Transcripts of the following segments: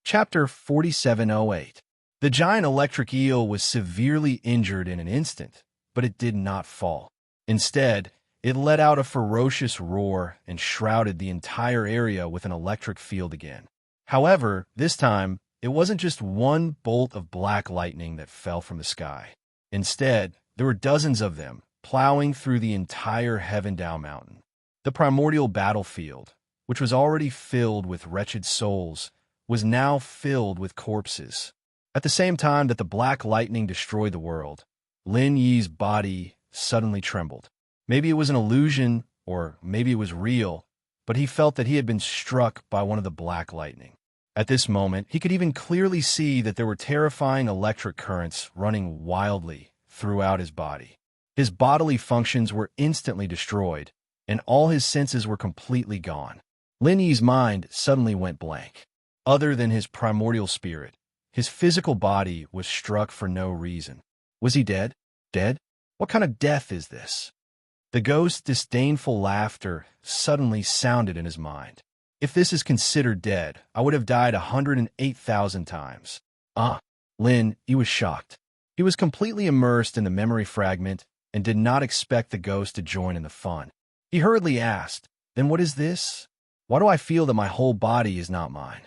Chapter 4708. The giant electric eel was severely injured in an instant, but it did not fall. Instead, it let out a ferocious roar and shrouded the entire area with an electric field again. However, this time, it wasn't just one bolt of black lightning that fell from the sky. Instead, there were dozens of them, plowing through the entire Heavendow Mountain. The primordial battlefield, which was already filled with wretched souls, was now filled with corpses. At the same time that the black lightning destroyed the world, Lin Yi's body suddenly trembled. Maybe it was an illusion, or maybe it was real, but he felt that he had been struck by one of the black lightning. At this moment, he could even clearly see that there were terrifying electric currents running wildly throughout his body. His bodily functions were instantly destroyed, and all his senses were completely gone. Lin Yi's mind suddenly went blank. Other than his primordial spirit, his physical body was struck for no reason. Was he dead? Dead? What kind of death is this? The ghost's disdainful laughter suddenly sounded in his mind. If this is considered dead, I would have died 108,000 times. Lin, he was shocked. He was completely immersed in the memory fragment and did not expect the ghost to join in the fun. He hurriedly asked, "Then what is this? Why do I feel that my whole body is not mine?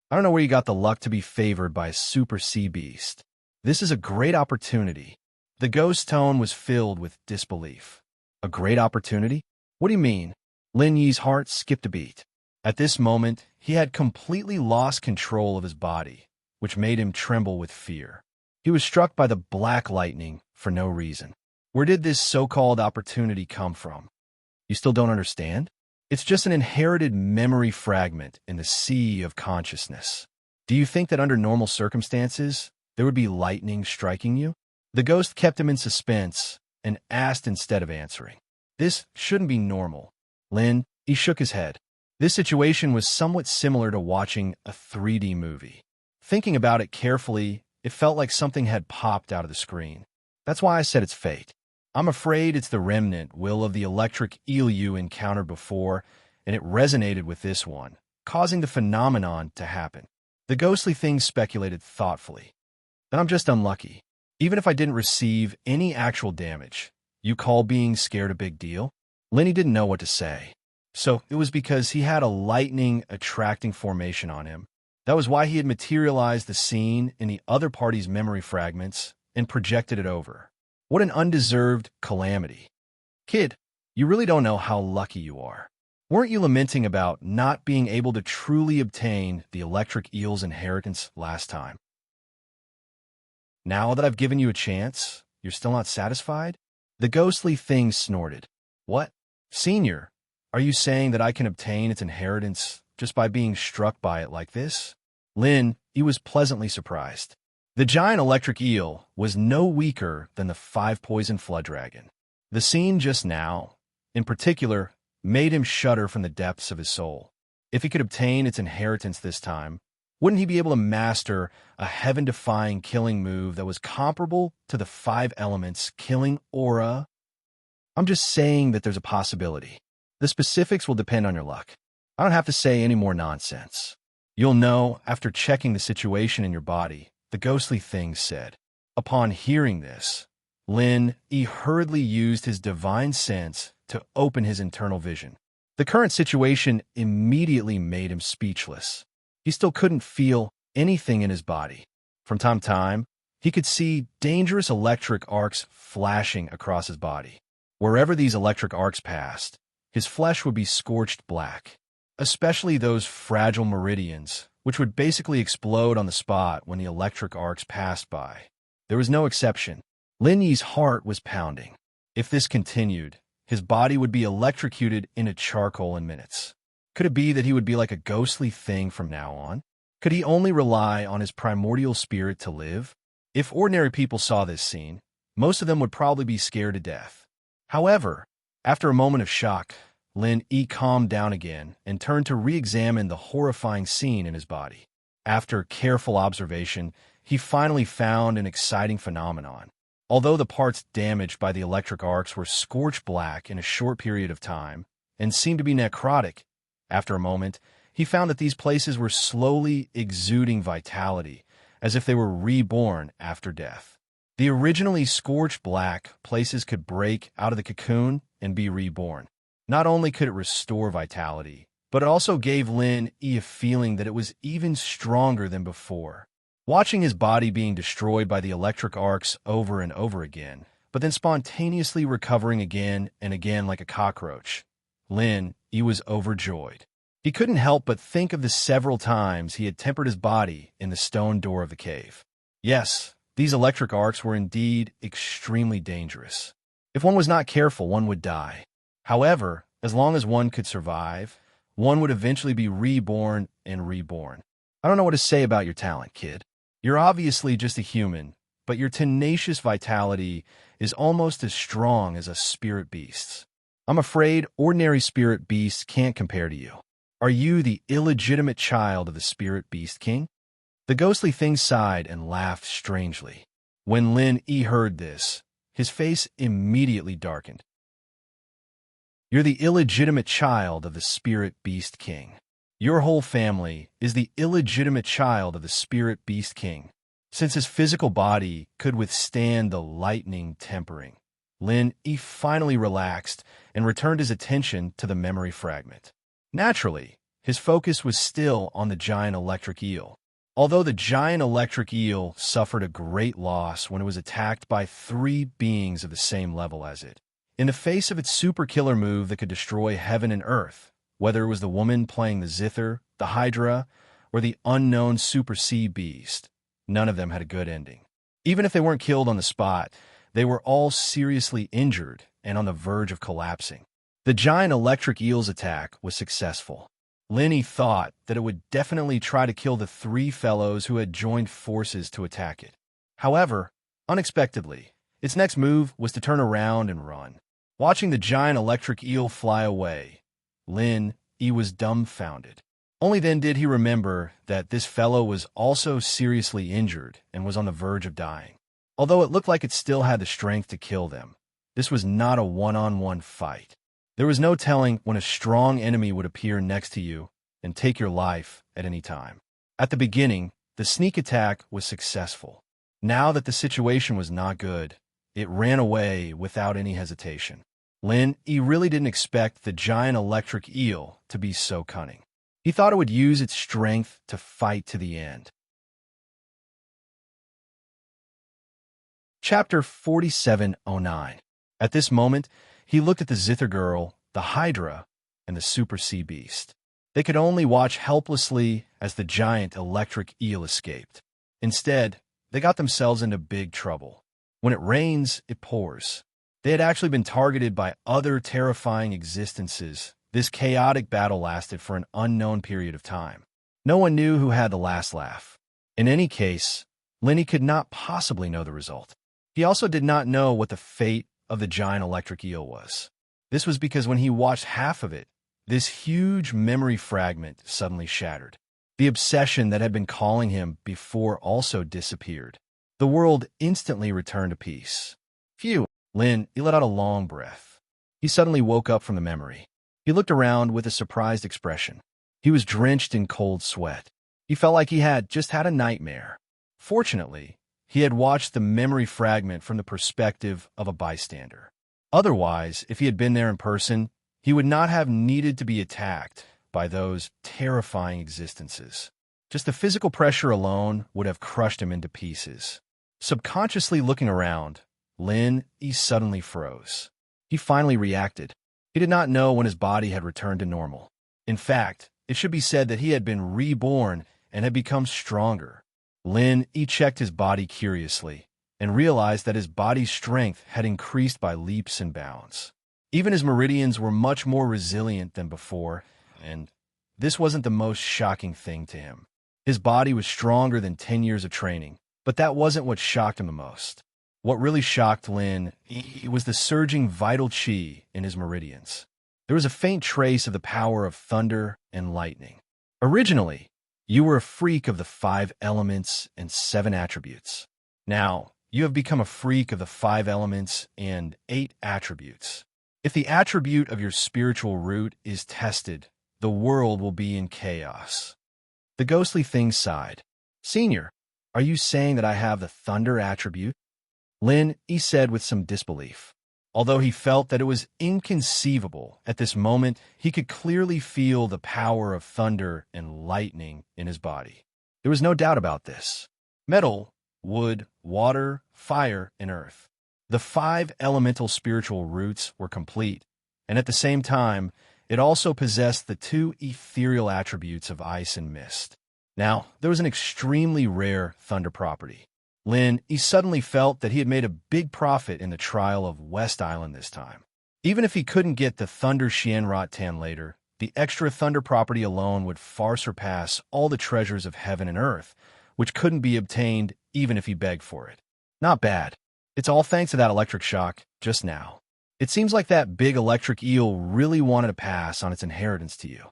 I don't know where you got the luck to be favored by a super sea beast. This is a great opportunity." The ghost's tone was filled with disbelief. A great opportunity? What do you mean? Lin Yi's heart skipped a beat. At this moment, he had completely lost control of his body, which made him tremble with fear. He was struck by the black lightning for no reason. Where did this so-called opportunity come from? You still don't understand? It's just an inherited memory fragment in the sea of consciousness. Do you think that under normal circumstances, there would be lightning striking you? The ghost kept him in suspense and asked instead of answering. This shouldn't be normal. Lin, he shook his head. This situation was somewhat similar to watching a 3D movie. Thinking about it carefully, it felt like something had popped out of the screen. That's why I said it's fate. I'm afraid it's the remnant will of the electric eel you encountered before, and it resonated with this one, causing the phenomenon to happen. The ghostly thing speculated thoughtfully. Then I'm just unlucky. Even if I didn't receive any actual damage, you call being scared a big deal? Lenny didn't know what to say. So it was because he had a lightning attracting formation on him. That was why he had materialized the scene in the other party's memory fragments and projected it over. What an undeserved calamity. Kid, you really don't know how lucky you are. Weren't you lamenting about not being able to truly obtain the electric eel's inheritance last time? Now that I've given you a chance, you're still not satisfied? The ghostly thing snorted. What? Senior, are you saying that I can obtain its inheritance just by being struck by it like this? Lin, he was pleasantly surprised. The giant electric eel was no weaker than the 5-poison flood dragon. The scene just now, in particular, made him shudder from the depths of his soul. If he could obtain its inheritance this time, wouldn't he be able to master a heaven-defying killing move that was comparable to the 5 elements killing aura? I'm just saying that there's a possibility. The specifics will depend on your luck. I don't have to say any more nonsense. You'll know after checking the situation in your body, the ghostly thing said. Upon hearing this, Lin Yi hurriedly used his divine sense to open his internal vision. The current situation immediately made him speechless. He still couldn't feel anything in his body. From time to time, he could see dangerous electric arcs flashing across his body. Wherever these electric arcs passed, his flesh would be scorched black, especially those fragile meridians, which would basically explode on the spot when the electric arcs passed by. There was no exception. Lin Yi's heart was pounding. If this continued, his body would be electrocuted into charcoal in minutes. Could it be that he would be like a ghostly thing from now on? Could he only rely on his primordial spirit to live? If ordinary people saw this scene, most of them would probably be scared to death. However, after a moment of shock, Lin Yi calmed down again and turned to re-examine the horrifying scene in his body. After careful observation, he finally found an exciting phenomenon. Although the parts damaged by the electric arcs were scorched black in a short period of time and seemed to be necrotic, after a moment, he found that these places were slowly exuding vitality, as if they were reborn after death. The originally scorched black places could break out of the cocoon and be reborn. Not only could it restore vitality, but it also gave Lin Yi a feeling that it was even stronger than before. Watching his body being destroyed by the electric arcs over and over again, but then spontaneously recovering again and again like a cockroach, Lin Yi was overjoyed. He couldn't help but think of the several times he had tempered his body in the stone door of the cave. Yes, these electric arcs were indeed extremely dangerous. If one was not careful, one would die. However, as long as one could survive, one would eventually be reborn and reborn. I don't know what to say about your talent, kid. You're obviously just a human, but your tenacious vitality is almost as strong as a spirit beast's. I'm afraid ordinary spirit beasts can't compare to you. Are you the illegitimate child of the spirit beast king? The ghostly thing sighed and laughed strangely. When Lin Yi heard this, his face immediately darkened. You're the illegitimate child of the spirit beast king. Your whole family is the illegitimate child of the spirit beast king. Since his physical body could withstand the lightning tempering, Lin Yi finally relaxed and returned his attention to the memory fragment. Naturally, his focus was still on the giant electric eel. Although the giant electric eel suffered a great loss when it was attacked by 3 beings of the same level as it, in the face of its super killer move that could destroy heaven and earth, whether it was the woman playing the zither, the hydra, or the unknown super sea beast, none of them had a good ending. Even if they weren't killed on the spot, they were all seriously injured and on the verge of collapsing. The giant electric eel's attack was successful. Lin Yi thought that it would definitely try to kill the 3 fellows who had joined forces to attack it. However, unexpectedly, its next move was to turn around and run. Watching the giant electric eel fly away, Lin Yi was dumbfounded. Only then did he remember that this fellow was also seriously injured and was on the verge of dying. Although it looked like it still had the strength to kill them, this was not a one-on-one fight. There was no telling when a strong enemy would appear next to you and take your life at any time. At the beginning, the sneak attack was successful. Now that the situation was not good, it ran away without any hesitation. Lin Yi really didn't expect the giant electric eel to be so cunning. He thought it would use its strength to fight to the end. Chapter 4709. At this moment, he looked at the Zither Girl, the Hydra, and the Super Sea Beast. They could only watch helplessly as the giant electric eel escaped. Instead, they got themselves into big trouble. When it rains, it pours. They had actually been targeted by other terrifying existences. This chaotic battle lasted for an unknown period of time. No one knew who had the last laugh. In any case, Lin Yi could not possibly know the result. He also did not know what the fate of the giant electric eel was. This was because when he watched half of it, this huge memory fragment suddenly shattered. The obsession that had been calling him before also disappeared. The world instantly returned to peace. Phew! Lin Yi let out a long breath. He suddenly woke up from the memory. He looked around with a surprised expression. He was drenched in cold sweat. He felt like he had just had a nightmare. Fortunately, he had watched the memory fragment from the perspective of a bystander. Otherwise, if he had been there in person, he would not have needed to be attacked by those terrifying existences. Just the physical pressure alone would have crushed him into pieces. Subconsciously looking around, Lin Yi suddenly froze. He finally reacted. He did not know when his body had returned to normal. In fact, it should be said that he had been reborn and had become stronger. Lin Yi checked his body curiously and realized that his body's strength had increased by leaps and bounds. Even his meridians were much more resilient than before, and this wasn't the most shocking thing to him. His body was stronger than 10 years of training, but that wasn't what shocked him the most. What really shocked Lin Yi was the surging vital chi in his meridians. There was a faint trace of the power of thunder and lightning. Originally, you were a freak of the 5 elements and 7 attributes. Now, you have become a freak of the 5 elements and 8 attributes. If the attribute of your spiritual root is tested, the world will be in chaos. The ghostly thing sighed. Senior, are you saying that I have the thunder attribute? Lin, he said with some disbelief. Although he felt that it was inconceivable, at this moment he could clearly feel the power of thunder and lightning in his body. There was no doubt about this. Metal, wood, water, fire, and earth. The 5 elemental spiritual roots were complete, and at the same time, it also possessed the 2 ethereal attributes of ice and mist. Now, there was an extremely rare thunder property. Lin, he suddenly felt that he had made a big profit in the trial of West Island this time. Even if he couldn't get the Thunder Xianrot Tan later, the extra thunder property alone would far surpass all the treasures of heaven and earth, which couldn't be obtained even if he begged for it. Not bad. It's all thanks to that electric shock just now. It seems like that big electric eel really wanted to pass on its inheritance to you.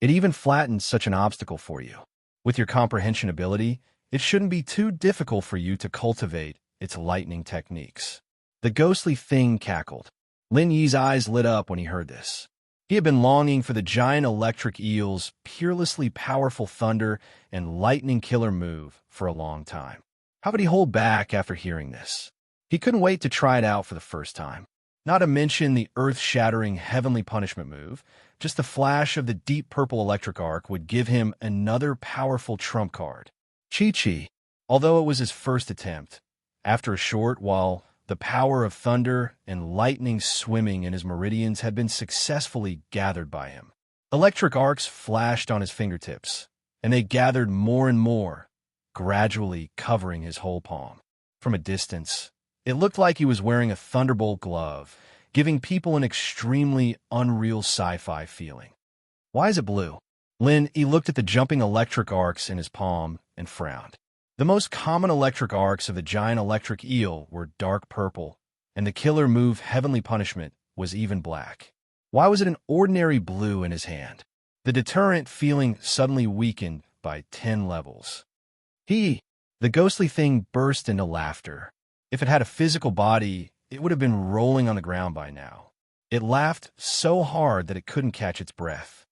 It even flattened such an obstacle for you. With your comprehension ability, it shouldn't be too difficult for you to cultivate its lightning techniques. The ghostly thing cackled. Lin Yi's eyes lit up when he heard this. He had been longing for the giant electric eel's peerlessly powerful thunder and lightning killer move for a long time. How could he hold back after hearing this? He couldn't wait to try it out for the first time. Not to mention the earth-shattering heavenly punishment move, just the flash of the deep purple electric arc would give him another powerful trump card. Chi-Chi, although it was his first attempt, after a short while, the power of thunder and lightning swimming in his meridians had been successfully gathered by him. Electric arcs flashed on his fingertips, and they gathered more and more, gradually covering his whole palm. From a distance, it looked like he was wearing a thunderbolt glove, giving people an extremely unreal sci-fi feeling. Why is it blue? Lin, he looked at the jumping electric arcs in his palm and frowned. The most common electric arcs of the giant electric eel were dark purple, and the killer move Heavenly Punishment was even black. Why was it an ordinary blue in his hand? The deterrent feeling suddenly weakened by 10 levels. The ghostly thing burst into laughter. If it had a physical body, it would have been rolling on the ground by now. It laughed so hard that it couldn't catch its breath.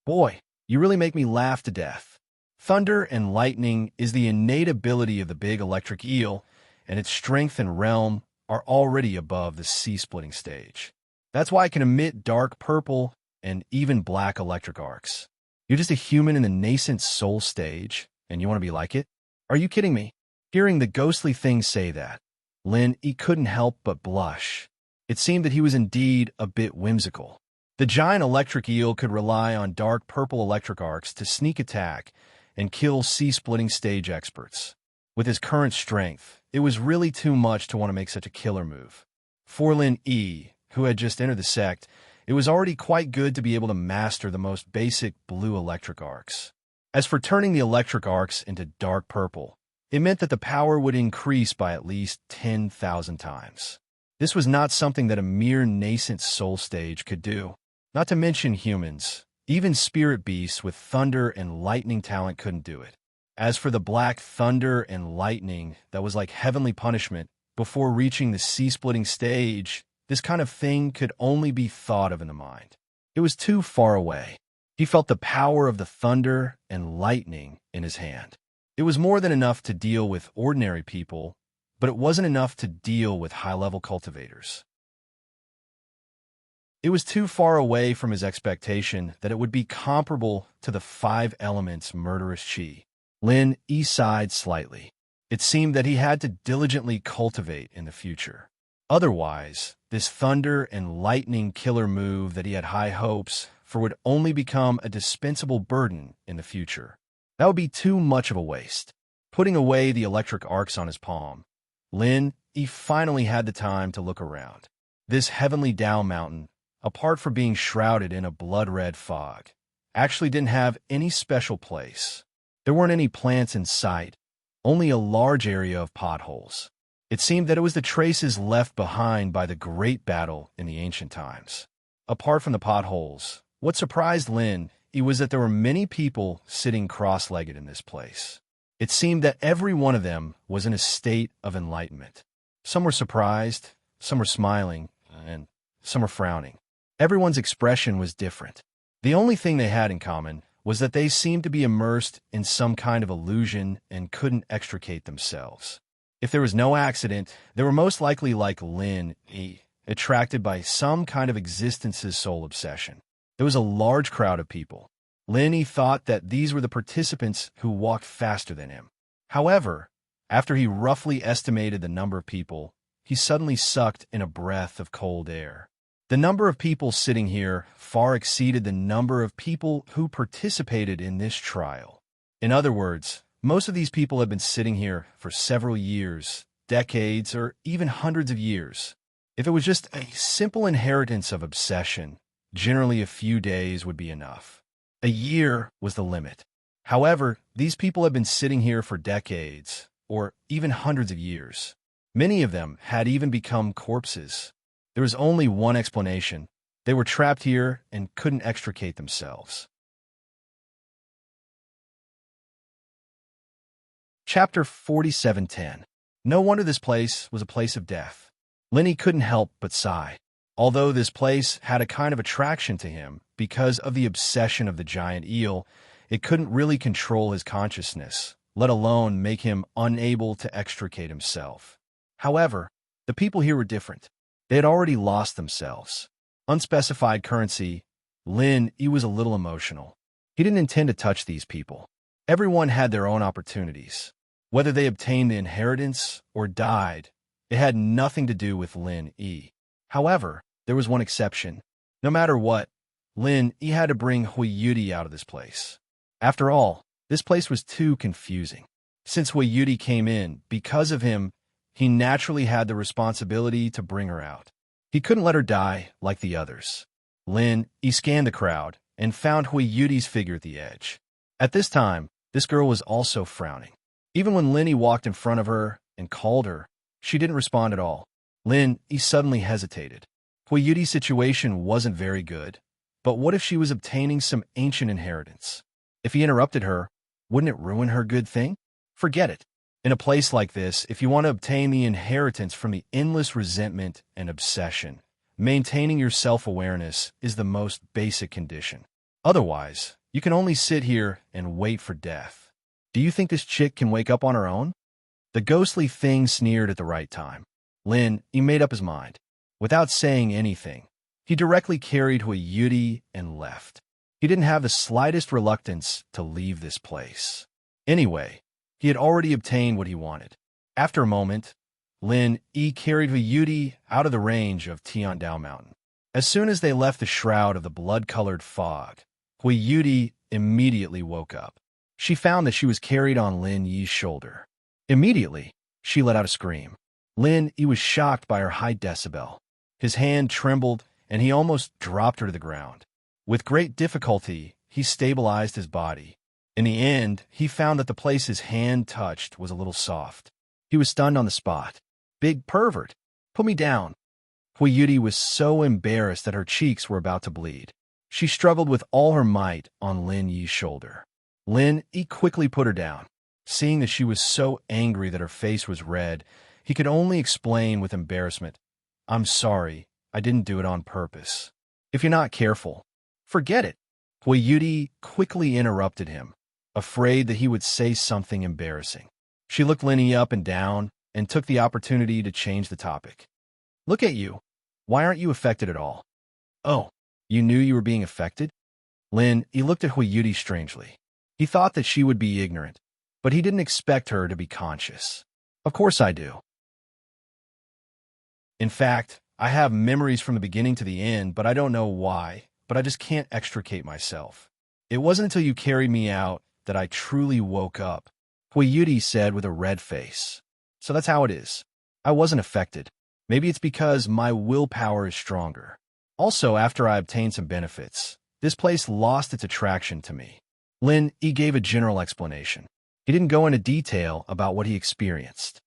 Boy, you really make me laugh to death. Thunder and lightning is the innate ability of the big electric eel, and its strength and realm are already above the sea-splitting stage. That's why it can emit dark purple and even black electric arcs. You're just a human in the nascent soul stage, and you want to be like it? Are you kidding me? Hearing the ghostly thing say that, Lin, he couldn't help but blush. It seemed that he was indeed a bit whimsical. The giant electric eel could rely on dark purple electric arcs to sneak attack and kill sea-splitting stage experts. With his current strength, it was really too much to want to make such a killer move. For Lin Yi, who had just entered the sect, it was already quite good to be able to master the most basic blue electric arcs. As for turning the electric arcs into dark purple, it meant that the power would increase by at least 10,000 times. This was not something that a mere nascent soul stage could do. Not to mention humans. Even spirit beasts with thunder and lightning talent couldn't do it. As for the black thunder and lightning that was like heavenly punishment, before reaching the sea-splitting stage, this kind of thing could only be thought of in the mind. It was too far away. He felt the power of the thunder and lightning in his hand. It was more than enough to deal with ordinary people, but it wasn't enough to deal with high-level cultivators. It was too far away from his expectation that it would be comparable to the 5 elements' murderous chi. Lin Yi sighed slightly. It seemed that he had to diligently cultivate in the future. Otherwise, this thunder and lightning killer move that he had high hopes for would only become a dispensable burden in the future. That would be too much of a waste. Putting away the electric arcs on his palm, Lin Yi finally had the time to look around. This heavenly Tao mountain, apart from being shrouded in a blood-red fog, actually didn't have any special place. There weren't any plants in sight, only a large area of potholes. It seemed that it was the traces left behind by the great battle in the ancient times. Apart from the potholes, what surprised Lin Yi was that there were many people sitting cross-legged in this place. It seemed that every one of them was in a state of enlightenment. Some were surprised, some were smiling, and some were frowning. Everyone's expression was different. The only thing they had in common was that they seemed to be immersed in some kind of illusion and couldn't extricate themselves. If there was no accident, they were most likely like Lin E, attracted by some kind of existence's soul obsession. There was a large crowd of people. Lin E thought that these were the participants who walked faster than him. However, after he roughly estimated the number of people, he suddenly sucked in a breath of cold air. The number of people sitting here far exceeded the number of people who participated in this trial. In other words, most of these people had been sitting here for several years, decades, or even hundreds of years. If it was just a simple inheritance of obsession, generally a few days would be enough. A year was the limit. However, these people had been sitting here for decades, or even hundreds of years. Many of them had even become corpses. There was only one explanation. They were trapped here and couldn't extricate themselves. Chapter 47:10. No wonder this place was a place of death. Lenny couldn't help but sigh. Although this place had a kind of attraction to him because of the obsession of the giant eel, it couldn't really control his consciousness, let alone make him unable to extricate himself. However, the people here were different. They had already lost themselves. Unspecified currency, Lin, he was a little emotional. He didn't intend to touch these people. Everyone had their own opportunities. Whether they obtained the inheritance or died, it had nothing to do with Lin E. However, there was one exception. No matter what, Lin E had to bring Huiyuti out of this place. After all, this place was too confusing. Since Huiyuti came in, because of him, he naturally had the responsibility to bring her out. He couldn't let her die like the others. Lin E scanned the crowd and found Huiyuti's figure at the edge. At this time, this girl was also frowning. Even when Lin E walked in front of her and called her, she didn't respond at all. Lin E suddenly hesitated. Huiyuti's situation wasn't very good, but what if she was obtaining some ancient inheritance? If he interrupted her, wouldn't it ruin her good thing? Forget it. In a place like this, if you want to obtain the inheritance from the endless resentment and obsession, maintaining your self-awareness is the most basic condition. Otherwise, you can only sit here and wait for death. Do you think this chick can wake up on her own? The ghostly thing sneered at the right time. Lin, he made up his mind. Without saying anything, he directly carried Huiyuti and left. He didn't have the slightest reluctance to leave this place. Anyway, he had already obtained what he wanted. After a moment, Lin E carried Huiyuti out of the range of Tiandao Mountain. As soon as they left the shroud of the blood-colored fog, Huiyuti immediately woke up. She found that she was carried on Lin Yi's shoulder. Immediately, she let out a scream. Lin Yi was shocked by her high decibel. His hand trembled, and he almost dropped her to the ground. With great difficulty, he stabilized his body. In the end, he found that the place his hand touched was a little soft. He was stunned on the spot. Big pervert! Put me down! Huiyuti was so embarrassed that her cheeks were about to bleed. She struggled with all her might on Lin Yi's shoulder. Lin Yi quickly put her down. Seeing that she was so angry that her face was red, he could only explain with embarrassment, "I'm sorry, I didn't do it on purpose. If you're not careful, forget it." Huiyuti quickly interrupted him, afraid that he would say something embarrassing. She looked Lin Yi up and down and took the opportunity to change the topic. "Look at you. Why aren't you affected at all?" "Oh, you knew you were being affected?" Lin Yi looked at Huiyuti strangely. He thought that she would be ignorant, but he didn't expect her to be conscious. "Of course I do. In fact, I have memories from the beginning to the end, but I don't know why, but I just can't extricate myself. It wasn't until you carried me out that I truly woke up," Huiyuti said with a red face. "So that's how it is. I wasn't affected. Maybe it's because my willpower is stronger. Also, after I obtained some benefits, this place lost its attraction to me." Lin Yi gave a general explanation. He didn't go into detail about what he experienced.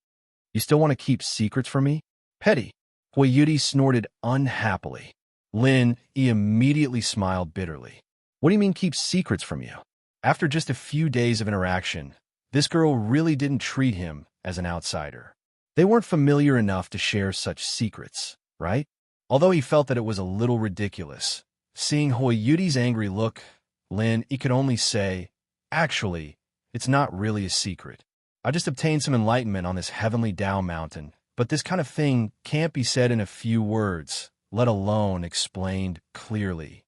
"You still want to keep secrets from me? Petty." Huiyuti snorted unhappily. Lin Yi immediately smiled bitterly. "What do you mean keep secrets from you?" After just a few days of interaction, this girl really didn't treat him as an outsider. They weren't familiar enough to share such secrets, right? Although he felt that it was a little ridiculous, seeing Hoyuti's angry look, he could only say, "Actually, it's not really a secret. I just obtained some enlightenment on this heavenly Tao mountain, but this kind of thing can't be said in a few words, let alone explained clearly."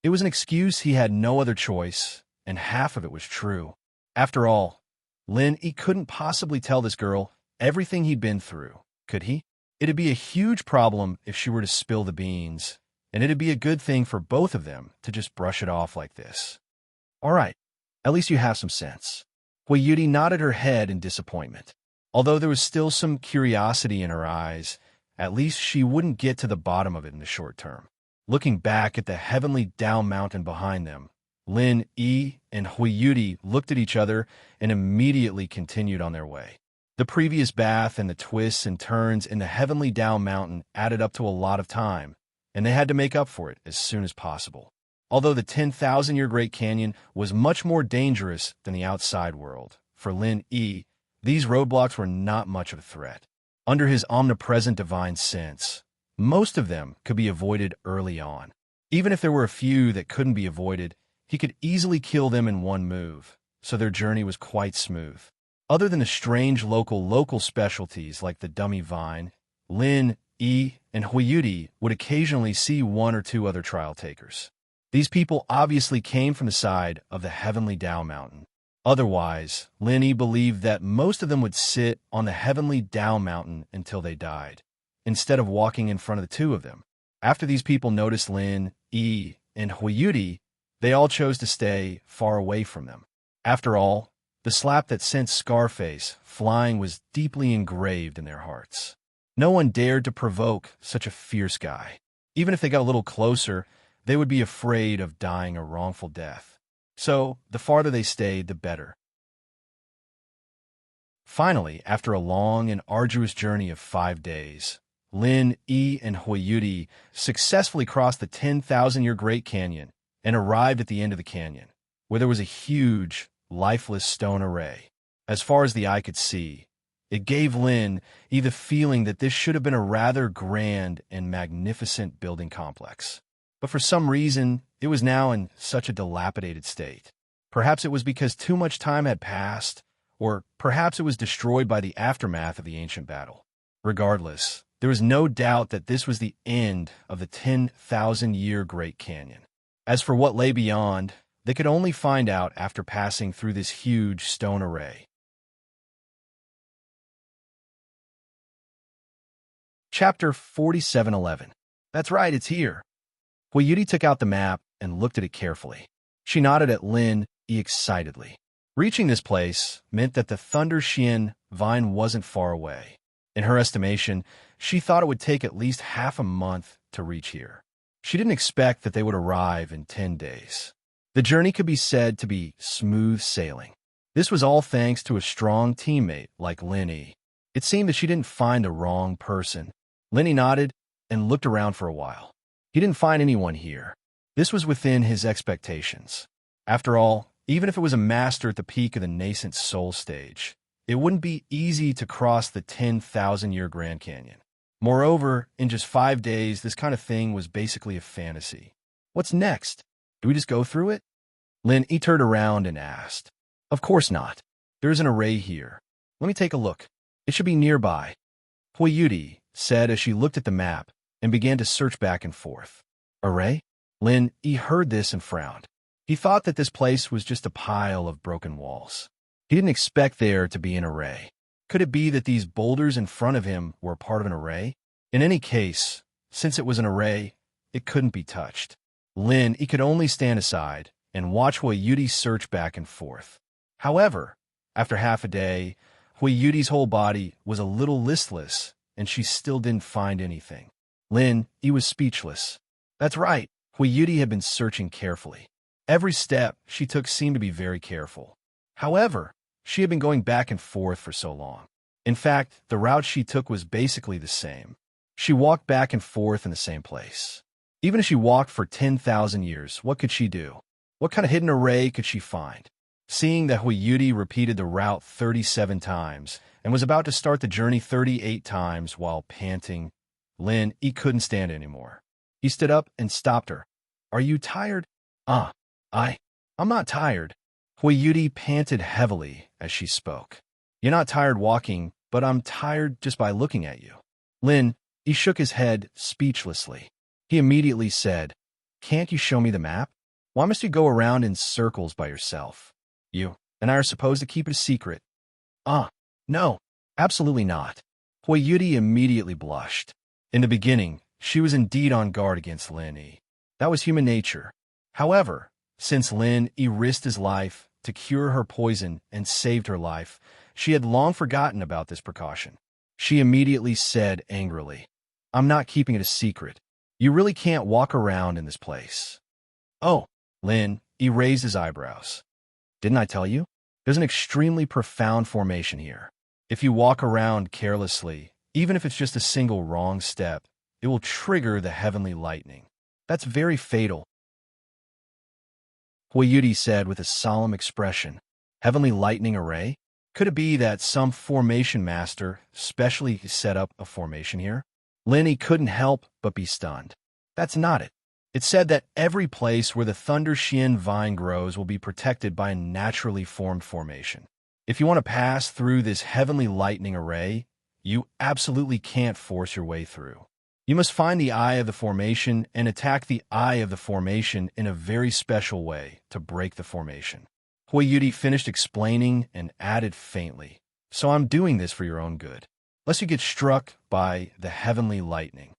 It was an excuse he had no other choice, and half of it was true. After all, he couldn't possibly tell this girl everything he'd been through, could he? It'd be a huge problem if she were to spill the beans, and it'd be a good thing for both of them to just brush it off like this. All right, at least you have some sense. Hoyuti nodded her head in disappointment. Although there was still some curiosity in her eyes, at least she wouldn't get to the bottom of it in the short term. Looking back at the heavenly Tao mountain behind them, Yi and Hoyuti looked at each other and immediately continued on their way. The previous bath and the twists and turns in the heavenly Tao mountain added up to a lot of time, and they had to make up for it as soon as possible. Although the 10,000-year Great Canyon was much more dangerous than the outside world, for Yi, these roadblocks were not much of a threat. Under his omnipresent divine sense, most of them could be avoided early on. Even if there were a few that couldn't be avoided, he could easily kill them in one move, so their journey was quite smooth. Other than the strange local specialties like the dummy vine, Yi and Hoyuti would occasionally see one or two other trial takers. These people obviously came from the side of the heavenly Tao mountain. Otherwise, Yi believed that most of them would sit on the heavenly Tao mountain until they died, instead of walking in front of the two of them. After these people noticed Yi and Hoyuti, they all chose to stay far away from them. After all, the slap that sent Scarface flying was deeply engraved in their hearts. No one dared to provoke such a fierce guy. Even if they got a little closer, they would be afraid of dying a wrongful death. So, the farther they stayed, the better. Finally, after a long and arduous journey of 5 days, Yi and Hoyuti successfully crossed the 10,000-year Great Canyon and arrived at the end of the canyon, where there was a huge, lifeless stone array. As far as the eye could see, it gave Yi the feeling that this should have been a rather grand and magnificent building complex. But for some reason, it was now in such a dilapidated state. Perhaps it was because too much time had passed, or perhaps it was destroyed by the aftermath of the ancient battle. Regardless, there was no doubt that this was the end of the 10,000-year Great Canyon. As for what lay beyond, they could only find out after passing through this huge stone array. Chapter 4711. That's right, it's here. Hoyuti took out the map and looked at it carefully. She nodded at Yi excitedly. Reaching this place meant that the Thunder Xian vine wasn't far away. In her estimation, she thought it would take at least half a month to reach here. She didn't expect that they would arrive in 10 days. The journey could be said to be smooth sailing. This was all thanks to a strong teammate like Yi. It seemed that she didn't find the wrong person. Yi nodded and looked around for a while. He didn't find anyone here. This was within his expectations. After all, even if it was a master at the peak of the nascent soul stage, it wouldn't be easy to cross the 10,000-year Grand Canyon. Moreover, in just 5 days, this kind of thing was basically a fantasy. What's next? Do we just go through it? Yi turned around and asked. Of course not. There's an array here. Let me take a look. It should be nearby. Hoyuti said as she looked at the map and began to search back and forth. Array? Yi heard this and frowned. He thought that this place was just a pile of broken walls. He didn't expect there to be an array. Could it be that these boulders in front of him were part of an array? In any case, since it was an array, it couldn't be touched. He could only stand aside and watch Hoyuti search back and forth. However, after half a day, Hoyuti's whole body was a little listless, and she still didn't find anything. He was speechless. That's right, Hoyuti had been searching carefully. Every step she took seemed to be very careful. However, she had been going back and forth for so long. In fact, the route she took was basically the same. She walked back and forth in the same place. Even if she walked for 10,000 years, what could she do? What kind of hidden array could she find? Seeing that Hoyuti repeated the route 37 times and was about to start the journey 38 times while panting, Lin, he couldn't stand it anymore. He stood up and stopped her. Are you tired? Ah, I'm not tired. Huiyuti panted heavily as she spoke. You're not tired walking, but I'm tired just by looking at you. Lin, he shook his head speechlessly. He immediately said, Can't you show me the map? Why must you go around in circles by yourself? You and I are supposed to keep it a secret. No, absolutely not. Huiyuti immediately blushed. In the beginning, she was indeed on guard against Lin Yi. That was human nature. However, since Lin Yi risked his life to cure her poison and saved her life, she had long forgotten about this precaution. She immediately said angrily, I'm not keeping it a secret. You really can't walk around in this place. Oh, Lin Yi raised his eyebrows. Didn't I tell you? There's an extremely profound formation here. If you walk around carelessly, even if it's just a single wrong step, it will trigger the heavenly lightning. That's very fatal. Huiyuti said with a solemn expression. Heavenly lightning array? Could it be that some formation master specially set up a formation here? Lin Yi couldn't help but be stunned. That's not it. It said that every place where the Thunder Xian vine grows will be protected by a naturally formed formation. If you want to pass through this heavenly lightning array, you absolutely can't force your way through. You must find the eye of the formation and attack the eye of the formation in a very special way to break the formation. Huiyuti finished explaining and added faintly, So I'm doing this for your own good, lest you get struck by the heavenly lightning.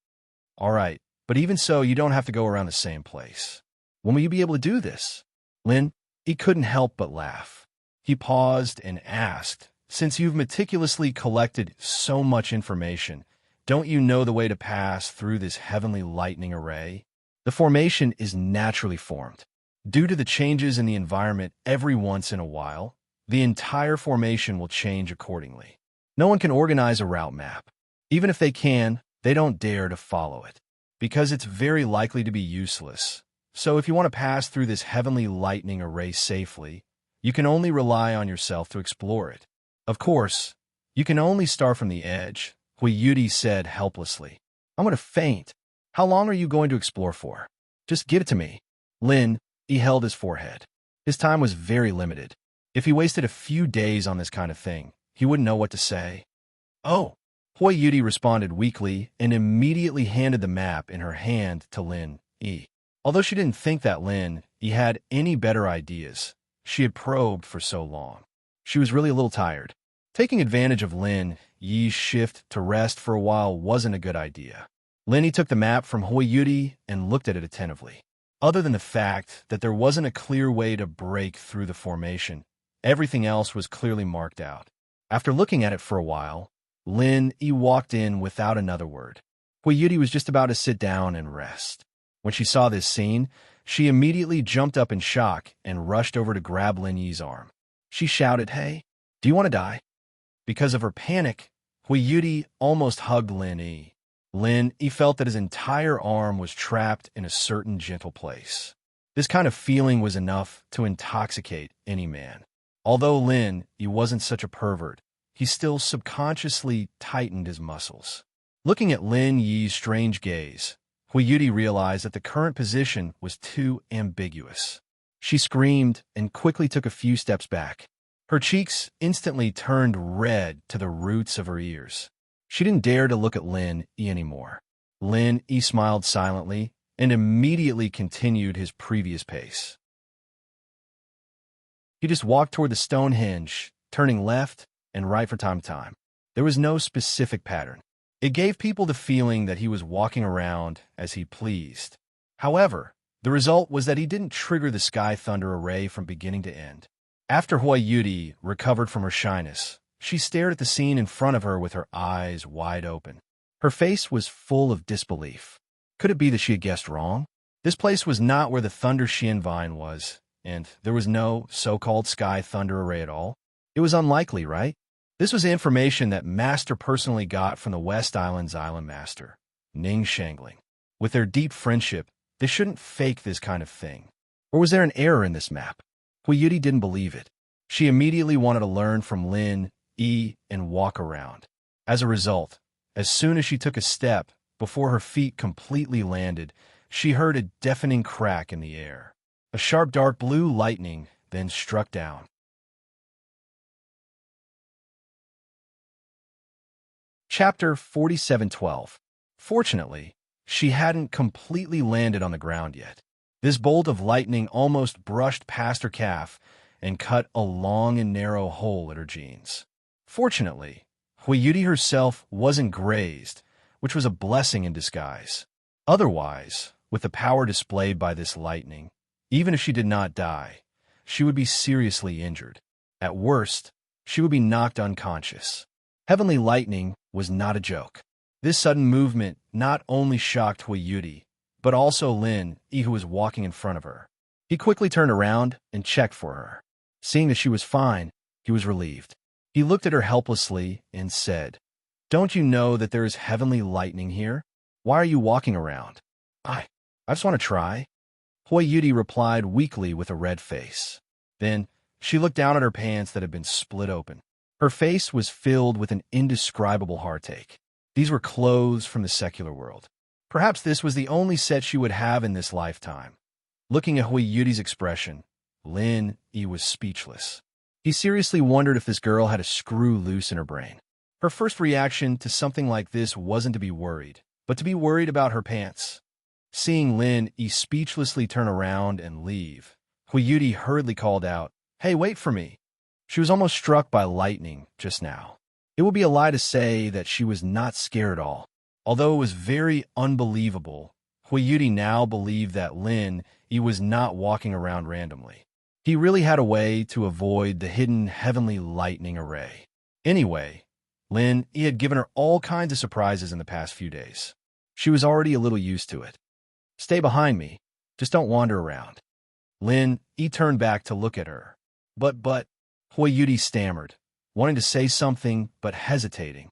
All right, but even so, you don't have to go around the same place. When will you be able to do this? Lin, he couldn't help but laugh. He paused and asked, Since you've meticulously collected so much information, don't you know the way to pass through this heavenly lightning array? The formation is naturally formed. Due to the changes in the environment every once in a while, the entire formation will change accordingly. No one can organize a route map. Even if they can, they don't dare to follow it, because it's very likely to be useless. So if you want to pass through this heavenly lightning array safely, you can only rely on yourself to explore it. Of course, you can only start from the edge, Huiyuti said helplessly. I'm going to faint. How long are you going to explore for? Just give it to me. Lin, he held his forehead. His time was very limited. If he wasted a few days on this kind of thing, he wouldn't know what to say. Oh, Huiyuti responded weakly and immediately handed the map in her hand to Lin Yi. Although she didn't think that Lin Yi had any better ideas, she had probed for so long. She was really a little tired. Taking advantage of Lin Yi's shift to rest for a while wasn't a good idea. Lin Yi took the map from Huiyuti and looked at it attentively. Other than the fact that there wasn't a clear way to break through the formation, everything else was clearly marked out. After looking at it for a while, Lin Yi walked in without another word. Huiyuti was just about to sit down and rest. When she saw this scene, she immediately jumped up in shock and rushed over to grab Lin Yi's arm. She shouted, Hey, do you want to die? Because of her panic, Huiyuti almost hugged Lin Yi. Lin Yi felt that his entire arm was trapped in a certain gentle place. This kind of feeling was enough to intoxicate any man. Although Lin Yi wasn't such a pervert, he still subconsciously tightened his muscles. Looking at Lin Yi's strange gaze, Huiyuti realized that the current position was too ambiguous. She screamed and quickly took a few steps back. Her cheeks instantly turned red to the roots of her ears. She didn't dare to look at Lin Yi anymore. Lin Yi smiled silently and immediately continued his previous pace. He just walked toward the Stonehenge, turning left and right from time to time. There was no specific pattern. It gave people the feeling that he was walking around as he pleased. However, the result was that he didn't trigger the Sky Thunder array from beginning to end. After Huiyuti recovered from her shyness, she stared at the scene in front of her with her eyes wide open. Her face was full of disbelief. Could it be that she had guessed wrong? This place was not where the Thunder Xian vine was, and there was no so-called Sky Thunder array at all. It was unlikely, right? This was information that Master personally got from the West Island's Island Master, Ning Shangling. With their deep friendship, they shouldn't fake this kind of thing. Or was there an error in this map? Huiyuti didn't believe it. She immediately wanted to learn from Lin Yi and walk around. As a result, as soon as she took a step, Before her feet completely landed, she heard a deafening crack in the air. A sharp dark blue lightning then struck down. Chapter 47:12. Fortunately, she hadn't completely landed on the ground yet. This bolt of lightning almost brushed past her calf and cut a long and narrow hole at her jeans. Fortunately, Huiyuti herself wasn't grazed, which was a blessing in disguise. Otherwise, with the power displayed by this lightning, even if she did not die, she would be seriously injured. At worst, she would be knocked unconscious. Heavenly lightning was not a joke. This sudden movement not only shocked Huiyuti, but also Lin Yi, who was walking in front of her. He quickly turned around and checked for her. Seeing that she was fine, he was relieved. He looked at her helplessly and said, "Don't you know that there is heavenly lightning here? Why are you walking around?" I just want to try." Huiyuti replied weakly with a red face. Then she looked down at her pants that had been split open. Her face was filled with an indescribable heartache. These were clothes from the secular world. Perhaps this was the only set she would have in this lifetime. Looking at Huiyuti's expression, Lin Yi was speechless. He seriously wondered if this girl had a screw loose in her brain. Her first reaction to something like this wasn't to be worried, but to be worried about her pants. Seeing Lin Yi speechlessly turn around and leave, Huiyuti hurriedly called out, "Hey, wait for me." She was almost struck by lightning just now. It would be a lie to say that she was not scared at all. Although it was very unbelievable, Huiyuti now believed that Lin Yi was not walking around randomly. He really had a way to avoid the hidden heavenly lightning array. Anyway, Lin Yi had given her all kinds of surprises in the past few days. She was already a little used to it. "Stay behind me. Just don't wander around." Lin Yi turned back to look at her. But, Huiyuti stammered, wanting to say something but hesitating.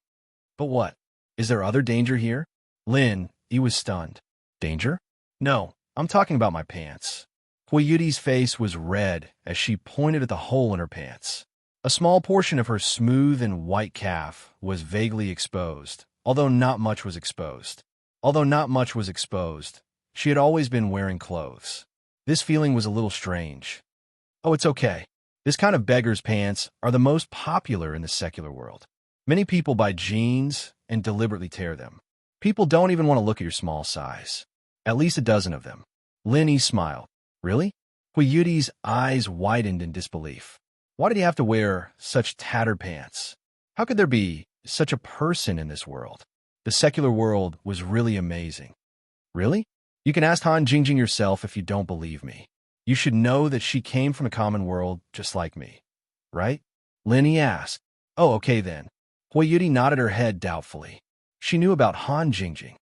"But what? Is there other danger here?" Lin Yi was stunned. "Danger? No, I'm talking about my pants." Huiyuti's face was red as she pointed at the hole in her pants. A small portion of her smooth and white calf was vaguely exposed, although not much was exposed. She had always been wearing clothes. This feeling was a little strange. "Oh, it's okay. This kind of beggar's pants are the most popular in the secular world. Many people buy jeans and deliberately tear them. People don't even want to look at your small size. At least a dozen of them." Lin Yi smiled. "Really?" Huiyuti's eyes widened in disbelief. Why did he have to wear such tattered pants? How could there be such a person in this world? The secular world was really amazing. "Really? You can ask Han Jingjing yourself if you don't believe me. You should know that she came from a common world just like me, right?" Lin Yi asked. "Oh, okay then." Huiyuti nodded her head doubtfully. She knew about Han Jingjing.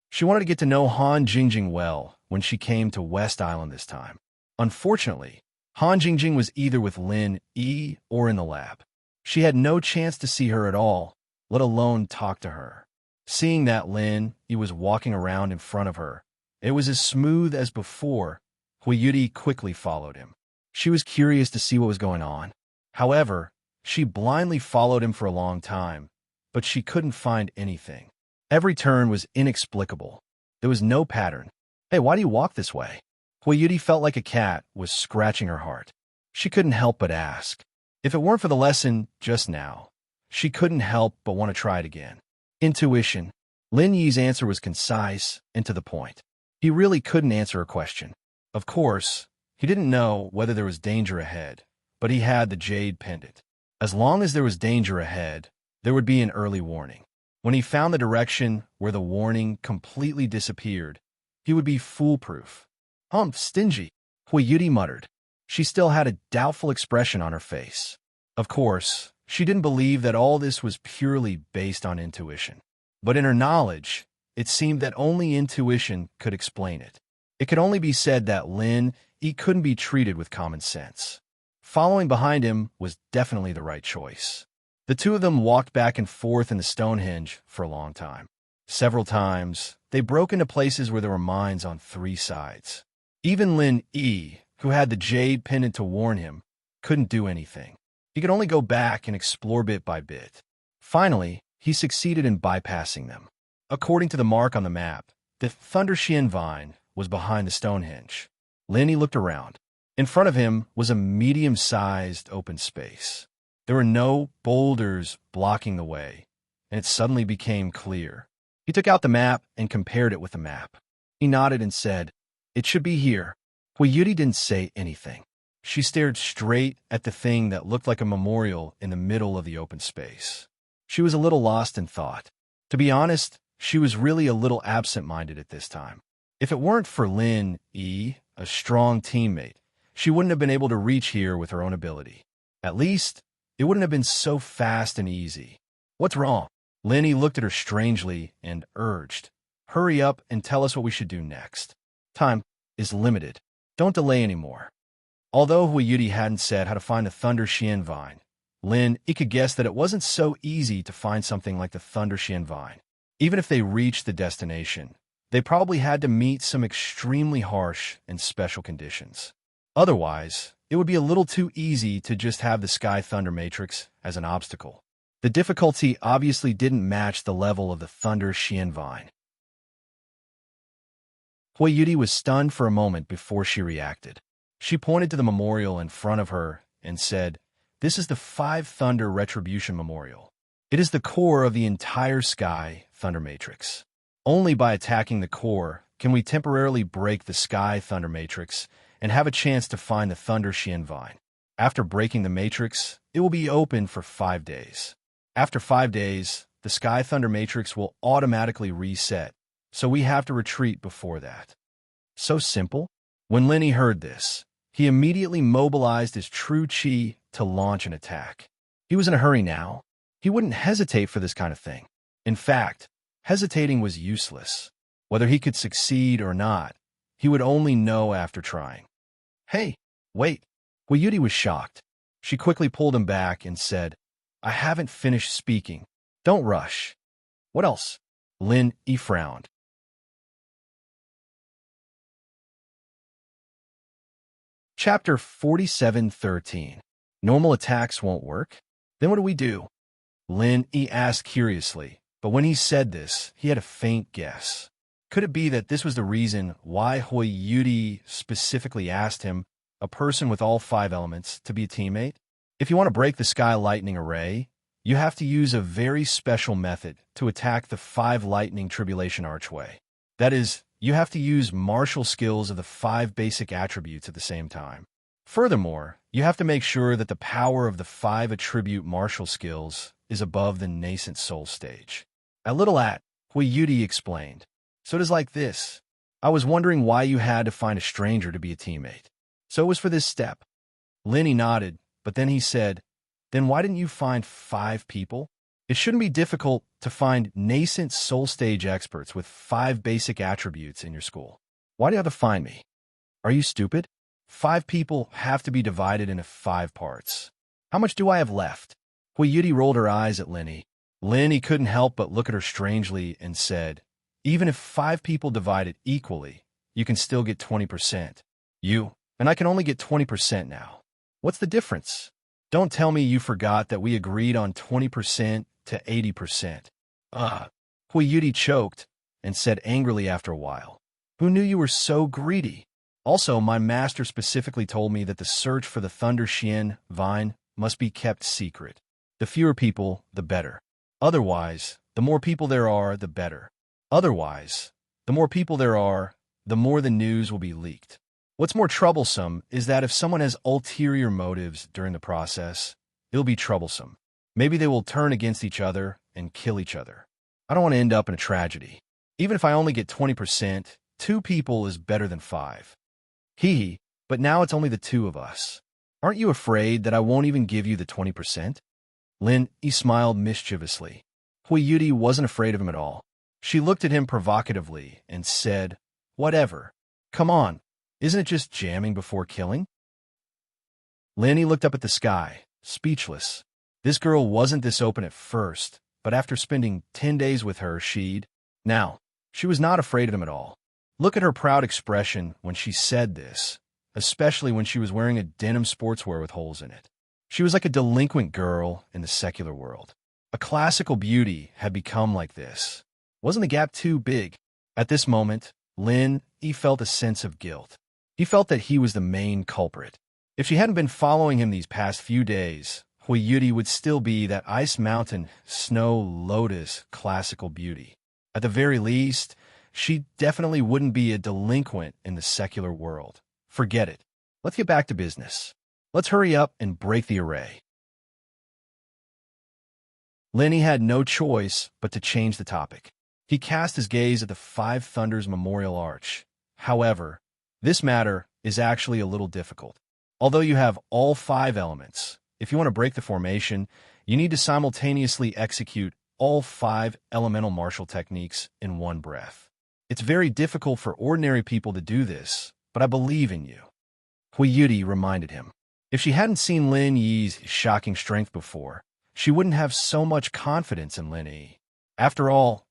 She wanted to get to know Han Jingjing well when she came to West Island this time. Unfortunately, Han Jingjing was either with Lin Yi or in the lab. She had no chance to see her at all, let alone talk to her. Seeing that Lin Yi was walking around in front of her, it was as smooth as before. Huiyuti quickly followed him. She was curious to see what was going on. However, she blindly followed him for a long time, but she couldn't find anything. Every turn was inexplicable. There was no pattern. "Hey, why do you walk this way?" Huiyuti felt like a cat was scratching her heart. She couldn't help but ask. If it weren't for the lesson just now, she couldn't help but want to try it again. Intuition. Lin Yi's answer was concise and to the point. He really couldn't answer a question. Of course, he didn't know whether there was danger ahead, but he had the jade pendant. As long as there was danger ahead, there would be an early warning. When he found the direction where the warning completely disappeared, he would be foolproof. Stingy," Huiyuti muttered. She still had a doubtful expression on her face. Of course, she didn't believe that all this was purely based on intuition. But in her knowledge, it seemed that only intuition could explain it. It could only be said that Lin Yi couldn't be treated with common sense. Following behind him was definitely the right choice. The two of them walked back and forth in the Stonehenge for a long time. Several times, they broke into places where there were mines on three sides. Even Lin Yi, who had the jade pendant to warn him, couldn't do anything. He could only go back and explore bit by bit. Finally, he succeeded in bypassing them. According to the mark on the map, the Thunder Xian vine was behind the Stonehenge. Lenny looked around. In front of him was a medium-sized open space. There were no boulders blocking the way, and it suddenly became clear. He took out the map and compared it with the map. He nodded and said, "It should be here." Huiyuti didn't say anything. She stared straight at the thing that looked like a memorial in the middle of the open space. She was a little lost in thought. To be honest, she was really a little absent-minded at this time. If it weren't for Lin Yi, a strong teammate, she wouldn't have been able to reach here with her own ability. At least, it wouldn't have been so fast and easy. "What's wrong?" Lin Yi looked at her strangely and urged, "Hurry up and tell us what we should do next. Time is limited. Don't delay anymore." Although Huiyuti hadn't said how to find the Thunder Xian vine, Lin Yi could guess that it wasn't so easy to find something like the Thunder Xian vine. Even if they reached the destination, they probably had to meet some extremely harsh and special conditions. Otherwise, it would be a little too easy to just have the Sky Thunder Matrix as an obstacle. The difficulty obviously didn't match the level of the Thunder Xian vine. Huiyuti was stunned for a moment before she reacted. She pointed to the memorial in front of her and said, "This is the Five Thunder Retribution Memorial. It is the core of the entire Sky Thunder Matrix. Only by attacking the core can we temporarily break the Sky Thunder Matrix and have a chance to find the Thunder Xian vine. After breaking the Matrix, it will be open for 5 days. After 5 days, the Sky Thunder Matrix will automatically reset, so we have to retreat before that." So simple? When Lenny heard this, he immediately mobilized his true chi to launch an attack. He was in a hurry now. He wouldn't hesitate for this kind of thing. In fact, hesitating was useless. Whether he could succeed or not, he would only know after trying. "Hey, wait." Huiyuti was shocked. She quickly pulled him back and said, "I haven't finished speaking. Don't rush." "What else?" Lin Yi frowned. Chapter 47:13. Normal attacks won't work? Then what do we do? Lin Yi asked curiously, but when he said this, he had a faint guess. Could it be that this was the reason why Huiyuti specifically asked him, a person with all 5 elements, to be a teammate? If you want to break the Sky Lightning Array, you have to use a very special method to attack the 5 Lightning Tribulation Archway. That is, you have to use martial skills of the 5 basic attributes at the same time. Furthermore, you have to make sure that the power of the 5 attribute martial skills is above the nascent soul stage. A little at, Huiyuti explained. "So it is like this. I was wondering why you had to find a stranger to be a teammate. So it was for this step." Lenny nodded, but then he said, "Then why didn't you find 5 people? It shouldn't be difficult to find nascent soul stage experts with 5 basic attributes in your school. Why do you have to find me? Are you stupid? 5 people have to be divided into 5 parts. How much do I have left?" Huiyuti rolled her eyes at Lenny. Lenny couldn't help but look at her strangely and said, "Even if 5 people divide it equally, you can still get 20%. And I can only get 20% now. What's the difference? Don't tell me you forgot that we agreed on 20% to 80%. Huiyuti choked and said angrily after a while, "Who knew you were so greedy? Also, my master specifically told me that the search for the Thunder Xian vine must be kept secret. The fewer people, the better. Otherwise, the more people there are, the better. Otherwise, the more people there are, the more the news will be leaked. What's more troublesome is that if someone has ulterior motives during the process, it'll be troublesome. Maybe they will turn against each other and kill each other. I don't want to end up in a tragedy. Even if I only get 20%, 2 people is better than 5. Hee, but now it's only the 2 of us. Aren't you afraid that I won't even give you the 20%? Lin Yi smiled mischievously. Huiyuti wasn't afraid of him at all. She looked at him provocatively and said, "Whatever. Come on. Isn't it just jamming before killing?" Lin Yi looked up at the sky, speechless. This girl wasn't this open at first, but after spending 10 days with her, Now, she was not afraid of him at all. Look at her proud expression when she said this, especially when she was wearing a denim sportswear with holes in it. She was like a delinquent girl in the secular world. A classical beauty had become like this. Wasn't the gap too big? At this moment, he felt a sense of guilt. He felt that he was the main culprit. If she hadn't been following him these past few days, Huiyuti would still be that ice mountain, snow lotus classical beauty. At the very least, she definitely wouldn't be a delinquent in the secular world. Forget it. Let's get back to business. Let's hurry up and break the array. Lenny had no choice but to change the topic. He cast his gaze at the Five Thunders Memorial Arch. However, this matter is actually a little difficult. Although you have all 5 elements, if you want to break the formation, you need to simultaneously execute all 5 elemental martial techniques in one breath. It's very difficult for ordinary people to do this, but I believe in you. Huiyuti reminded him. If she hadn't seen Lin Yi's shocking strength before, she wouldn't have so much confidence in Lin Yi. After all,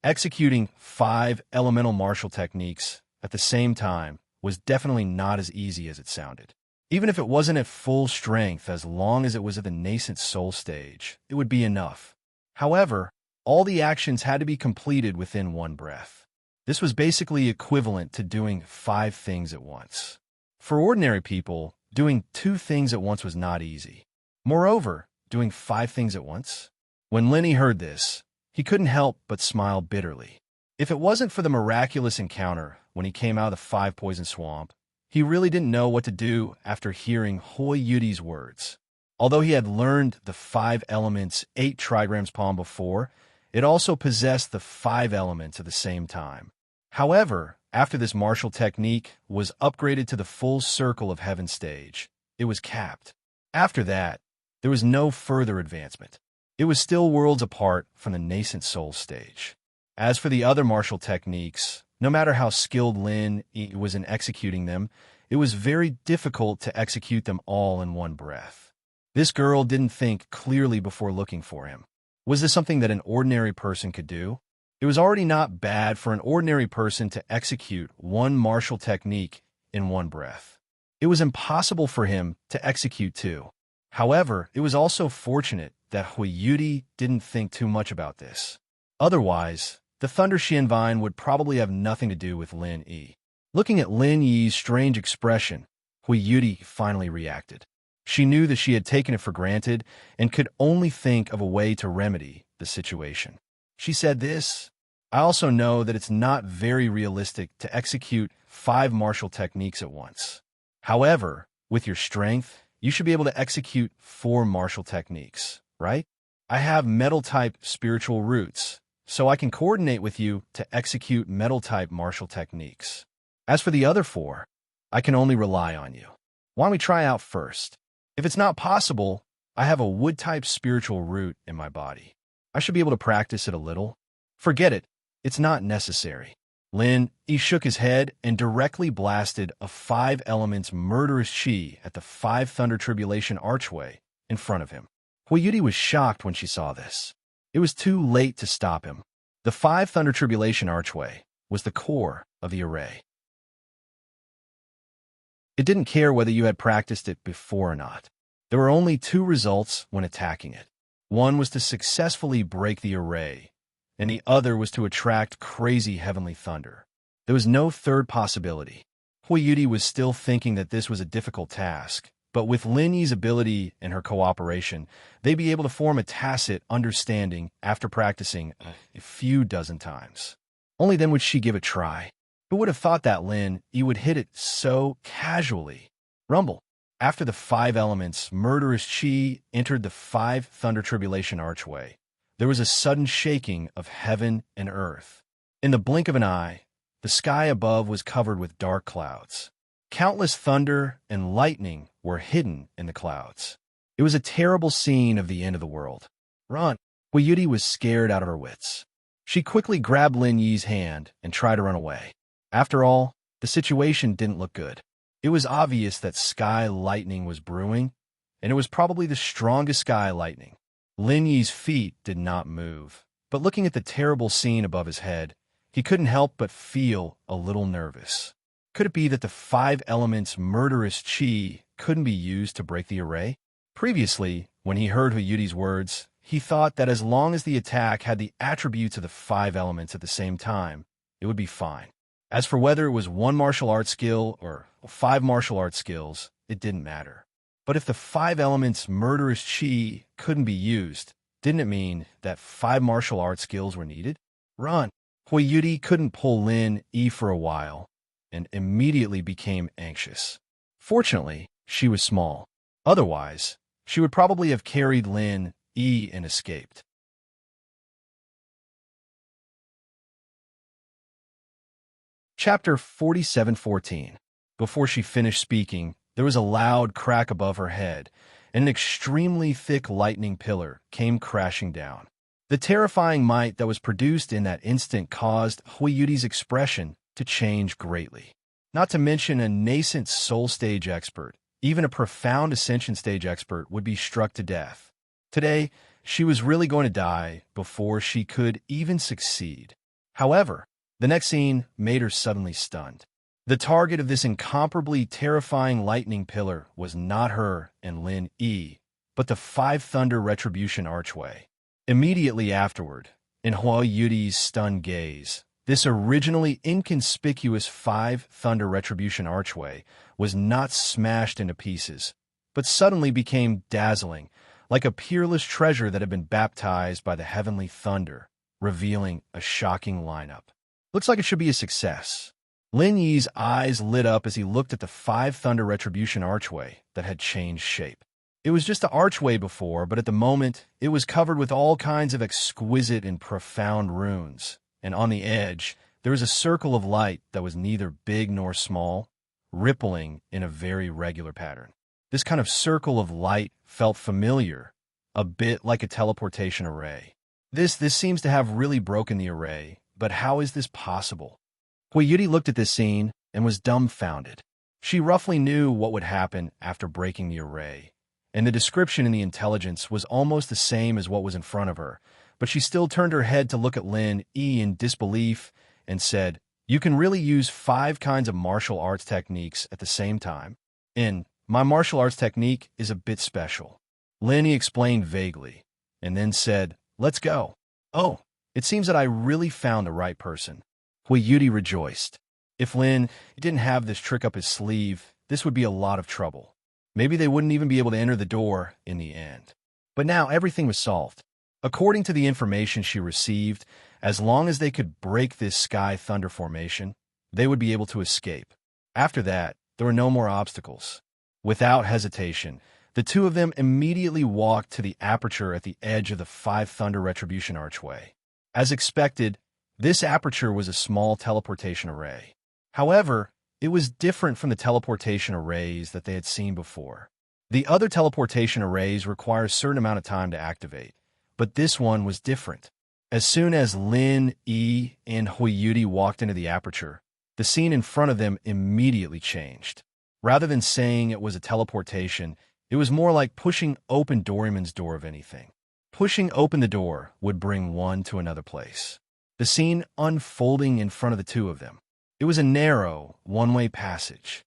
executing 5 elemental martial techniques at the same time was definitely not as easy as it sounded. Even if it wasn't at full strength, as long as it was at the nascent soul stage, it would be enough. However, all the actions had to be completed within one breath. This was basically equivalent to doing 5 things at once. For ordinary people, doing 2 things at once was not easy. Moreover, doing 5 things at once? When Lenny heard this, he couldn't help but smile bitterly. If it wasn't for the miraculous encounter when he came out of the 5 poison swamp, he really didn't know what to do after hearing Huiyuti's words. Although he had learned the 5 elements 8 trigrams palm before, it also possessed the 5 elements at the same time. However, after this martial technique was upgraded to the full circle of heaven stage, it was capped. After that, there was no further advancement. It was still worlds apart from the nascent soul stage. As for the other martial techniques, no matter how skilled Lin was in executing them, it was very difficult to execute them all in one breath. This girl didn't think clearly before looking for him. Was this something that an ordinary person could do? It was already not bad for an ordinary person to execute one martial technique in one breath. It was impossible for him to execute 2. However, it was also fortunate that Huiyuti didn't think too much about this. Otherwise, the Thunder Xianvine would probably have nothing to do with Lin Yi. Looking at Lin Yi's strange expression, Huiyuti finally reacted. She knew that she had taken it for granted and could only think of a way to remedy the situation. She said this, "I also know that it's not very realistic to execute 5 martial techniques at once. However, with your strength, you should be able to execute 4 martial techniques, right? I have metal-type spiritual roots, so I can coordinate with you to execute metal-type martial techniques. As for the other 4, I can only rely on you. Why don't we try out first? If it's not possible, I have a wood-type spiritual root in my body. I should be able to practice it a little. Forget it. It's not necessary." Lin Yi shook his head and directly blasted a 5 elements murderous chi at the 5 Thunder Tribulation archway in front of him. Huiyuti was shocked when she saw this. It was too late to stop him. The 5 Thunder Tribulation archway was the core of the array. It didn't care whether you had practiced it before or not. There were only 2 results when attacking it. One was to successfully break the array, and the other was to attract crazy heavenly thunder. There was no third possibility. Huiyuti was still thinking that this was a difficult task, but with Lin Yi's ability and her cooperation, they'd be able to form a tacit understanding after practicing a few dozen times. Only then would she give it a try. Who would have thought that Lin Yi would hit it so casually? Rumble. After the 5 elements, murderous chi entered the 5 Thunder Tribulation archway, there was a sudden shaking of heaven and earth. In the blink of an eye, the sky above was covered with dark clouds. Countless thunder and lightning were hidden in the clouds. It was a terrible scene of the end of the world. Run! Huiyuti was scared out of her wits. She quickly grabbed Lin Yi's hand and tried to run away. After all, the situation didn't look good. It was obvious that sky lightning was brewing, and it was probably the strongest sky lightning. Lin Yi's feet did not move, but looking at the terrible scene above his head, he couldn't help but feel a little nervous. Could it be that the 5 elements murderous chi couldn't be used to break the array? Previously, when he heard Huiyuti's words, he thought that as long as the attack had the attributes of the 5 elements at the same time, it would be fine. As for whether it was 1 martial arts skill or 5 martial arts skills, it didn't matter. But if the 5 elements murderous chi couldn't be used, didn't it mean that 5 martial arts skills were needed? Run! Huiyuti couldn't pull Lin Yi for a while, and immediately became anxious. Fortunately, she was small. Otherwise, she would probably have carried Lin Yi and escaped. Chapter 47:14. Before she finished speaking, there was a loud crack above her head, and an extremely thick lightning pillar came crashing down. The terrifying might that was produced in that instant caused Huiyuti's expression to change greatly. Not to mention a nascent soul stage expert, even a profound ascension stage expert would be struck to death. Today, she was really going to die before she could even succeed. However, the next scene made her suddenly stunned. The target of this incomparably terrifying lightning pillar was not her and Lin Yi, but the 5 Thunder Retribution Archway. Immediately afterward, in Huiyuti's stunned gaze, this originally inconspicuous 5 Thunder Retribution Archway was not smashed into pieces, but suddenly became dazzling, like a peerless treasure that had been baptized by the heavenly thunder, revealing a shocking lineup. Looks like it should be a success. Lin Yi's eyes lit up as he looked at the 5 Thunder Retribution Archway that had changed shape. It was just an archway before, but at the moment, it was covered with all kinds of exquisite and profound runes, and on the edge, there was a circle of light that was neither big nor small, rippling in a very regular pattern. This kind of circle of light felt familiar, a bit like a teleportation array. This seems to have really broken the array, but how is this possible? Huiyuti looked at this scene and was dumbfounded. She roughly knew what would happen after breaking the array, and the description in the intelligence was almost the same as what was in front of her, but she still turned her head to look at Lin Yi in disbelief and said, "You can really use 5 kinds of martial arts techniques at the same time? My martial arts technique is a bit special." Lin Yi explained vaguely, and then said, "Let's go." "Oh, it seems that I really found the right person." Huiyuti rejoiced. If Lin didn't have this trick up his sleeve, this would be a lot of trouble. Maybe they wouldn't even be able to enter the door in the end. But now everything was solved. According to the information she received, as long as they could break this sky thunder formation, they would be able to escape. After that, there were no more obstacles. Without hesitation, the two of them immediately walked to the aperture at the edge of the 5 Thunder Retribution Archway. As expected, this aperture was a small teleportation array. However, it was different from the teleportation arrays that they had seen before. The other teleportation arrays require a certain amount of time to activate, but this one was different. As soon as Lin Yi and Huiyuti walked into the aperture, the scene in front of them immediately changed. Rather than saying it was a teleportation, it was more like pushing open Doraemon's door of anything. Pushing open the door would bring one to another place. The scene unfolding in front of the two of them. It was a narrow, one-way passage.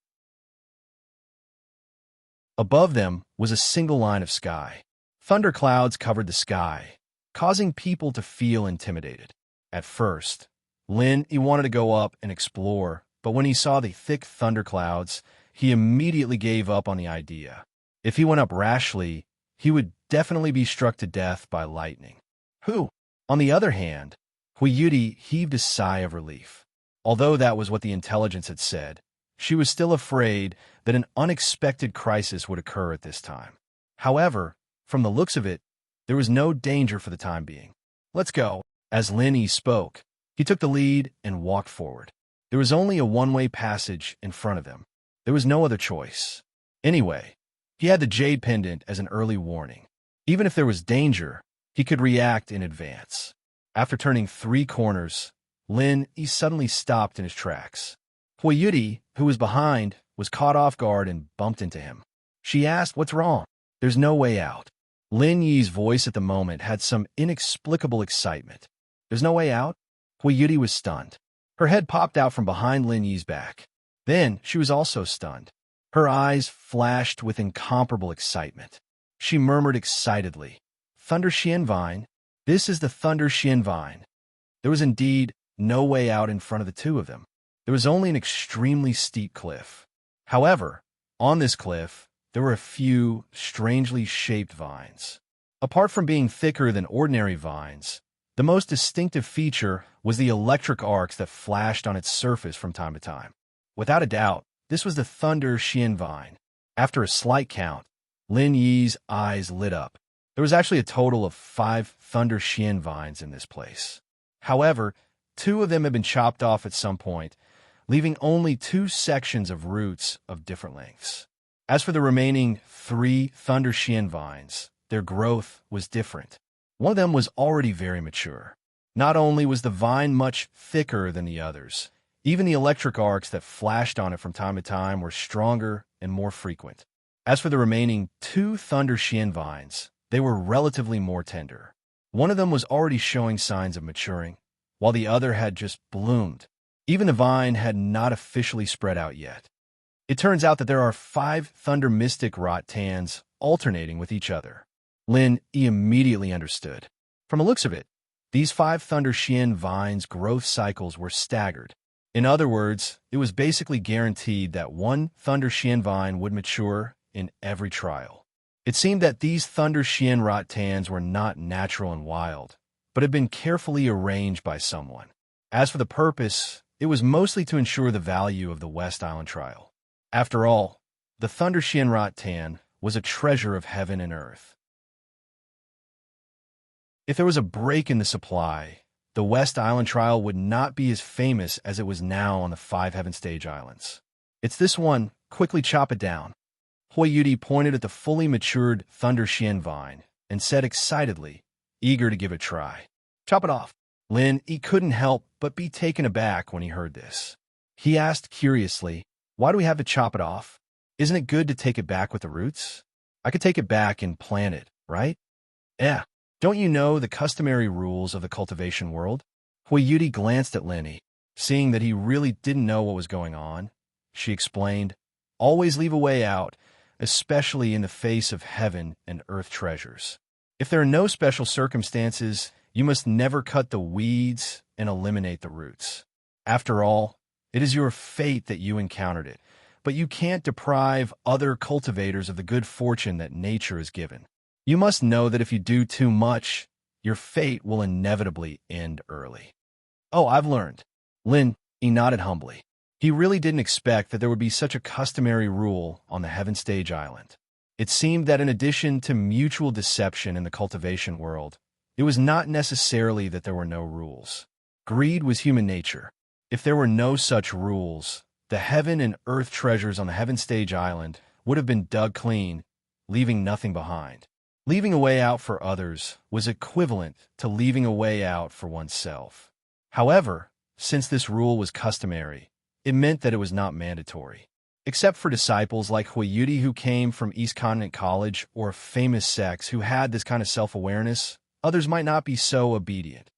Above them was a single line of sky. Thunderclouds covered the sky, causing people to feel intimidated. At first, Lin Yi wanted to go up and explore, but when he saw the thick thunderclouds, he immediately gave up on the idea. If he went up rashly, he would definitely be struck to death by lightning. On the other hand, Huiyuti heaved a sigh of relief. Although that was what the intelligence had said, she was still afraid that an unexpected crisis would occur at this time. However, from the looks of it, there was no danger for the time being. "Let's go." As Lin Yi spoke, he took the lead and walked forward. There was only a one-way passage in front of him. There was no other choice. Anyway, he had the jade pendant as an early warning. Even if there was danger, he could react in advance. After turning 3 corners, Lin Yi suddenly stopped in his tracks. Huiyuti, who was behind, was caught off guard and bumped into him. She asked, "What's wrong?" "There's no way out." Lin Yi's voice at the moment had some inexplicable excitement. "There's no way out?" Huiyuti was stunned. Her head popped out from behind Lin Yi's back. Then she was also stunned. Her eyes flashed with incomparable excitement. She murmured excitedly, Thunder Xian Vine. This is the Thunder Xian Vine. There was indeed no way out in front of the two of them. There was only an extremely steep cliff. However, on this cliff, there were a few strangely shaped vines. Apart from being thicker than ordinary vines, the most distinctive feature was the electric arcs that flashed on its surface from time to time. Without a doubt, this was the Thunder Xian Vine. After a slight count, Lin Yi's eyes lit up. There was actually a total of 5 Thunder Xian Vines in this place. However, 2 of them had been chopped off at some point, leaving only 2 sections of roots of different lengths. As for the remaining 3 Thunder Xian Vines, their growth was different. One of them was already very mature. Not only was the vine much thicker than the others, even the electric arcs that flashed on it from time to time were stronger and more frequent. As for the remaining 2 Thunder Xian Vines, they were relatively more tender. One of them was already showing signs of maturing, while the other had just bloomed. Even the vine had not officially spread out yet. It turns out that there are 5 Thunder Mystic Rot Tans alternating with each other. Lin Yi immediately understood. From the looks of it, these 5 Thunder Xian Vines' growth cycles were staggered. In other words, it was basically guaranteed that one Thunder Xian Vine would mature in every trial. It seemed that these Thunder Xian Rot Tans were not natural and wild, but had been carefully arranged by someone. As for the purpose, it was mostly to ensure the value of the West Island trial. After all, the Thunder Xian Rot Tan was a treasure of heaven and earth. If there was a break in the supply, the West Island trial would not be as famous as it was now on the 5 Heaven Stage Islands. It's this one, quickly chop it down. Hui Yudi pointed at the fully matured Thunder Xian Vine and said excitedly, eager to give it a try. Chop it off. Lin Yi couldn't help but be taken aback when he heard this. He asked curiously, why do we have to chop it off? Isn't it good to take it back with the roots? I could take it back and plant it, right? Yeah. Don't you know the customary rules of the cultivation world? Hui Yudi glanced at Lin Yi. Seeing that he really didn't know what was going on, she explained, always leave a way out, especially in the face of heaven and earth treasures. If there are no special circumstances, you must never cut the weeds and eliminate the roots. After all, it is your fate that you encountered it, but you can't deprive other cultivators of the good fortune that nature has given. You must know that if you do too much, your fate will inevitably end early. Oh, I've learned. Lin Yi nodded humbly. He really didn't expect that there would be such a customary rule on the Heaven Stage Island. It seemed that in addition to mutual deception in the cultivation world, it was not necessarily that there were no rules. Greed was human nature. If there were no such rules, the heaven and earth treasures on the Heaven Stage Island would have been dug clean, leaving nothing behind. Leaving a way out for others was equivalent to leaving a way out for oneself. However, since this rule was customary, it meant that it was not mandatory. Except for disciples like Hui Yudi who came from East Continent College or famous sects who had this kind of self-awareness, others might not be so obedient.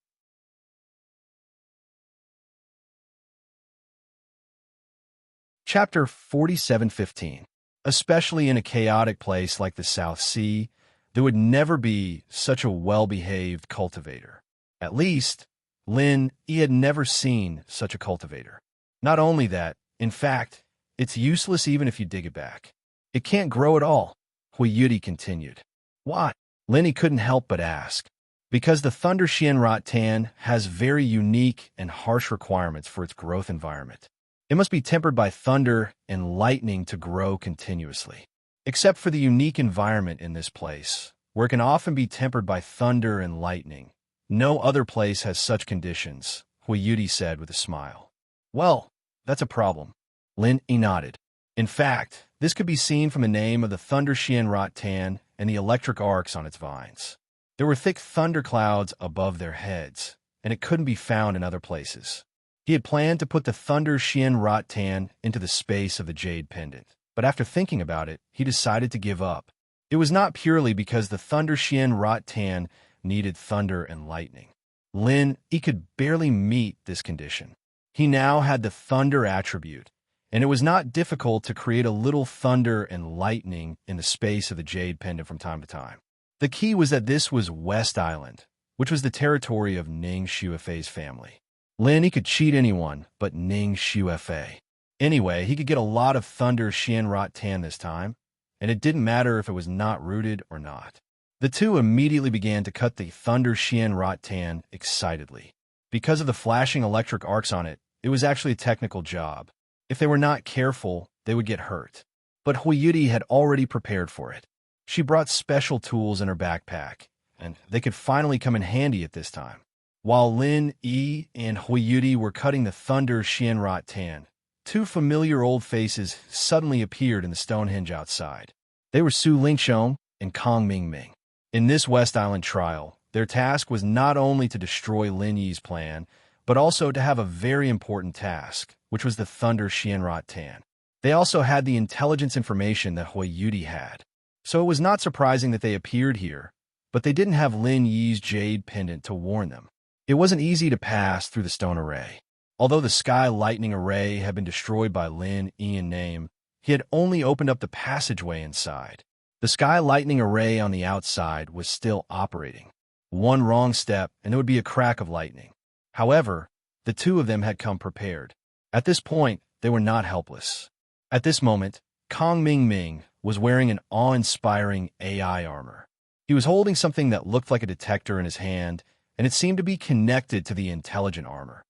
Chapter 47:15. Especially in a chaotic place like the South Sea, there would never be such a well-behaved cultivator. At least, Lin Yi had never seen such a cultivator. Not only that, in fact, it's useless even if you dig it back. It can't grow at all, Hui Yudi continued. Why? Lin Yi couldn't help but ask. Because the Thunder Xian Rot Tan has very unique and harsh requirements for its growth environment. It must be tempered by thunder and lightning to grow continuously. Except for the unique environment in this place, where it can often be tempered by thunder and lightning, no other place has such conditions, Hui Yudi said with a smile. Well, that's a problem. Lin Yi nodded. In fact, this could be seen from the name of the Thunder Xian Rot Tan and the electric arcs on its vines. There were thick thunder clouds above their heads, and it couldn't be found in other places. He had planned to put the Thunder Xian Rot Tan into the space of the Jade Pendant, but after thinking about it, he decided to give up. It was not purely because the Thunder Xian Rot Tan needed thunder and lightning. Lin Yi could barely meet this condition. He now had the thunder attribute, and it was not difficult to create a little thunder and lightning in the space of the Jade Pendant from time to time. The key was that this was West Island, which was the territory of Ning Shuefei's family. Lin, he could cheat anyone but Ning Shuefei. Anyway, he could get a lot of Thunder Xianrot Tan this time, and it didn't matter if it was not rooted or not. The two immediately began to cut the Thunder Xianrot Tan excitedly. Because of the flashing electric arcs on it, it was actually a technical job. If they were not careful, they would get hurt. But Huiyuti had already prepared for it. She brought special tools in her backpack, and they could finally come in handy at this time. While Lin Yi and Huiyuti were cutting the Thunder Xianrot Tan, two familiar old faces suddenly appeared in the Stonehenge outside. They were Su Lingqiong and Kong Mingming. In this West Island trial, their task was not only to destroy Lin Yi's plan, but also to have a very important task, which was the Thunder Xianrot Tan. They also had the intelligence information that Huiyuti had. So it was not surprising that they appeared here, but they didn't have Lin Yi's jade pendant to warn them. It wasn't easy to pass through the stone array. Although the sky lightning array had been destroyed by Lin Ian Name, he had only opened up the passageway inside. The sky lightning array on the outside was still operating. One wrong step and it would be a crack of lightning. However, the two of them had come prepared. At this point, they were not helpless. At this moment, Kong Mingming was wearing an awe-inspiring AI armor. He was holding something that looked like a detector in his hand, and it seemed to be connected to the intelligent armor.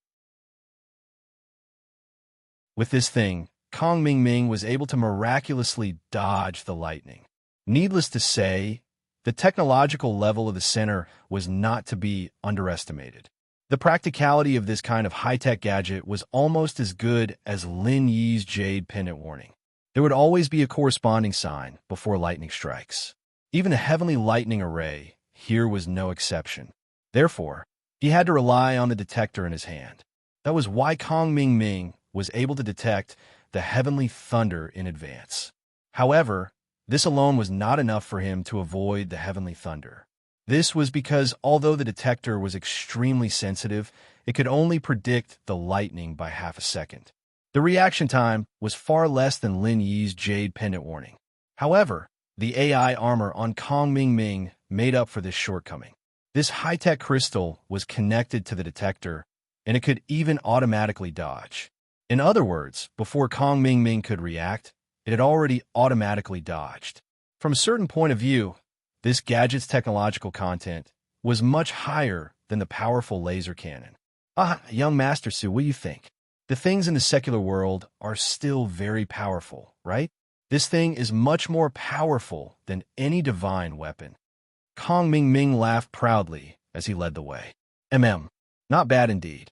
With this thing, Kong Mingming was able to miraculously dodge the lightning. Needless to say, the technological level of the center was not to be underestimated. The practicality of this kind of high-tech gadget was almost as good as Lin Yi's jade pendant warning. There would always be a corresponding sign before lightning strikes. Even the heavenly lightning array here was no exception. Therefore, he had to rely on the detector in his hand. That was why Kong Mingming was able to detect the heavenly thunder in advance. However, this alone was not enough for him to avoid the heavenly thunder. This was because although the detector was extremely sensitive, it could only predict the lightning by half a second. The reaction time was far less than Lin Yi's jade pendant warning. However, the AI armor on Kong Mingming made up for this shortcoming. This high-tech crystal was connected to the detector, and it could even automatically dodge. In other words, before Kong Mingming could react, it had already automatically dodged. From a certain point of view, this gadget's technological content was much higher than the powerful laser cannon. Young Master Su, what do you think? The things in the secular world are still very powerful, right? This thing is much more powerful than any divine weapon. Kong Mingming laughed proudly as he led the way. Not bad indeed.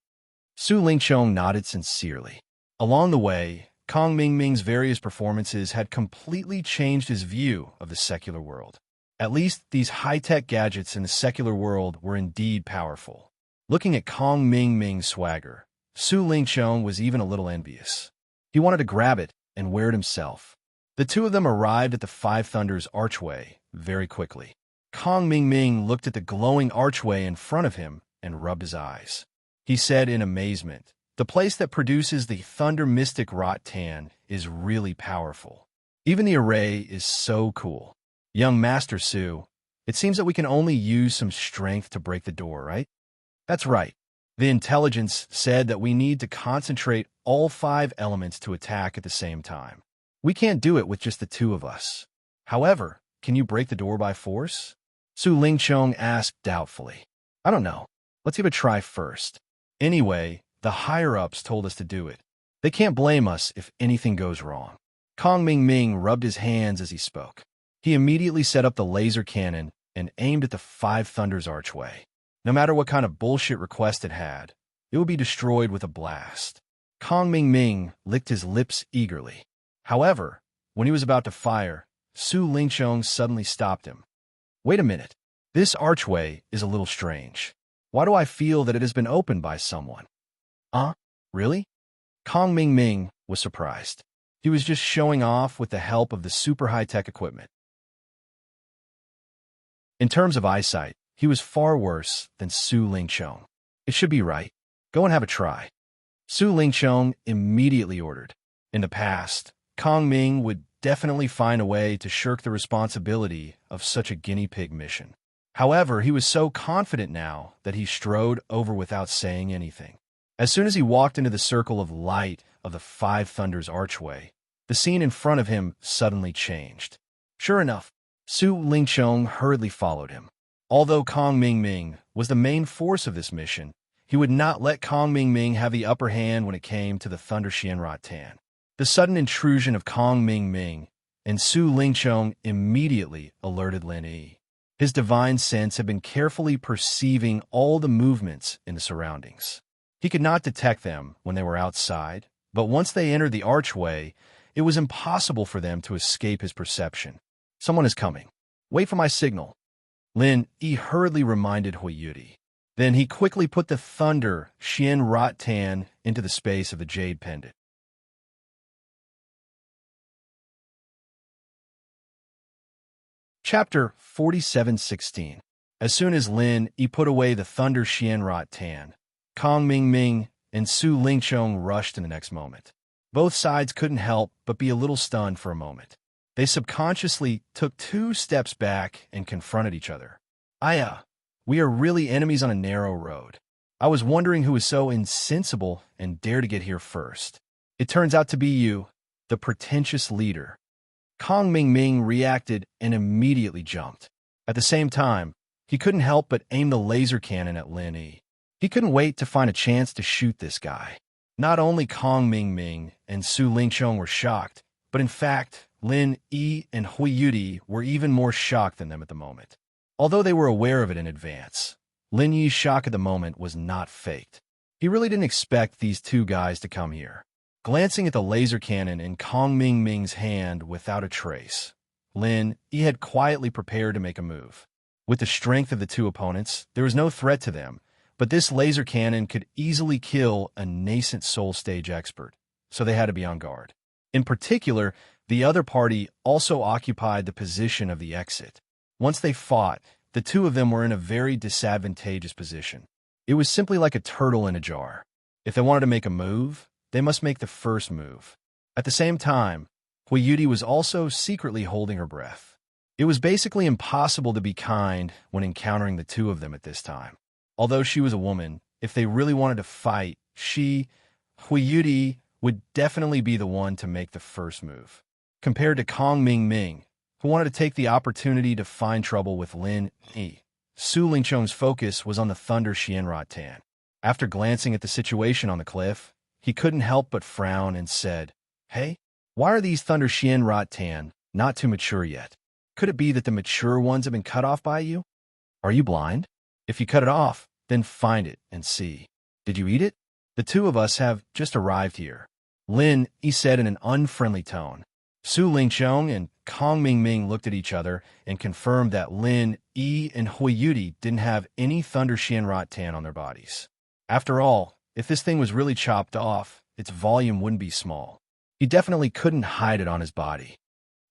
Su Lingqiong nodded sincerely. Along the way, Kong Mingming's various performances had completely changed his view of the secular world. At least these high-tech gadgets in the secular world were indeed powerful. Looking at Kong Mingming's swagger, Su Lingqiong was even a little envious. He wanted to grab it and wear it himself. The two of them arrived at the Five Thunders archway very quickly. Kong Mingming looked at the glowing archway in front of him and rubbed his eyes. He said in amazement, "The place that produces the Thunder Mystic Rot Tan is really powerful. Even the array is so cool. Young Master Su, it seems that we can only use some strength to break the door, right?" "That's right. The intelligence said that we need to concentrate all 5 elements to attack at the same time. We can't do it with just the 2 of us. However, can you break the door by force?" Su Lingqiong asked doubtfully. "I don't know. Let's give it a try first. Anyway, the higher-ups told us to do it. They can't blame us if anything goes wrong." Kong Mingming rubbed his hands as he spoke. He immediately set up the laser cannon and aimed at the Five Thunders archway. No matter what kind of bullshit request it had, it would be destroyed with a blast. Kong Mingming licked his lips eagerly. However, when he was about to fire, Su Lingqiong suddenly stopped him. "Wait a minute. This archway is a little strange. Why do I feel that it has been opened by someone?" Really?" Kong Mingming was surprised. He was just showing off with the help of the super high-tech equipment. In terms of eyesight, he was far worse than Su Lingqiong. "It should be right. Go and have a try." Su Lingqiong immediately ordered. In the past, Kong Ming would definitely find a way to shirk the responsibility of such a guinea pig mission. However, he was so confident now that he strode over without saying anything. As soon as he walked into the circle of light of the Five Thunders archway, the scene in front of him suddenly changed. Sure enough, Su Lingqiong hurriedly followed him. Although Kong Ming was the main force of this mission, he would not let Kong Ming have the upper hand when it came to the Thunder Xianrat Tan. The sudden intrusion of Kong Ming and Su Lingqiong immediately alerted Lin Yi. His divine sense had been carefully perceiving all the movements in the surroundings. He could not detect them when they were outside, but once they entered the archway, it was impossible for them to escape his perception. Someone is coming. Wait for my signal. Lin Yi hurriedly reminded Hui Yudi. Then he quickly put the Thunder Xianrat Tan into the space of the Jade Pendant. Chapter 47:16. As soon as Lin Yi put away the Thunder Xianrat Tan, Kong Ming and Su Lingqiong rushed in the next moment. Both sides couldn't help but be a little stunned for a moment. They subconsciously took 2 steps back and confronted each other. Aya, we are really enemies on a narrow road. I was wondering who was so insensible and dared to get here first. It turns out to be you, the pretentious leader. Kong Ming reacted and immediately jumped. At the same time, he couldn't help but aim the laser cannon at Lin Yi. He couldn't wait to find a chance to shoot this guy. Not only Kong Ming and Su Lingqiong were shocked, but in fact, Lin Yi and Hui Yudi were even more shocked than them at the moment. Although they were aware of it in advance, Lin Yi's shock at the moment was not faked. He really didn't expect these 2 guys to come here. Glancing at the laser cannon in Kong Ming's hand without a trace, Lin Yi had quietly prepared to make a move. With the strength of the 2 opponents, there was no threat to them, but this laser cannon could easily kill a nascent soul stage expert, so they had to be on guard. In particular, the other party also occupied the position of the exit. Once they fought, the 2 of them were in a very disadvantageous position. It was simply like a turtle in a jar. If they wanted to make a move, they must make the first move. At the same time, Hui Yudi was also secretly holding her breath. It was basically impossible to be kind when encountering the 2 of them at this time. Although she was a woman, if they really wanted to fight, Hui Yudi, would definitely be the one to make the first move. Compared to Kong Ming, who wanted to take the opportunity to find trouble with Lin Yi, Su Lingqiong's focus was on the Thunder Xianrat Tan. After glancing at the situation on the cliff, he couldn't help but frown and said, "Hey, why are these Thunder Xianrat Tan not too mature yet? Could it be that the mature ones have been cut off by you? Are you blind? If you cut it off, then find it and see. Did you eat it? The 2 of us have just arrived here." Lin Yi said in an unfriendly tone. Su Lingqiong and Kong Ming looked at each other and confirmed that Lin Yi and Hui Yudi didn't have any Thunder Xianrat Tan on their bodies. After all, if this thing was really chopped off, its volume wouldn't be small. He definitely couldn't hide it on his body.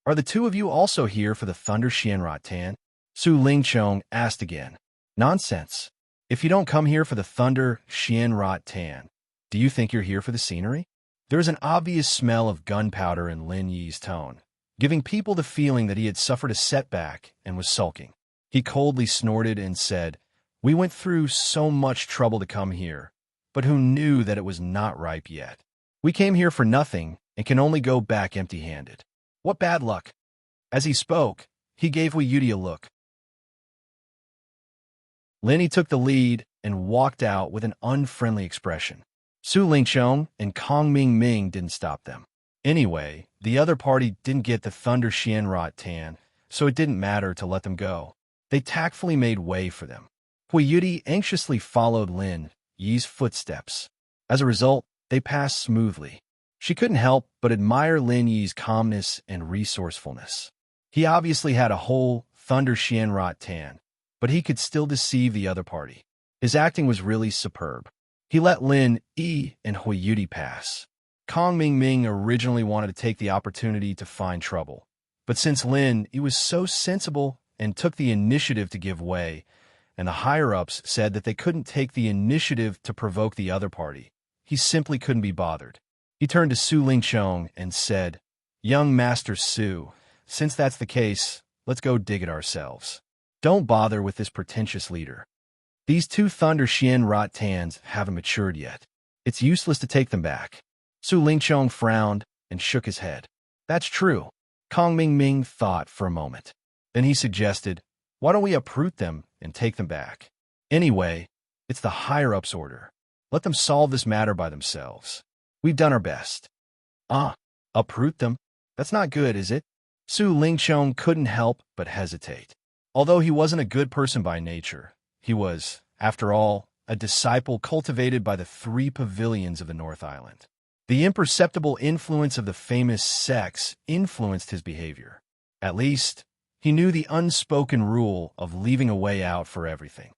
"Are the 2 of you also here for the Thunder Xianrat Tan?" Su Lingqiong asked again. "Nonsense. If you don't come here for the Thunder Xianrat Tan, do you think you're here for the scenery?" There was an obvious smell of gunpowder in Lin Yi's tone, giving people the feeling that he had suffered a setback and was sulking. He coldly snorted and said, "We went through so much trouble to come here, but who knew that it was not ripe yet? We came here for nothing and can only go back empty-handed. What bad luck." As he spoke, he gave Hui Yudi a look. Lin Yi took the lead and walked out with an unfriendly expression. Su Lingqiong and Kong Ming didn't stop them. Anyway, the other party didn't get the Thunder Xianrat Tan, so it didn't matter to let them go. They tactfully made way for them. Hui Yudi anxiously followed Lin Yi's footsteps. As a result, they passed smoothly. She couldn't help but admire Lin Yi's calmness and resourcefulness. He obviously had a whole Thunder Xianrat Tan, but he could still deceive the other party. His acting was really superb. He let Lin Yi and Hui Yudi pass. Kong Ming originally wanted to take the opportunity to find trouble, but since Lin Yi was so sensible and took the initiative to give way, and the higher-ups said that they couldn't take the initiative to provoke the other party, he simply couldn't be bothered. He turned to Su Lingqiong and said, Young Master Su, since that's the case, let's go dig it ourselves. Don't bother with this pretentious leader. These two Thunder Xian Rot Tans haven't matured yet. It's useless to take them back. Su Lingchong frowned and shook his head. That's true. Kong Ming thought for a moment. Then he suggested, why don't we uproot them and take them back? Anyway, it's the higher-ups' order. Let them solve this matter by themselves. We've done our best. Uproot them? That's not good, is it? Su Lingchong couldn't help but hesitate. Although he wasn't a good person by nature, he was, after all, a disciple cultivated by the 3 pavilions of the North Island. The imperceptible influence of the famous sex influenced his behavior. At least, he knew the unspoken rule of leaving a way out for everything.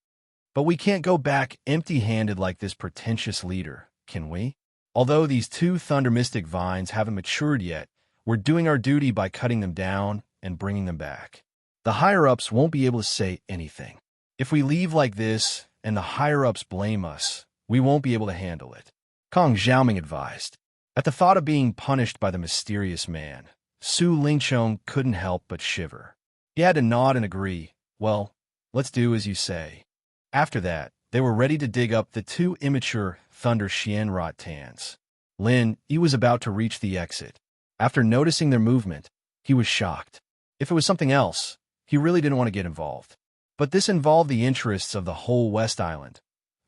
But we can't go back empty-handed like this pretentious leader, can we? Although these 2 Thunder Mystic vines haven't matured yet, we're doing our duty by cutting them down and bringing them back. The higher-ups won't be able to say anything. If we leave like this and the higher-ups blame us, we won't be able to handle it, Kong Xiaoming advised. At the thought of being punished by the mysterious man, Su Lingchong couldn't help but shiver. He had to nod and agree. Well, let's do as you say. After that, they were ready to dig up the 2 immature Thunder Xian Rot Tans. Lin Yi was about to reach the exit. After noticing their movement, he was shocked. If it was something else, he really didn't want to get involved. But this involved the interests of the whole West Island,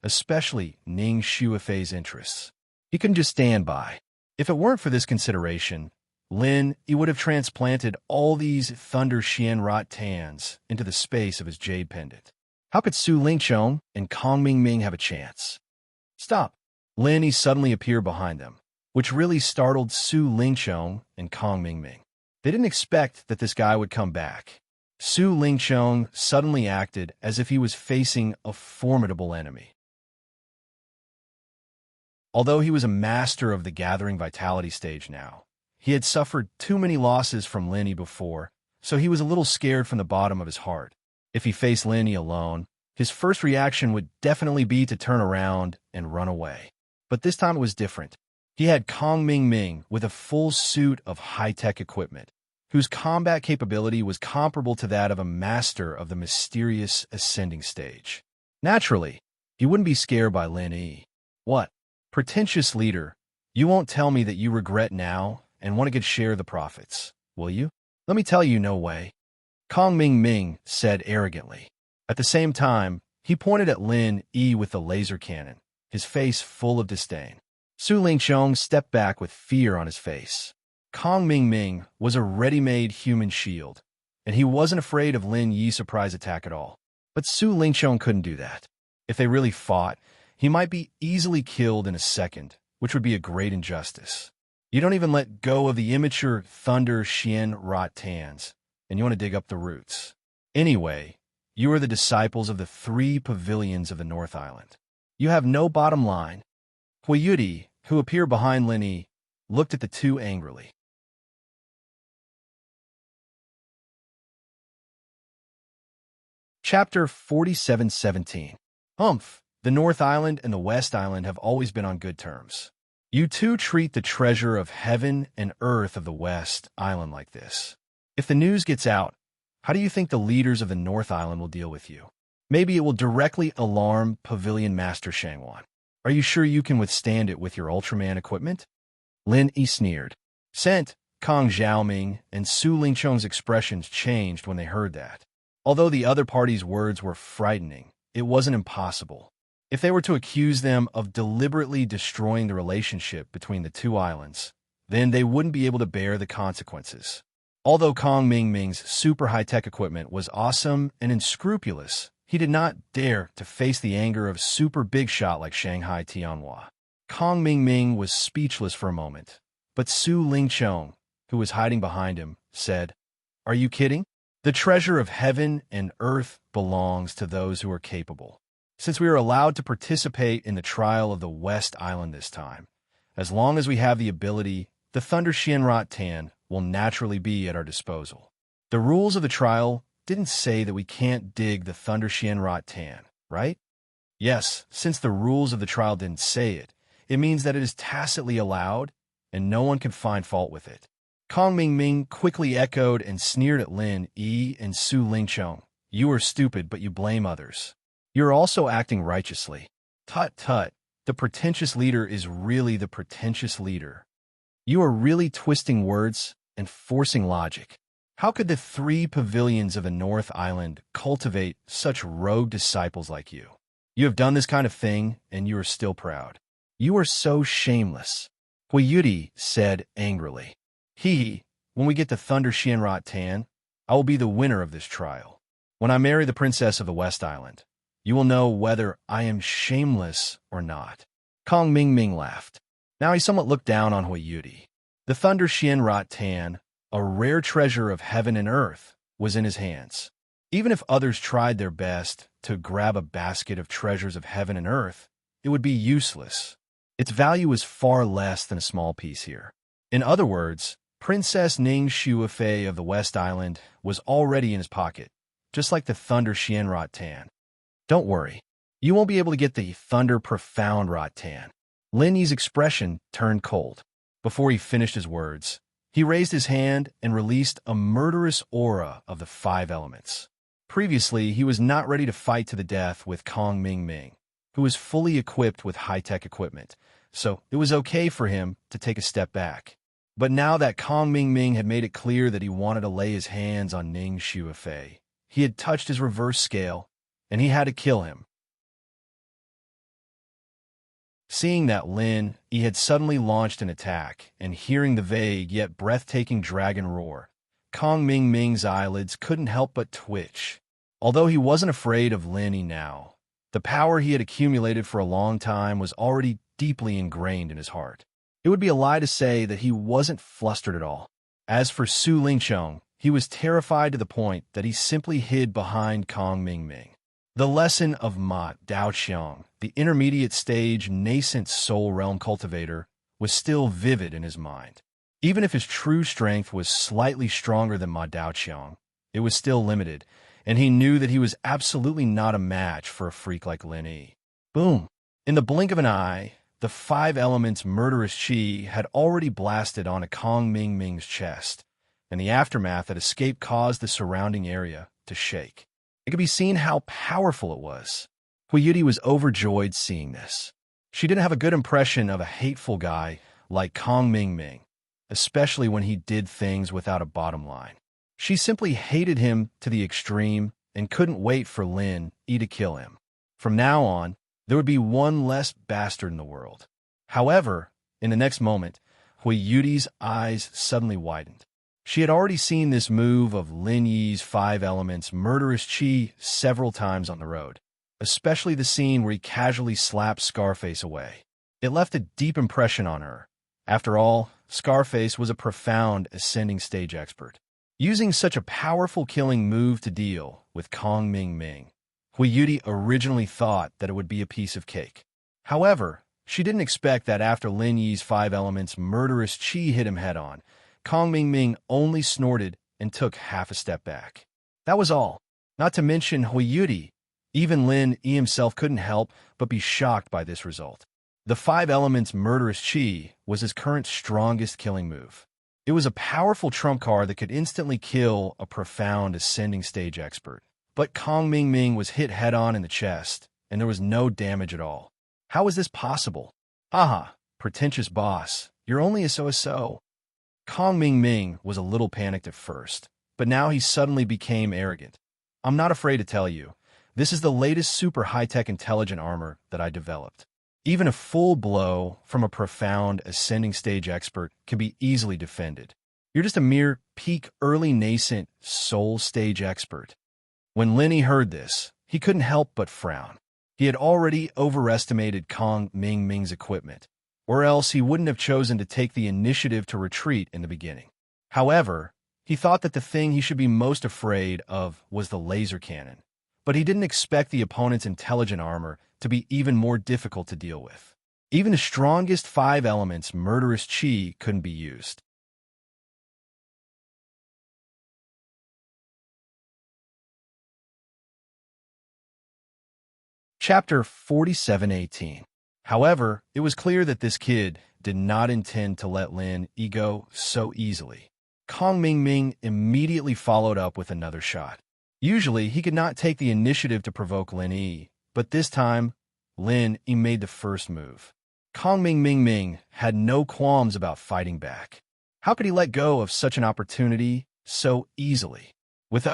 especially Ning Shuifei's interests. He couldn't just stand by. If it weren't for this consideration, Lin Yi would have transplanted all these Thunder Xian Rot Tans into the space of his jade pendant. How could Su Lingchong and Kong Ming have a chance? Stop! Lin Yi suddenly appeared behind them, which really startled Su Lingchong and Kong Ming. They didn't expect that this guy would come back. Su Lingchong suddenly acted as if he was facing a formidable enemy. Although he was a master of the gathering vitality stage now, he had suffered too many losses from Lin Yi before, so he was a little scared from the bottom of his heart. If he faced Lin Yi alone, his first reaction would definitely be to turn around and run away. But this time it was different. He had Kong Ming with a full suit of high-tech equipment, whose combat capability was comparable to that of a master of the mysterious ascending stage. Naturally, he wouldn't be scared by Lin Yi. What? Pretentious leader, you won't tell me that you regret now and want to get share of the profits, will you? Let me tell you, no way. Kong Ming said arrogantly. At the same time, he pointed at Lin Yi with the laser cannon, his face full of disdain. Su Lingchong stepped back with fear on his face. Kong Ming was a ready-made human shield, and he wasn't afraid of Lin Yi's surprise attack at all. But Su Lingchong couldn't do that. If they really fought, he might be easily killed in a second, which would be a great injustice. You don't even let go of the immature Thunder Xian Rot Tans, and you want to dig up the roots. Anyway, you are the disciples of the 3 pavilions of the North Island. You have no bottom line. Hui Yudi, who appeared behind Lin Yi, looked at the 2 angrily. Chapter 47:17. The North Island and the West Island have always been on good terms. You 2 treat the treasure of heaven and earth of the West Island like this. If the news gets out, how do you think the leaders of the North Island will deal with you? Maybe it will directly alarm Pavilion Master Shangwan. Are you sure you can withstand it with your Ultraman equipment? Lin Yi sneered. Sent, Kong Xiaoming and Su Lingchong's expressions changed when they heard that. Although the other party's words were frightening, it wasn't impossible. If they were to accuse them of deliberately destroying the relationship between the 2 islands, then they wouldn't be able to bear the consequences. Although Kong Ming's super high-tech equipment was awesome and unscrupulous, he did not dare to face the anger of super big shot like Shanghai Tianhua. Kong Ming was speechless for a moment, but Su Lingchong, who was hiding behind him, said, Are you kidding? The treasure of heaven and earth belongs to those who are capable. Since we are allowed to participate in the trial of the West Island this time, as long as we have the ability, the Thunder Xian Rot Tan will naturally be at our disposal. The rules of the trial didn't say that we can't dig the Thunder Xian Rot Tan, right? Yes, since the rules of the trial didn't say it, it means that it is tacitly allowed, and no one can find fault with it. Kong Ming Ming quickly echoed and sneered at Lin Yi and Su Lingchong. You are stupid, but you blame others. You're also acting righteously. Tut tut, the pretentious leader is really the pretentious leader. You are really twisting words and forcing logic. How could the 3 pavilions of the North Island cultivate such rogue disciples like you? You have done this kind of thing, and you are still proud. You are so shameless, Hui Yudi said angrily. When we get to Thunder Xianrat Tan, I will be the winner of this trial. When I marry the princess of the West Island, you will know whether I am shameless or not. Kong Ming Ming laughed. Now he somewhat looked down on Hui Yudi. The Thunder Xianrat Tan, a rare treasure of heaven and earth, was in his hands. Even if others tried their best to grab a basket of treasures of heaven and earth, it would be useless. Its value is far less than a small piece here. In other words, Princess Ning Shuafei of the West Island was already in his pocket, just like the Thunder Xianrat Tan. Don't worry, you won't be able to get the Thunder Profound Rot Tan. Lin Yi's expression turned cold. Before he finished his words, he raised his hand and released a murderous aura of the 5 elements. Previously, he was not ready to fight to the death with Kong Ming Ming, who was fully equipped with high-tech equipment, so it was okay for him to take a step back. But now that Kong Ming Ming had made it clear that he wanted to lay his hands on Ning Shuafei, he had touched his reverse scale, and he had to kill him. Seeing that Lin Yi had suddenly launched an attack, and hearing the vague yet breathtaking dragon roar, Kong Ming Ming's eyelids couldn't help but twitch. Although he wasn't afraid of Lin Yi now, the power he had accumulated for a long time was already deeply ingrained in his heart. It would be a lie to say that he wasn't flustered at all. As for Su Lingchong, he was terrified to the point that he simply hid behind Kong Ming Ming. The lesson of Ma Daoqiang, the intermediate stage nascent soul realm cultivator, was still vivid in his mind. Even if his true strength was slightly stronger than Ma Daoqiang, it was still limited, and he knew that he was absolutely not a match for a freak like Lin Yi. Boom! In the blink of an eye, the 5 elements murderous chi had already blasted onto Kong Ming Ming's chest, and the aftermath that escaped caused the surrounding area to shake. It could be seen how powerful it was. Hui Yudi was overjoyed seeing this. She didn't have a good impression of a hateful guy like Kong Ming Ming, especially when he did things without a bottom line. She simply hated him to the extreme and couldn't wait for Lin Yi to kill him. From now on, there would be one less bastard in the world. However, in the next moment, Hui Yudi's eyes suddenly widened. She had already seen this move of Lin Yi's 5 elements murderous chi several times on the road, especially the scene where he casually slapped Scarface away. It left a deep impression on her. After all, Scarface was a profound ascending stage expert. Using such a powerful killing move to deal with Kong Ming Ming, Hui Yudi originally thought that it would be a piece of cake. However, she didn't expect that after Lin Yi's 5 elements murderous chi hit him head-on, Kong Ming Ming only snorted and took half a step back. That was all. Not to mention Hui Yudi, even Lin Yi himself couldn't help but be shocked by this result. The 5 elements murderous chi was his current strongest killing move. It was a powerful trump card that could instantly kill a profound ascending stage expert. But Kong Ming Ming was hit head-on in the chest, and there was no damage at all. How was this possible? Haha, pretentious boss, you're only a so-so. Kong Ming Ming was a little panicked at first, but now he suddenly became arrogant. I'm not afraid to tell you, this is the latest super high-tech intelligent armor that I developed. Even a full blow from a profound ascending stage expert can be easily defended. You're just a mere peak early nascent soul stage expert. When Lin Yi heard this, he couldn't help but frown. He had already overestimated Kong Ming Ming's equipment, or else he wouldn't have chosen to take the initiative to retreat in the beginning. However, he thought that the thing he should be most afraid of was the laser cannon, but he didn't expect the opponent's intelligent armor to be even more difficult to deal with. Even the strongest 5 elements murderous chi couldn't be used. Chapter 47:18. However, it was clear that this kid did not intend to let Lin Yi go so easily. Kong Ming Ming immediately followed up with another shot. Usually, he could not take the initiative to provoke Lin Yi, but this time, Lin Yi made the first move. Kong Ming Ming Ming had no qualms about fighting back. How could he let go of such an opportunity so easily? With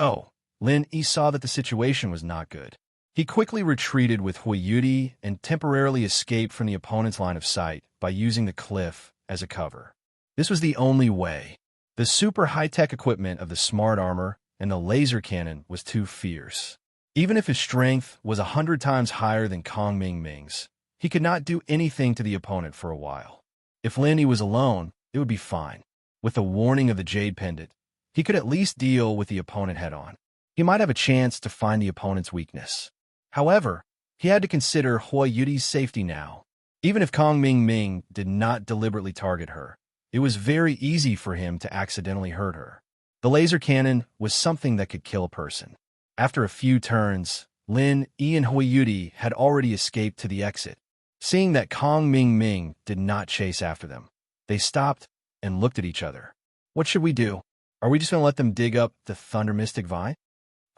Lin Yi saw that the situation was not good. He quickly retreated with Hui Yudi and temporarily escaped from the opponent's line of sight by using the cliff as a cover. This was the only way. The super high-tech equipment of the smart armor and the laser cannon was too fierce. Even if his strength was 100 times higher than Kong Ming Ming's, he could not do anything to the opponent for a while. If Lin Yi was alone, it would be fine. With the warning of the Jade Pendant, he could at least deal with the opponent head-on. He might have a chance to find the opponent's weakness. However, he had to consider Hui Yudi's safety now. Even if Kong Ming Ming did not deliberately target her, it was very easy for him to accidentally hurt her. The laser cannon was something that could kill a person. After a few turns, Lin Yi and Hui Yudi had already escaped to the exit. Seeing that Kong Ming Ming did not chase after them, they stopped and looked at each other. What should we do? Are we just going to let them dig up the Thunder Mystic Vine?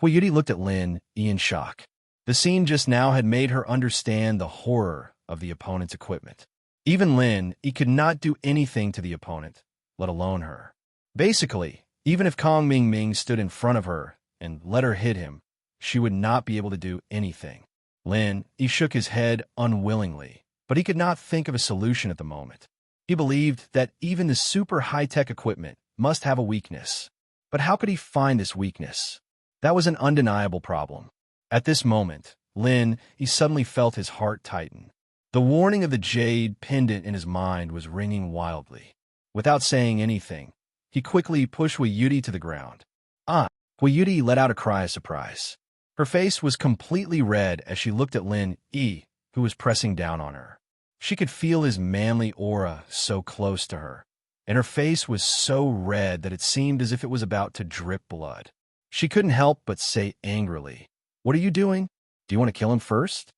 Hui Yudi looked at Lin Yi in shock. The scene just now had made her understand the horror of the opponent's equipment. Even Lin Yi could not do anything to the opponent, let alone her. Basically, even if Kong Ming Ming stood in front of her and let her hit him, she would not be able to do anything. Lin Yi shook his head unwillingly, but he could not think of a solution at the moment. He believed that even the super high-tech equipment must have a weakness. But how could he find this weakness? That was an undeniable problem. At this moment, Lin Yi suddenly felt his heart tighten. The warning of the Jade Pendant in his mind was ringing wildly. Without saying anything, he quickly pushed Hui Yudi to the ground. Hui Yudi let out a cry of surprise. Her face was completely red as she looked at Lin Yi, who was pressing down on her. She could feel his manly aura so close to her, and her face was so red that it seemed as if it was about to drip blood. She couldn't help but say angrily, "What are you doing? Do you want to kill him first?"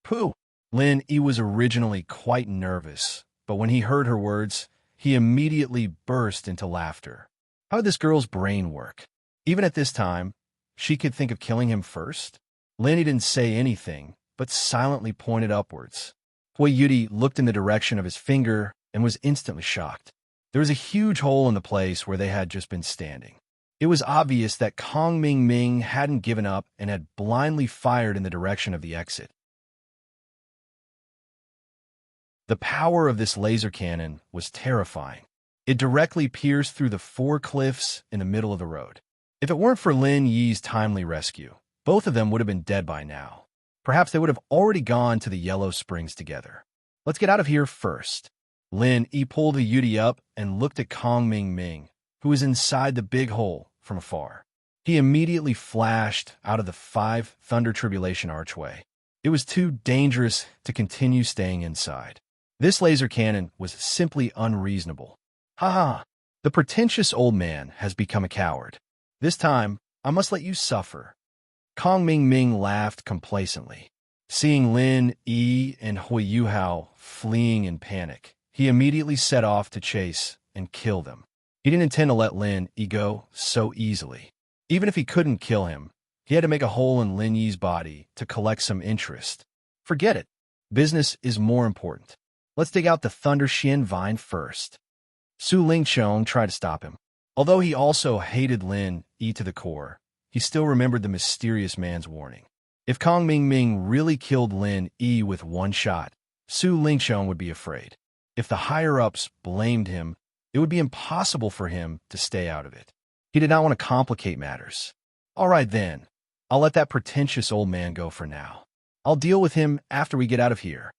Pooh! Lin Yi was originally quite nervous, but when he heard her words, he immediately burst into laughter. How did this girl's brain work? Even at this time, she could think of killing him first? Lin Yi didn't say anything, but silently pointed upwards. Hui Yudi looked in the direction of his finger and was instantly shocked. There was a huge hole in the place where they had just been standing. It was obvious that Kong Ming Ming hadn't given up and had blindly fired in the direction of the exit. The power of this laser cannon was terrifying. It directly pierced through the 4 cliffs in the middle of the road. If it weren't for Lin Yi's timely rescue, both of them would have been dead by now. Perhaps they would have already gone to the Yellow Springs together. Let's get out of here first. Lin Yi pulled the Yudi up and looked at Kong Ming Ming, who was inside the big hole from afar. He immediately flashed out of the 5 Thunder Tribulation archway. It was too dangerous to continue staying inside. This laser cannon was simply unreasonable. Ha ha! The pretentious old man has become a coward. This time, I must let you suffer. Kong Ming Ming laughed complacently. Seeing Lin Yi and Hui Yuhao fleeing in panic, he immediately set off to chase and kill them. He didn't intend to let Lin Yi go so easily. Even if he couldn't kill him, he had to make a hole in Lin Yi's body to collect some interest. Forget it. Business is more important. Let's dig out the Thunder Xian Vine first. Su Lingqiong tried to stop him. Although he also hated Lin Yi to the core, he still remembered the mysterious man's warning. If Kong Ming Ming really killed Lin Yi with one shot, Su Lingqiong would be afraid. If the higher-ups blamed him, it would be impossible for him to stay out of it. He did not want to complicate matters. All right then, I'll let that pretentious old man go for now. I'll deal with him after we get out of here.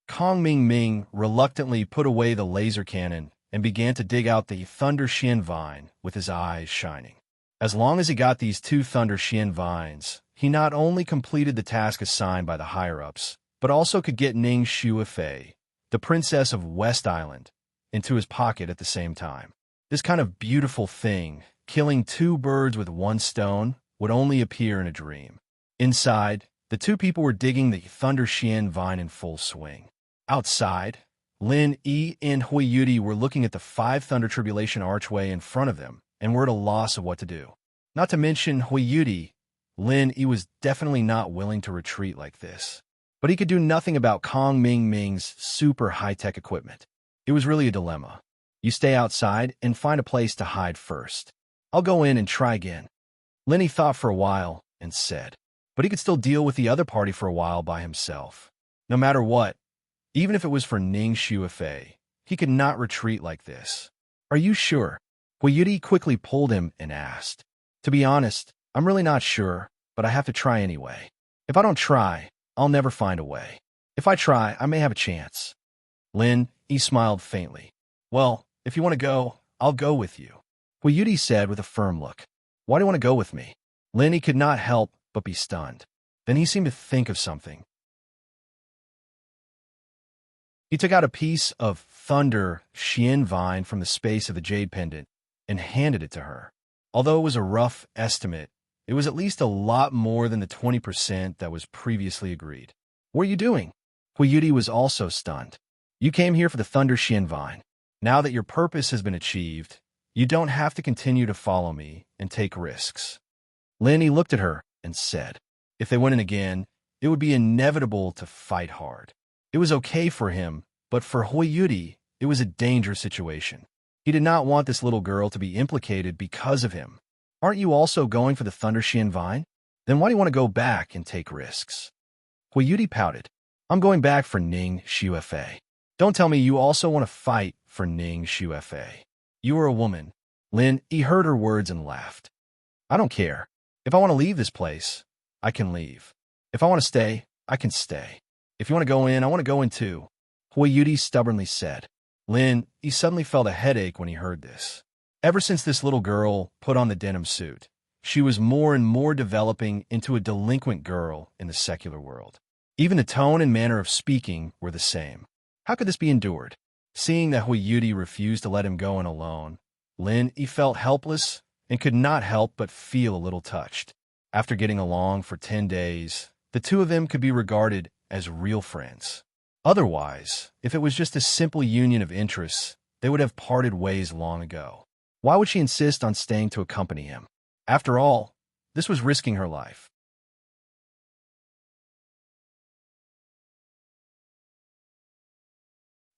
Kong Ming Ming reluctantly put away the laser cannon and began to dig out the Thunder Xian Vine with his eyes shining. As long as he got these 2 Thunder Xian Vines, he not only completed the task assigned by the higher-ups, but also could get Ning Shuifei, the princess of West Island, into his pocket at the same time. This kind of beautiful thing, killing 2 birds with 1 stone, would only appear in a dream. Inside, the 2 people were digging the Thunder Xian Vine in full swing. Outside, Lin Yi and Hui Yudi were looking at the 5 Thunder Tribulation archway in front of them and were at a loss of what to do. Not to mention Huiyuti, Lin Yi was definitely not willing to retreat like this. But he could do nothing about Kong Ming Ming's super high-tech equipment. It was really a dilemma. You stay outside and find a place to hide first. I'll go in and try again. Lin Yi thought for a while and said, but he could still deal with the other party for a while by himself. No matter what, even if it was for Ning Xuefei, he could not retreat like this. Are you sure? Huiyuti quickly pulled him and asked. To be honest, I'm really not sure, but I have to try anyway. If I don't try, I'll never find a way. If I try, I may have a chance. Lin Yi smiled faintly. Well, if you want to go, I'll go with you. Huiyuti said with a firm look. Why do you want to go with me? Lin Yi could not help but be stunned. Then he seemed to think of something. He took out a piece of thunder Xian vine from the space of the jade pendant and handed it to her. Although it was a rough estimate, it was at least a lot more than the 20% that was previously agreed. What are you doing? Huiyuti was also stunned. You came here for the thunder Xian vine. Now that your purpose has been achieved, you don't have to continue to follow me and take risks. Lin Yi looked at her and said, if they went in again, it would be inevitable to fight hard. It was okay for him, but for Huiyuti, it was a dangerous situation. He did not want this little girl to be implicated because of him. Aren't you also going for the Thunder Xian Vine? Then why do you want to go back and take risks? Huiyuti pouted. I'm going back for Ning Xuefei. Don't tell me you also want to fight for Ning Xuefei. You are a woman. Lin Yi heard her words and laughed. I don't care. If I want to leave this place, I can leave. If I want to stay, I can stay. If you want to go in, I want to go in too, Huiyuti stubbornly said. Lin Yi suddenly felt a headache when he heard this. Ever since this little girl put on the denim suit, she was more and more developing into a delinquent girl in the secular world. Even the tone and manner of speaking were the same. How could this be endured? Seeing that Huiyuti refused to let him go in alone, Lin Yi felt helpless and could not help but feel a little touched. After getting along for 10 days, the two of them could be regarded as real friends. Otherwise, if it was just a simple union of interests, they would have parted ways long ago. Why would she insist on staying to accompany him? After all, this was risking her life.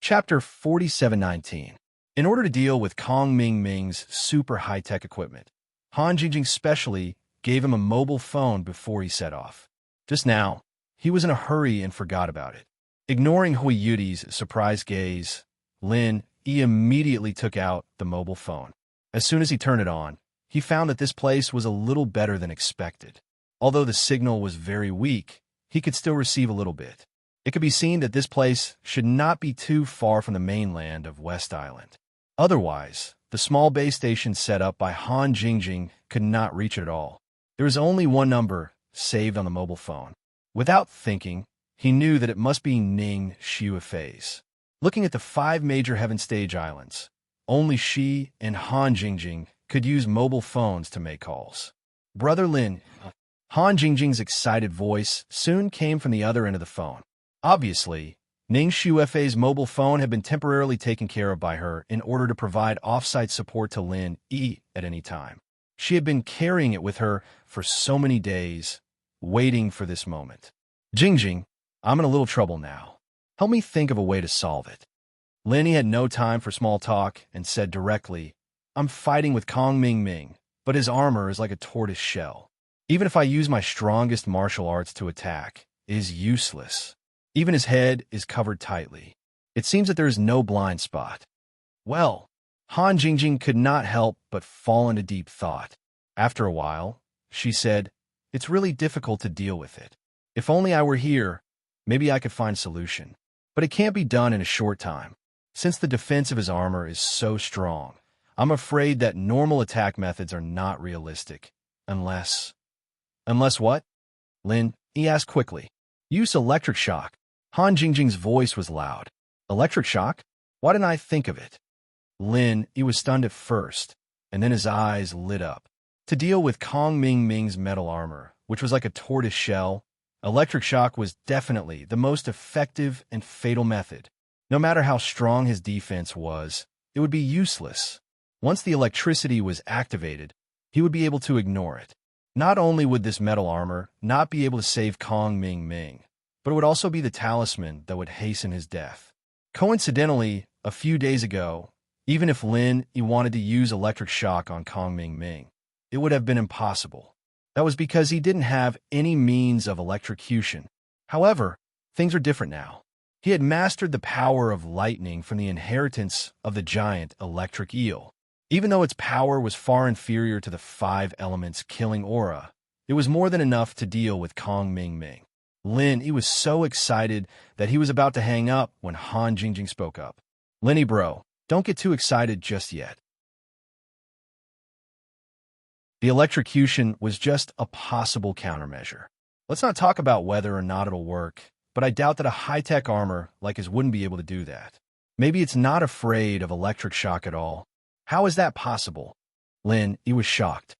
Chapter 4719. In order to deal with Kong Ming Ming's super high-tech equipment, Han Jingjing specially gave him a mobile phone before he set off. Just now, he was in a hurry and forgot about it. Ignoring Huiyuti's surprised gaze, Lin Yi immediately took out the mobile phone. As soon as he turned it on, he found that this place was a little better than expected. Although the signal was very weak, he could still receive a little bit. It could be seen that this place should not be too far from the mainland of West Island. Otherwise, the small base station set up by Han Jingjing could not reach it at all. There was only one number saved on the mobile phone. Without thinking, he knew that it must be Ning Xuefei's. Looking at the 5 major Heaven Stage islands, only she and Han Jingjing could use mobile phones to make calls. Brother Lin, Han Jingjing's excited voice soon came from the other end of the phone. Obviously, Ning Xuefei's mobile phone had been temporarily taken care of by her in order to provide off-site support to Lin Yi at any time. She had been carrying it with her for so many days, waiting for this moment. Jingjing, I'm in a little trouble now. Help me think of a way to solve it. Lin Yi had no time for small talk and said directly, I'm fighting with Kong Ming Ming, but his armor is like a tortoise shell. Even if I use my strongest martial arts to attack, it is useless. Even his head is covered tightly. It seems that there is no blind spot. Well, Han Jingjing could not help but fall into deep thought. After a while, she said, it's really difficult to deal with it. If only I were here, maybe I could find a solution. But it can't be done in a short time. Since the defense of his armor is so strong, I'm afraid that normal attack methods are not realistic. Unless what? Lin Yi asked quickly. Use electric shock. Han Jingjing's voice was loud. Electric shock? Why didn't I think of it? Lin Yi was stunned at first, and then his eyes lit up. To deal with Kong Ming Ming's metal armor, which was like a tortoise shell, electric shock was definitely the most effective and fatal method. No matter how strong his defense was, it would be useless. Once the electricity was activated, he would be able to ignore it. Not only would this metal armor not be able to save Kong Ming Ming, but it would also be the talisman that would hasten his death. Coincidentally, a few days ago, even if Lin Yi wanted to use electric shock on Kong Ming Ming, it would have been impossible. That was because he didn't have any means of electrocution. However, things are different now. He had mastered the power of lightning from the inheritance of the giant electric eel. Even though its power was far inferior to the 5 elements killing aura, it was more than enough to deal with Kong Ming Ming. Lin Yi was so excited that he was about to hang up when Han Jingjing spoke up. "Linny bro, don't get too excited just yet. The electrocution was just a possible countermeasure. Let's not talk about whether or not it'll work, but I doubt that a high-tech armor like his wouldn't be able to do that. Maybe it's not afraid of electric shock at all. How is that possible?" Lin Yi was shocked.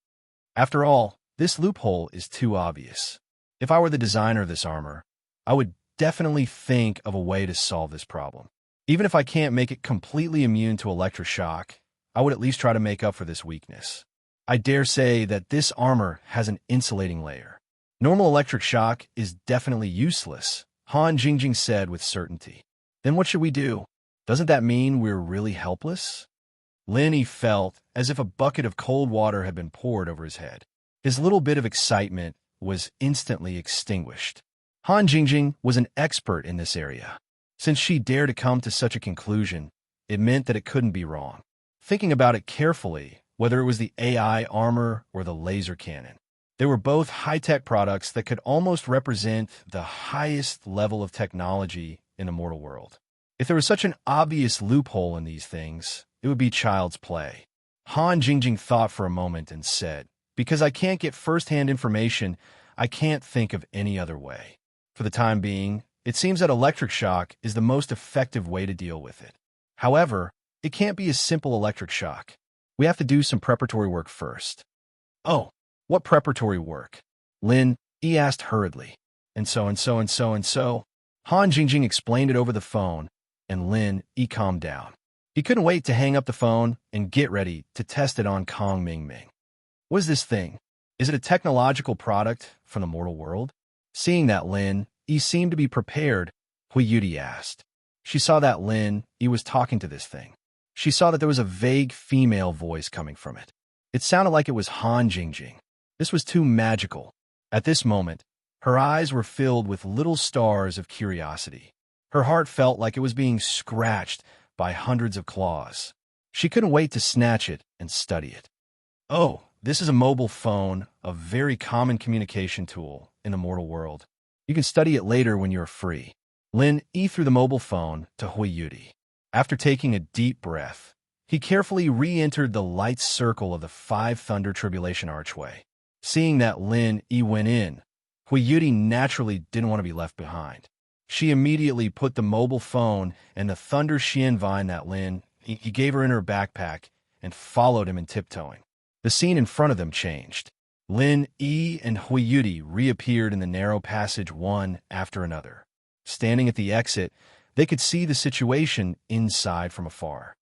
After all, this loophole is too obvious. If I were the designer of this armor, I would definitely think of a way to solve this problem. Even if I can't make it completely immune to electric shock, I would at least try to make up for this weakness. I dare say that this armor has an insulating layer. Normal electric shock is definitely useless, Han Jingjing said with certainty. Then what should we do? Doesn't that mean we're really helpless? Lin Yi felt as if a bucket of cold water had been poured over his head. His little bit of excitement was instantly extinguished. Han Jingjing was an expert in this area. Since she dared to come to such a conclusion, it meant that it couldn't be wrong. Thinking about it carefully, whether it was the AI armor or the laser cannon, they were both high-tech products that could almost represent the highest level of technology in the mortal world. If there was such an obvious loophole in these things, it would be child's play. Han Jingjing thought for a moment and said, "Because I can't get first-hand information, I can't think of any other way. For the time being, it seems that electric shock is the most effective way to deal with it. However, it can't be a simple electric shock. We have to do some preparatory work first." "Oh, what preparatory work?" Lin Yi asked hurriedly. And so. Han Jingjing explained it over the phone, and Lin Yi calmed down. He couldn't wait to hang up the phone and get ready to test it on Kong Ming Ming. What is this thing? Is it a technological product from the mortal world? Seeing that Lin Yi seemed to be prepared, Hui Yudi asked. She saw that Lin Yi was talking to this thing. She saw that there was a vague female voice coming from it. It sounded like it was Han Jingjing. This was too magical. At this moment, her eyes were filled with little stars of curiosity. Her heart felt like it was being scratched by hundreds of claws. She couldn't wait to snatch it and study it. "Oh, this is a mobile phone, a very common communication tool in the mortal world. You can study it later when you're free." Lin Yi threw the mobile phone to Hui Yudi. After taking a deep breath, he carefully re-entered the light circle of the 5 Thunder Tribulation Archway. Seeing that Lin Yi went in, Hui Yudi naturally didn't want to be left behind. She immediately put the mobile phone and the Thunder Xian Vine that Lin Yi gave her in her backpack and followed him in tiptoeing. The scene in front of them changed. Lin Yi and Hui Yudi reappeared in the narrow passage one after another. Standing at the exit, they could see the situation inside from afar.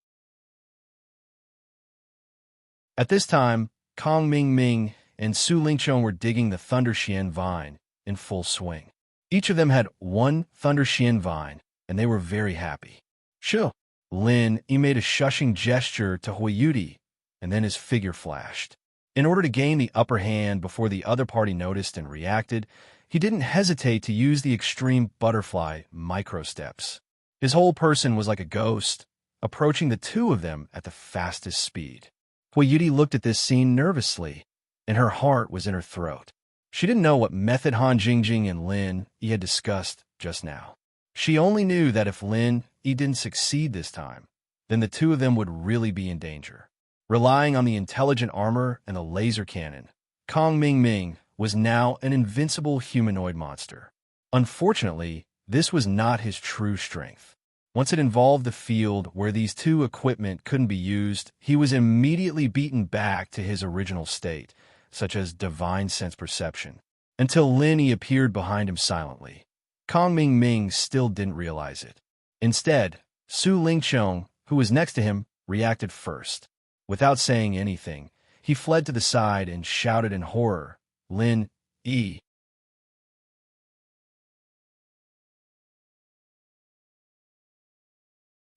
At this time, Kong Ming Ming and Su Lingqiong were digging the Thunder Xian Vine in full swing. Each of them had one Thunder Xian Vine, and they were very happy. "Sure." Lin Yi made a shushing gesture to Hui Yudi, and then his figure flashed. In order to gain the upper hand before the other party noticed and reacted, he didn't hesitate to use the extreme butterfly micro-steps. His whole person was like a ghost, approaching the two of them at the fastest speed. Hui Yudi looked at this scene nervously, and her heart was in her throat. She didn't know what method Han Jingjing and Lin Yi had discussed just now. She only knew that if Lin Yi didn't succeed this time, then the two of them would really be in danger. Relying on the intelligent armor and the laser cannon, Kong Ming Ming was now an invincible humanoid monster. Unfortunately, this was not his true strength. Once it involved the field where these two equipment couldn't be used, he was immediately beaten back to his original state, such as divine sense perception, until Lin Yi appeared behind him silently. Kong Ming Ming still didn't realize it. Instead, Su Lingqiong, who was next to him, reacted first. Without saying anything, he fled to the side and shouted in horror, "Lin, E."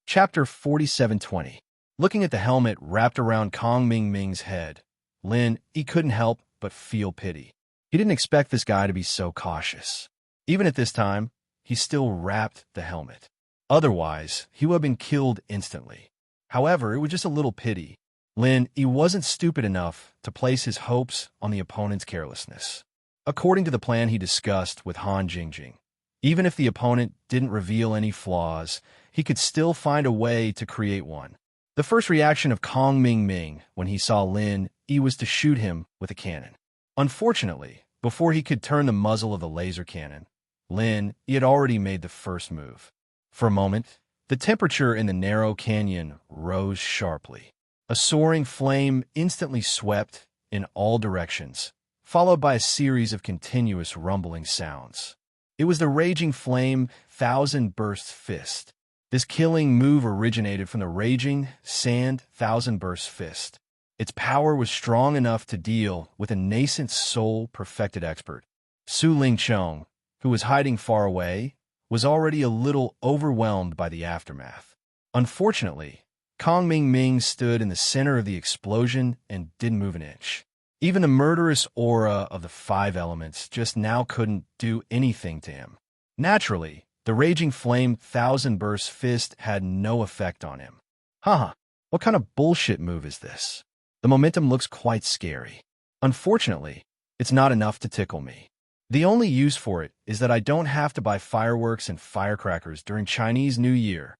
Chapter 4720. Looking at the helmet wrapped around Kong Ming Ming's head, Lin, he couldn't help but feel pity. He didn't expect this guy to be so cautious. Even at this time, he still wrapped the helmet. Otherwise, he would have been killed instantly. However, it was just a little pity. Lin, he wasn't stupid enough to place his hopes on the opponent's carelessness. According to the plan he discussed with Han Jingjing, even if the opponent didn't reveal any flaws, he could still find a way to create one. The first reaction of Kong Ming Ming when he saw Lin Yi was to shoot him with a cannon. Unfortunately, before he could turn the muzzle of the laser cannon, Lin Yi had already made the first move. For a moment, the temperature in the narrow canyon rose sharply. A soaring flame instantly swept in all directions, followed by a series of continuous rumbling sounds. It was the raging flame Thousand Burst Fist. This killing move originated from the raging Sand Thousand Burst Fist. Its power was strong enough to deal with a nascent soul-perfected expert. Su Lingchong, who was hiding far away, was already a little overwhelmed by the aftermath. Unfortunately, Kong Ming Ming stood in the center of the explosion and didn't move an inch. Even the murderous aura of the five elements just now couldn't do anything to him. Naturally, the raging flame Thousand Burst Fist had no effect on him. Haha, what kind of bullshit move is this? The momentum looks quite scary. Unfortunately, it's not enough to tickle me. The only use for it is that I don't have to buy fireworks and firecrackers during Chinese New Year.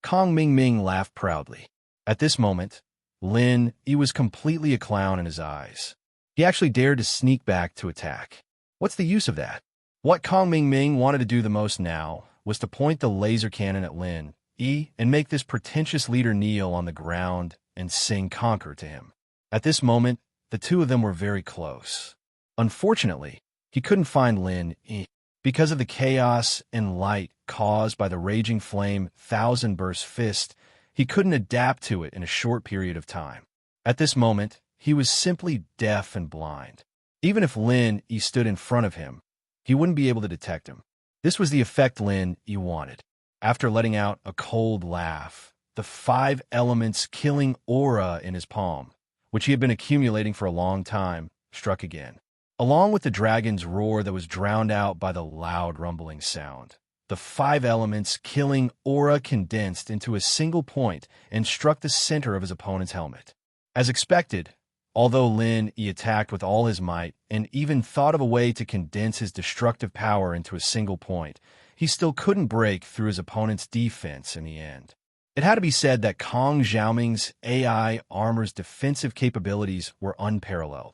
Kong Ming Ming laughed proudly. At this moment, Lin Yi was completely a clown in his eyes. He actually dared to sneak back to attack. What's the use of that? What Kong Ming Ming wanted to do the most now was to point the laser cannon at Lin Yi and make this pretentious leader kneel on the ground and sing Conquer to him. At this moment, the two of them were very close. Unfortunately, he couldn't find Lin Yi. Because of the chaos and light caused by the raging flame Thousand Burst Fist, he couldn't adapt to it in a short period of time. At this moment, he was simply deaf and blind. Even if Lin Yi stood in front of him, he wouldn't be able to detect him. This was the effect Lin Yi wanted. After letting out a cold laugh, the five elements killing aura in his palm, which he had been accumulating for a long time, struck again. Along with the dragon's roar that was drowned out by the loud rumbling sound, the five elements killing aura condensed into a single point and struck the center of his opponent's helmet. As expected, although Lin Yi attacked with all his might and even thought of a way to condense his destructive power into a single point, he still couldn't break through his opponent's defense in the end. It had to be said that Kong Xiaoming's AI armor's defensive capabilities were unparalleled.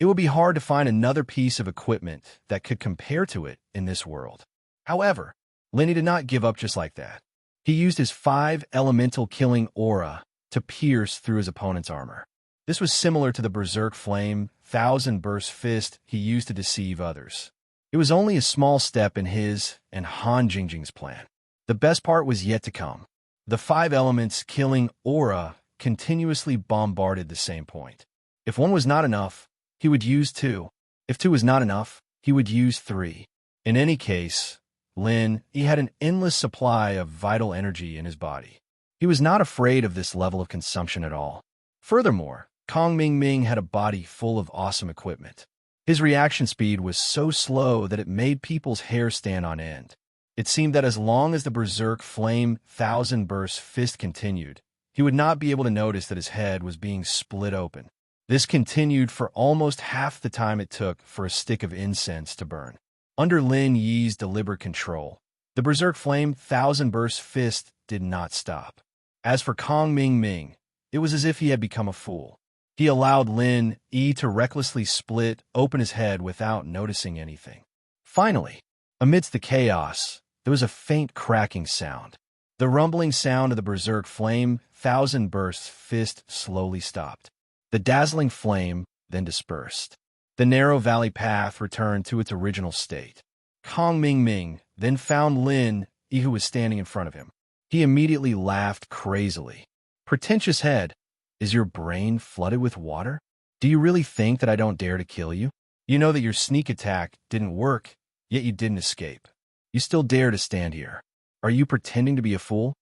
It would be hard to find another piece of equipment that could compare to it in this world. However, Lin Yi did not give up just like that. He used his five elemental killing aura to pierce through his opponent's armor. This was similar to the Berserk Flame Thousand Burst Fist he used to deceive others. It was only a small step in his and Han Jingjing's plan. The best part was yet to come. The five elements killing aura continuously bombarded the same point. If one was not enough, he would use two. If two was not enough, he would use three. In any case, Lin Yi had an endless supply of vital energy in his body. He was not afraid of this level of consumption at all. Furthermore, Kong Ming Ming had a body full of awesome equipment. His reaction speed was so slow that it made people's hair stand on end. It seemed that as long as the Berserk Flame Thousand Burst Fist continued, he would not be able to notice that his head was being split open. This continued for almost half the time it took for a stick of incense to burn. Under Lin Yi's deliberate control, the Berserk Flame Thousand Burst Fist did not stop. As for Kong Ming Ming, it was as if he had become a fool. He allowed Lin Yi to recklessly split open his head without noticing anything. Finally, amidst the chaos, there was a faint cracking sound. The rumbling sound of the Berserk Flame Thousand Burst Fist slowly stopped. The dazzling flame then dispersed. The narrow valley path returned to its original state. Kong Ming Ming then found Lin Yi, who was standing in front of him. He immediately laughed crazily. Pretentious head, is your brain flooded with water? Do you really think that I don't dare to kill you? You know that your sneak attack didn't work, yet you didn't escape. You still dare to stand here. Are you pretending to be a fool?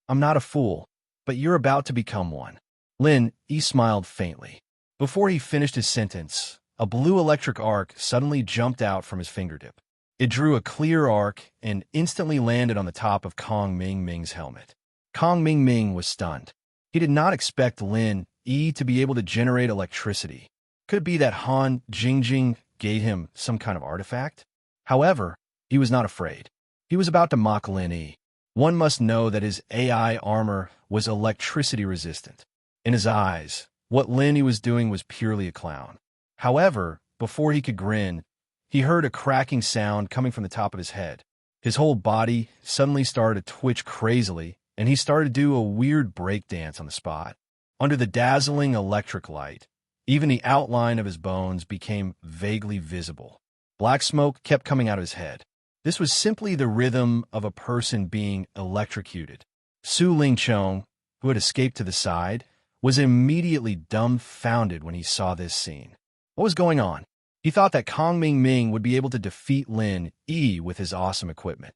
I'm not a fool, but you're about to become one. He smiled faintly. Before he finished his sentence, a blue electric arc suddenly jumped out from his fingertip. It drew a clear arc and instantly landed on the top of Kong Ming Ming's helmet. Kong Ming Ming was stunned. He did not expect to be able to generate electricity. Could it be that Han Jingjing gave him some kind of artifact? However, he was not afraid. He was about to mock Yi. One must know that his AI armor was electricity resistant. In his eyes, what Yi was doing was purely a clown. However, before he could grin, he heard a cracking sound coming from the top of his head. His whole body suddenly started to twitch crazily, and he started to do a weird breakdance on the spot. Under the dazzling electric light, even the outline of his bones became vaguely visible. Black smoke kept coming out of his head. This was simply the rhythm of a person being electrocuted. Su Lingchong, who had escaped to the side, was immediately dumbfounded when he saw this scene. What was going on? He thought that Kong Ming Ming would be able to defeat Yi with his awesome equipment.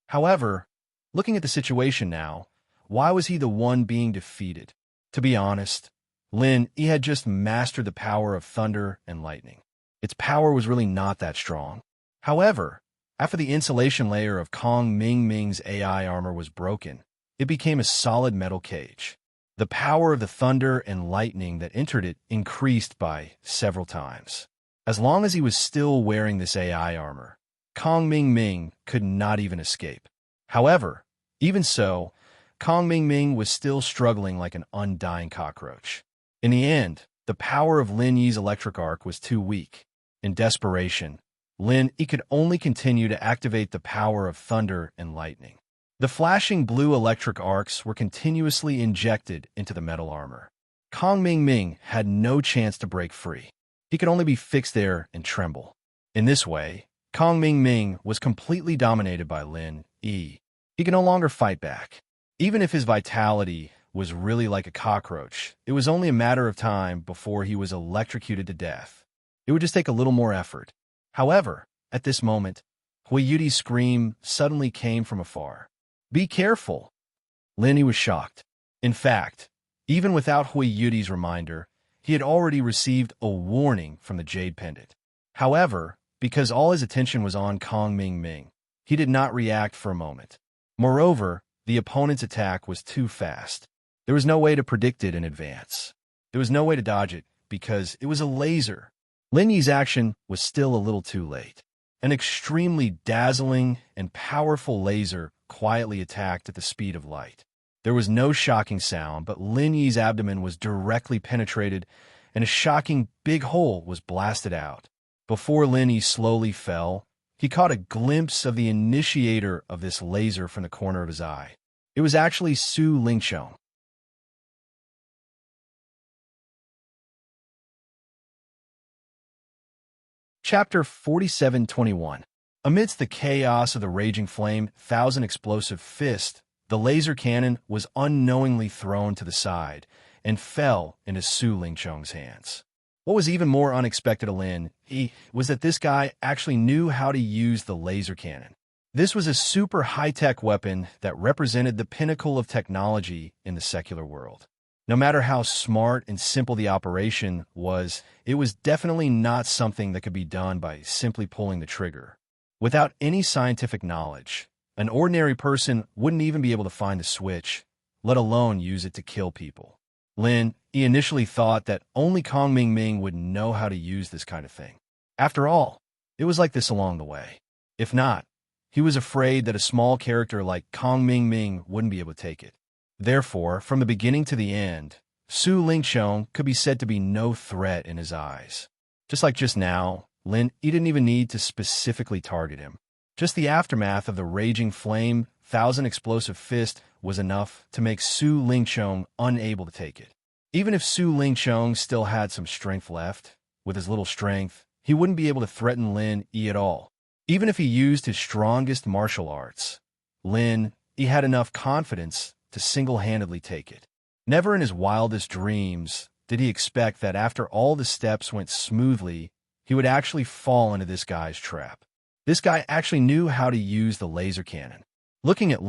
However, looking at the situation now, why was he the one being defeated? To be honest, Yi had just mastered the power of thunder and lightning. Its power was really not that strong. However, after the insulation layer of Kong Ming Ming's AI armor was broken, it became a solid metal cage. The power of the thunder and lightning that entered it increased by several times. As long as he was still wearing this AI armor, Kong Ming Ming could not even escape. However, even so, Kong Ming Ming was still struggling like an undying cockroach. In the end, the power of Yi's electric arc was too weak. In desperation, Yi could only continue to activate the power of thunder and lightning. The flashing blue electric arcs were continuously injected into the metal armor. Kong Ming Ming had no chance to break free. He could only be fixed there and tremble. In this way, Kong Ming Ming was completely dominated by Yi. He could no longer fight back. Even if his vitality was really like a cockroach, it was only a matter of time before he was electrocuted to death. It would just take a little more effort. However, at this moment, Huiyudi's scream suddenly came from afar. Be careful! Yi was shocked. In fact, even without Huiyudi's reminder, he had already received a warning from the Jade Pendant. However, because all his attention was on Kong Ming Ming, he did not react for a moment. Moreover, the opponent's attack was too fast. There was no way to predict it in advance. There was no way to dodge it because it was a laser. Yi's action was still a little too late. An extremely dazzling and powerful laser quietly attacked at the speed of light. There was no shocking sound, but Yi's abdomen was directly penetrated and a shocking big hole was blasted out. Before Yi slowly fell, he caught a glimpse of the initiator of this laser from the corner of his eye. It was actually Su Lingchong. Chapter 4721. Amidst the chaos of the raging flame, thousand explosive fist, the laser cannon was unknowingly thrown to the side and fell into Su Lingchong's hands. What was even more unexpected to Yi was that this guy actually knew how to use the laser cannon. This was a super high-tech weapon that represented the pinnacle of technology in the secular world. No matter how smart and simple the operation was, it was definitely not something that could be done by simply pulling the trigger. Without any scientific knowledge, an ordinary person wouldn't even be able to find the switch, let alone use it to kill people. He initially thought that only Kong Ming Ming would know how to use this kind of thing. After all, it was like this along the way. If not, he was afraid that a small character like Kong Ming Ming wouldn't be able to take it. Therefore, from the beginning to the end, Su Lingchong could be said to be no threat in his eyes. Just like just now, he didn't even need to specifically target him. Just the aftermath of the raging flame, thousand explosive fist was enough to make Su Lingchong unable to take it. Even if Su Lingchong still had some strength left, with his little strength, he wouldn't be able to threaten Yi at all. Even if he used his strongest martial arts, he had enough confidence to single-handedly take it. Never in his wildest dreams did he expect that after all the steps went smoothly, he would actually fall into this guy's trap. This guy actually knew how to use the laser cannon. Looking at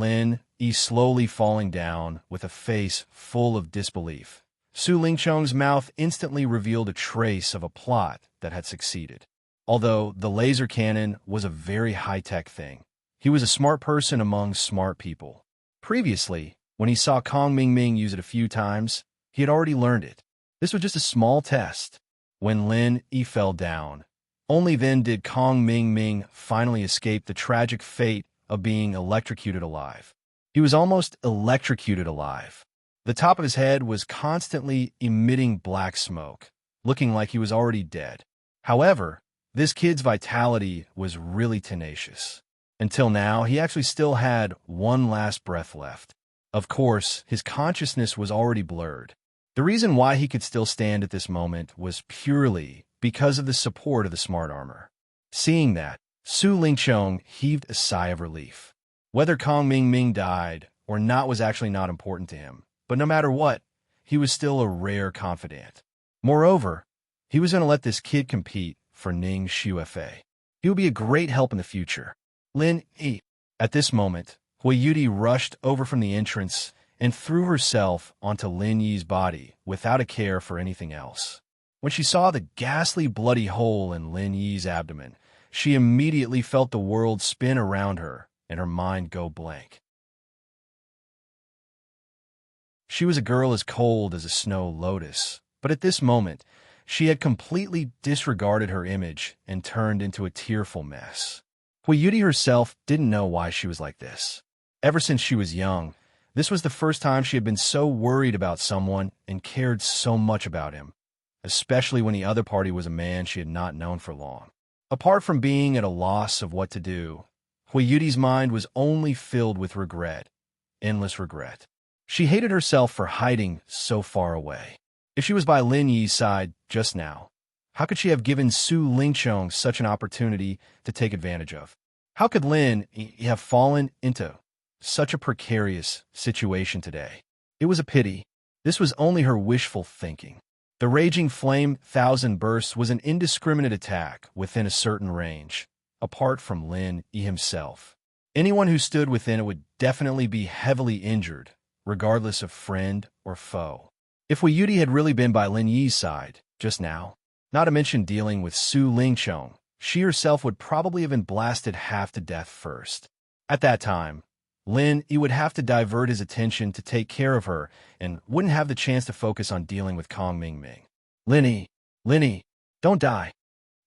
Yi slowly falling down with a face full of disbelief, Su Lingchong's mouth instantly revealed a trace of a plot that had succeeded. Although the laser cannon was a very high-tech thing, he was a smart person among smart people. Previously, when he saw Kong Mingming use it a few times, he had already learned it. This was just a small test. When Yi fell down, only then did Kong Mingming finally escape the tragic fate of being electrocuted alive. He was almost electrocuted alive. The top of his head was constantly emitting black smoke, looking like he was already dead. However, this kid's vitality was really tenacious. Until now, he actually still had one last breath left. Of course, his consciousness was already blurred. The reason why he could still stand at this moment was purely because of the support of the smart armor. Seeing that, Su Lingchong heaved a sigh of relief. Whether Kong Mingming died or not was actually not important to him, but no matter what, he was still a rare confidant. Moreover, he was going to let this kid compete for Ning Xuefei. He would be a great help in the future. Yi. At this moment, Hui Yudi rushed over from the entrance and threw herself onto Lin Yi's body without a care for anything else. When she saw the ghastly bloody hole in Lin Yi's abdomen, she immediately felt the world spin around her and her mind go blank. She was a girl as cold as a snow lotus, but at this moment, she had completely disregarded her image and turned into a tearful mess. Hui Yudi herself didn't know why she was like this. Ever since she was young, this was the first time she had been so worried about someone and cared so much about him, especially when the other party was a man she had not known for long. Apart from being at a loss of what to do, Hui Yudi's mind was only filled with regret, endless regret. She hated herself for hiding so far away. If she was by Lin Yi's side just now, how could she have given Su Lingchong such an opportunity to take advantage of? How could Lin Yi have fallen into such a precarious situation today? It was a pity. This was only her wishful thinking. The raging flame thousand bursts was an indiscriminate attack within a certain range, apart from Lin Yi himself. Anyone who stood within it would definitely be heavily injured, regardless of friend or foe. If Hui Yudi had really been by Lin Yi's side just now, not to mention dealing with Su Lingchong, she herself would probably have been blasted half to death first. At that time, Lin Yi would have to divert his attention to take care of her and wouldn't have the chance to focus on dealing with Kong Mingming. Lin Yi, don't die.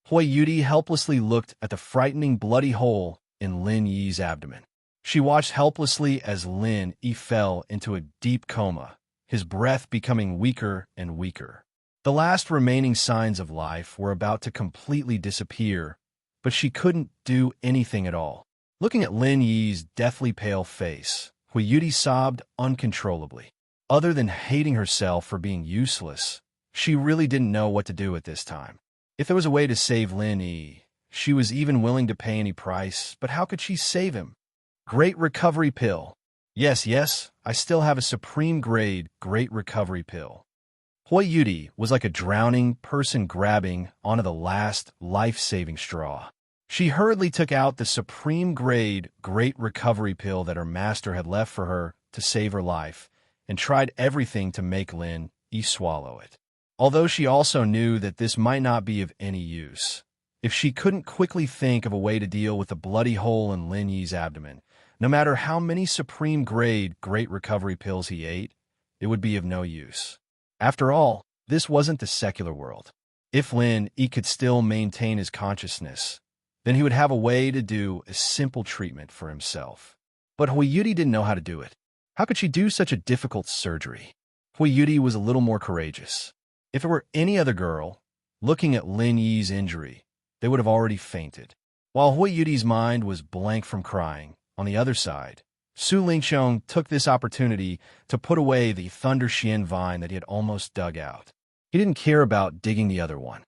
Hui Yudi helplessly looked at the frightening bloody hole in Lin Yi's abdomen. She watched helplessly as Lin Yi fell into a deep coma, his breath becoming weaker and weaker. The last remaining signs of life were about to completely disappear, but she couldn't do anything at all. Looking at Lin Yi's deathly pale face, Hui Yudi sobbed uncontrollably. Other than hating herself for being useless, she really didn't know what to do at this time. If there was a way to save Lin Yi, she was even willing to pay any price, but how could she save him? Great recovery pill. Yes, I still have a supreme-grade great recovery pill. Hui Yudi was like a drowning person grabbing onto the last life-saving straw. She hurriedly took out the supreme-grade great recovery pill that her master had left for her to save her life, and tried everything to make Lin Yi swallow it. Although she also knew that this might not be of any use. If she couldn't quickly think of a way to deal with the bloody hole in Lin Yi's abdomen, no matter how many supreme-grade great recovery pills he ate, it would be of no use. After all, this wasn't the secular world. If Lin Yi could still maintain his consciousness, then he would have a way to do a simple treatment for himself. But Hui Yudi didn't know how to do it. How could she do such a difficult surgery? Hui Yudi was a little more courageous. If it were any other girl, looking at Lin Yi's injury, they would have already fainted. While Hui Yudi's mind was blank from crying, on the other side, Su Lingchong took this opportunity to put away the Thunder Xian vine that he had almost dug out. He didn't care about digging the other one.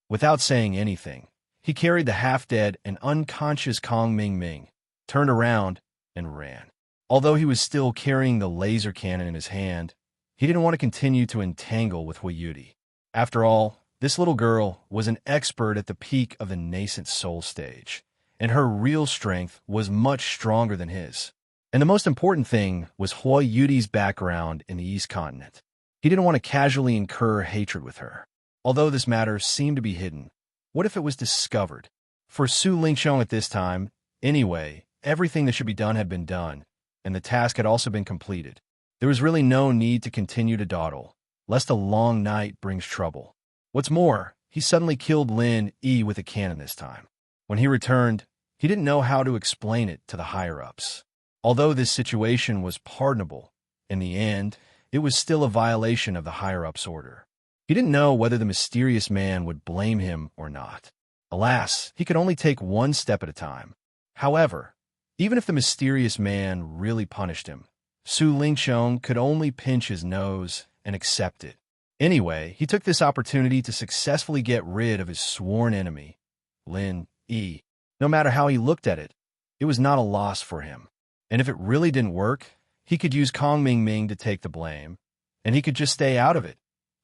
Without saying anything, he carried the half-dead and unconscious Kong Ming Ming, turned around, and ran. Although he was still carrying the laser cannon in his hand, he didn't want to continue to entangle with Hui Yudi. After all, this little girl was an expert at the peak of the nascent soul stage, and her real strength was much stronger than his. And the most important thing was Hui Yudi's background in the East Continent. He didn't want to casually incur hatred with her. Although this matter seemed to be hidden, what if it was discovered? For Su Lingqiong at this time, anyway, everything that should be done had been done, and the task had also been completed. There was really no need to continue to dawdle, lest a long night brings trouble. What's more, he suddenly killed Lin Yi with a cannon this time. When he returned, he didn't know how to explain it to the higher-ups. Although this situation was pardonable, in the end, it was still a violation of the higher-ups' order. He didn't know whether the mysterious man would blame him or not. Alas, he could only take one step at a time. However, even if the mysterious man really punished him, Su Lingqiong could only pinch his nose and accept it. Anyway, he took this opportunity to successfully get rid of his sworn enemy, Lin Yi. No matter how he looked at it, it was not a loss for him. And if it really didn't work, he could use Kong Ming Ming to take the blame, and he could just stay out of it.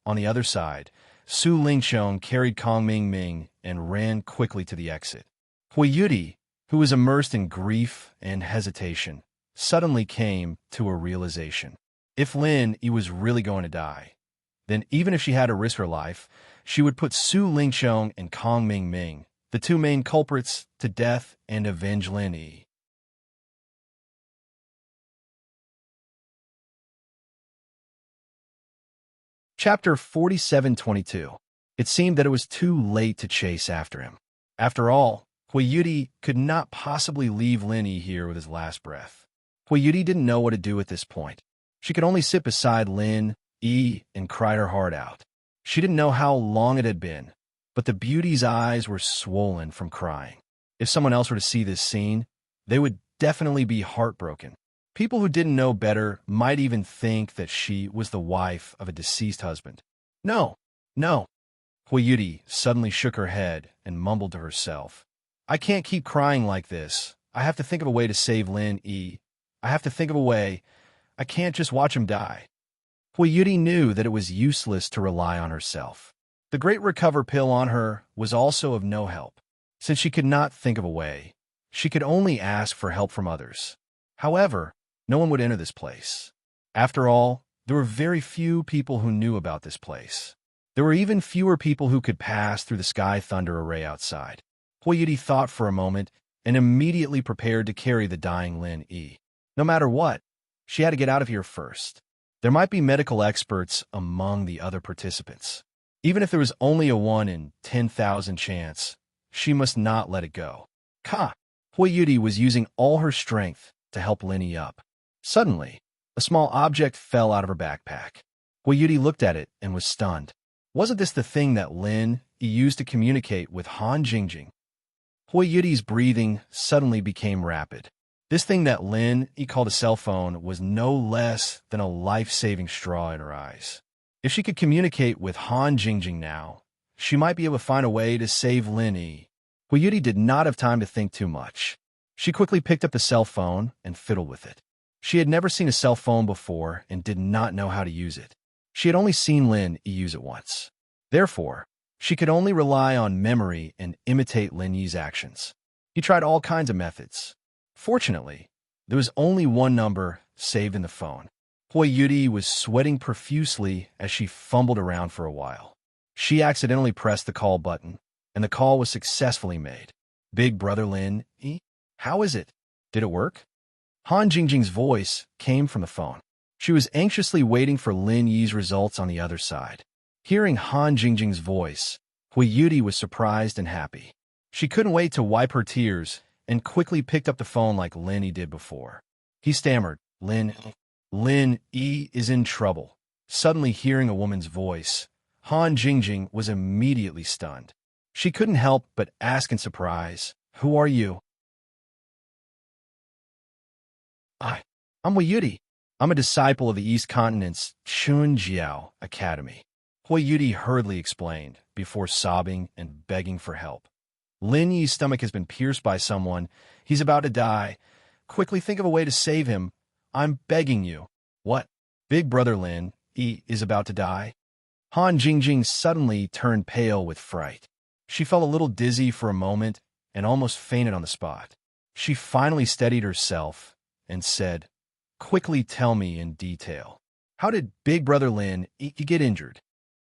On the other side, Su Lingqiong carried Kong Ming Ming and ran quickly to the exit. Hui Yudi, who was immersed in grief and hesitation, suddenly came to a realization. If Lin Yi was really going to die, then even if she had to risk her life, she would put Su Lingqiong and Kong Ming Ming, the two main culprits, to death and avenge Lin Yi. Chapter 4722. It seemed that it was too late to chase after him. After all, Hui Yudi could not possibly leave Lin Yi here with his last breath. Hui Yudi didn't know what to do at this point. She could only sit beside Lin Yi and cry her heart out. She didn't know how long it had been, but the beauty's eyes were swollen from crying. If someone else were to see this scene, they would definitely be heartbroken. People who didn't know better might even think that she was the wife of a deceased husband. No, no. Hui Yudi suddenly shook her head and mumbled to herself. I can't keep crying like this. I have to think of a way to save Lin Yi. I have to think of a way. I can't just watch him die. Hui Yudi knew that it was useless to rely on herself. The great recover pill on her was also of no help. Since she could not think of a way, she could only ask for help from others. However, no one would enter this place. After all, there were very few people who knew about this place. There were even fewer people who could pass through the sky thunder array outside. Hui Yudi thought for a moment and immediately prepared to carry the dying Lin Yi. No matter what, she had to get out of here first. There might be medical experts among the other participants. Even if there was only a 1 in 10,000 chance, she must not let it go. Hui Yudi was using all her strength to help Lin Yi up. Suddenly, a small object fell out of her backpack. Hui Yudi looked at it and was stunned. Wasn't this the thing that Lin Yi used to communicate with Han Jingjing? Hui Yudi's breathing suddenly became rapid. This thing that Lin Yi called a cell phone was no less than a life-saving straw in her eyes. If she could communicate with Han Jingjing now, she might be able to find a way to save Lin Yi. Hui Yudi did not have time to think too much. She quickly picked up the cell phone and fiddled with it. She had never seen a cell phone before and did not know how to use it. She had only seen Lin Yi use it once. Therefore, she could only rely on memory and imitate Lin Yi's actions. He tried all kinds of methods. Fortunately, there was only one number saved in the phone. Hui Yudi was sweating profusely as she fumbled around for a while. She accidentally pressed the call button, and the call was successfully made. Big brother Lin Yi? How is it? Did it work? Han Jingjing's voice came from the phone. She was anxiously waiting for Lin Yi's results on the other side. Hearing Han Jingjing's voice, Hui Yudi was surprised and happy. She couldn't wait to wipe her tears and quickly picked up the phone like Lin Yi did before. He stammered, Lin Yi is in trouble. Suddenly hearing a woman's voice, Han Jingjing was immediately stunned. She couldn't help but ask in surprise, Who are you? I'm Hui Yudi. I'm a disciple of the East Continent's Chunjiao Academy. Hui Yudi hurriedly explained, before sobbing and begging for help. Lin Yi's stomach has been pierced by someone. He's about to die. Quickly think of a way to save him. I'm begging you. What? Big brother Lin Yi is about to die? Han Jingjing suddenly turned pale with fright. She felt a little dizzy for a moment and almost fainted on the spot. She finally steadied herself and said, "Quickly tell me in detail. How did Big Brother Lin Yi get injured?"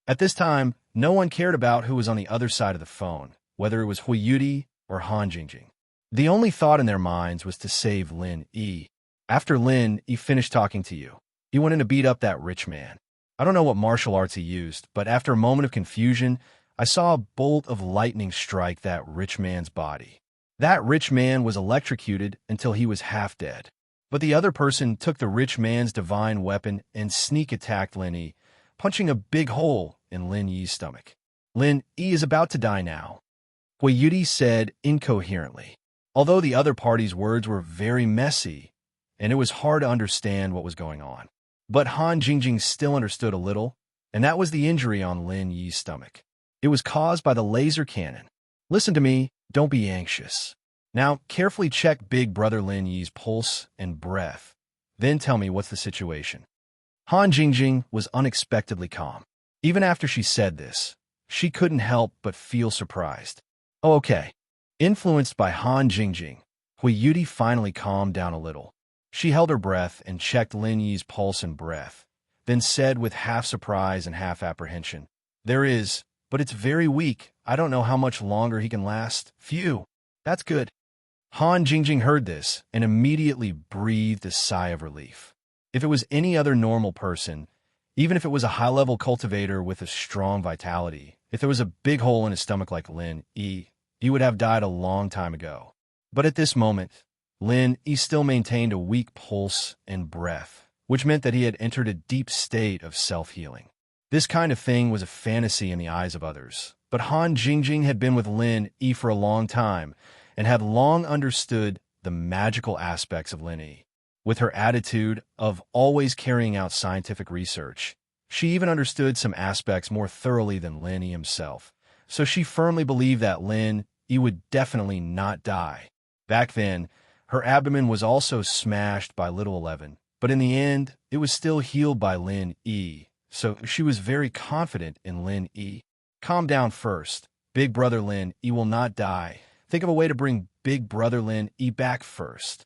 At this time, no one cared about who was on the other side of the phone, whether it was Hui Yudi or Han Jingjing. The only thought in their minds was to save Lin Yi. After Lin Yi finished talking to you, he went in to beat up that rich man. I don't know what martial arts he used, but after a moment of confusion, I saw a bolt of lightning strike that rich man's body. That rich man was electrocuted until he was half dead. But the other person took the rich man's divine weapon and sneak attacked Lin Yi, punching a big hole in Lin Yi's stomach. Lin Yi is about to die now, Hui Yudi said incoherently. Although the other party's words were very messy, and it was hard to understand what was going on. But Han Jingjing still understood a little, and that was the injury on Lin Yi's stomach. It was caused by the laser cannon. Listen to me, don't be anxious. Now, carefully check Big Brother Lin Yi's pulse and breath. Then tell me what's the situation. Han Jingjing was unexpectedly calm. Even after she said this, she couldn't help but feel surprised. Oh, okay. Influenced by Han Jingjing, Hui Yudi finally calmed down a little. She held her breath and checked Lin Yi's pulse and breath, then said with half surprise and half apprehension, "There is, but it's very weak. I don't know how much longer he can last." Phew, that's good. Han Jingjing heard this and immediately breathed a sigh of relief. If it was any other normal person, even if it was a high-level cultivator with a strong vitality, if there was a big hole in his stomach like Lin Yi, he would have died a long time ago. But at this moment, Lin Yi still maintained a weak pulse and breath, which meant that he had entered a deep state of self-healing. This kind of thing was a fantasy in the eyes of others, but Han Jingjing had been with Lin Yi for a long time and had long understood the magical aspects of Lin Yi. With her attitude of always carrying out scientific research, she even understood some aspects more thoroughly than Lin Yi himself, so she firmly believed that Lin Yi would definitely not die. Back then, her abdomen was also smashed by Little 11, but in the end, it was still healed by Lin Yi, so she was very confident in Lin Yi. Calm down first. Big Brother Lin Yi will not die. Think of a way to bring Big Brother Lin Yi back first.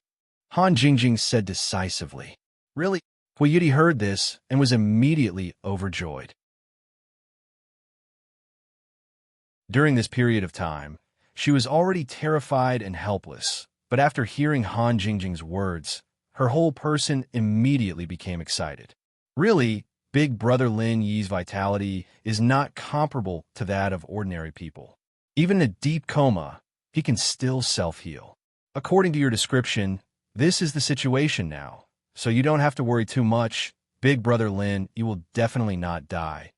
Han Jingjing said decisively. Really? Hui Yudi heard this and was immediately overjoyed. During this period of time, she was already terrified and helpless, but after hearing Han Jingjing's words, her whole person immediately became excited. Really, Big Brother Lin Yi's vitality is not comparable to that of ordinary people. Even in a deep coma, he can still self-heal. According to your description, this is the situation now, so you don't have to worry too much. Big Brother Lin Yi will definitely not die.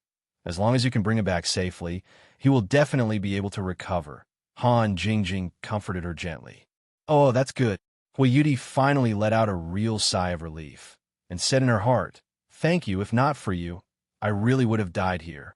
As long as you can bring him back safely, he will definitely be able to recover. Han Jingjing comforted her gently. Oh, that's good. Hui Yudi finally let out a real sigh of relief and said in her heart, "Thank you. If not for you, I really would have died here."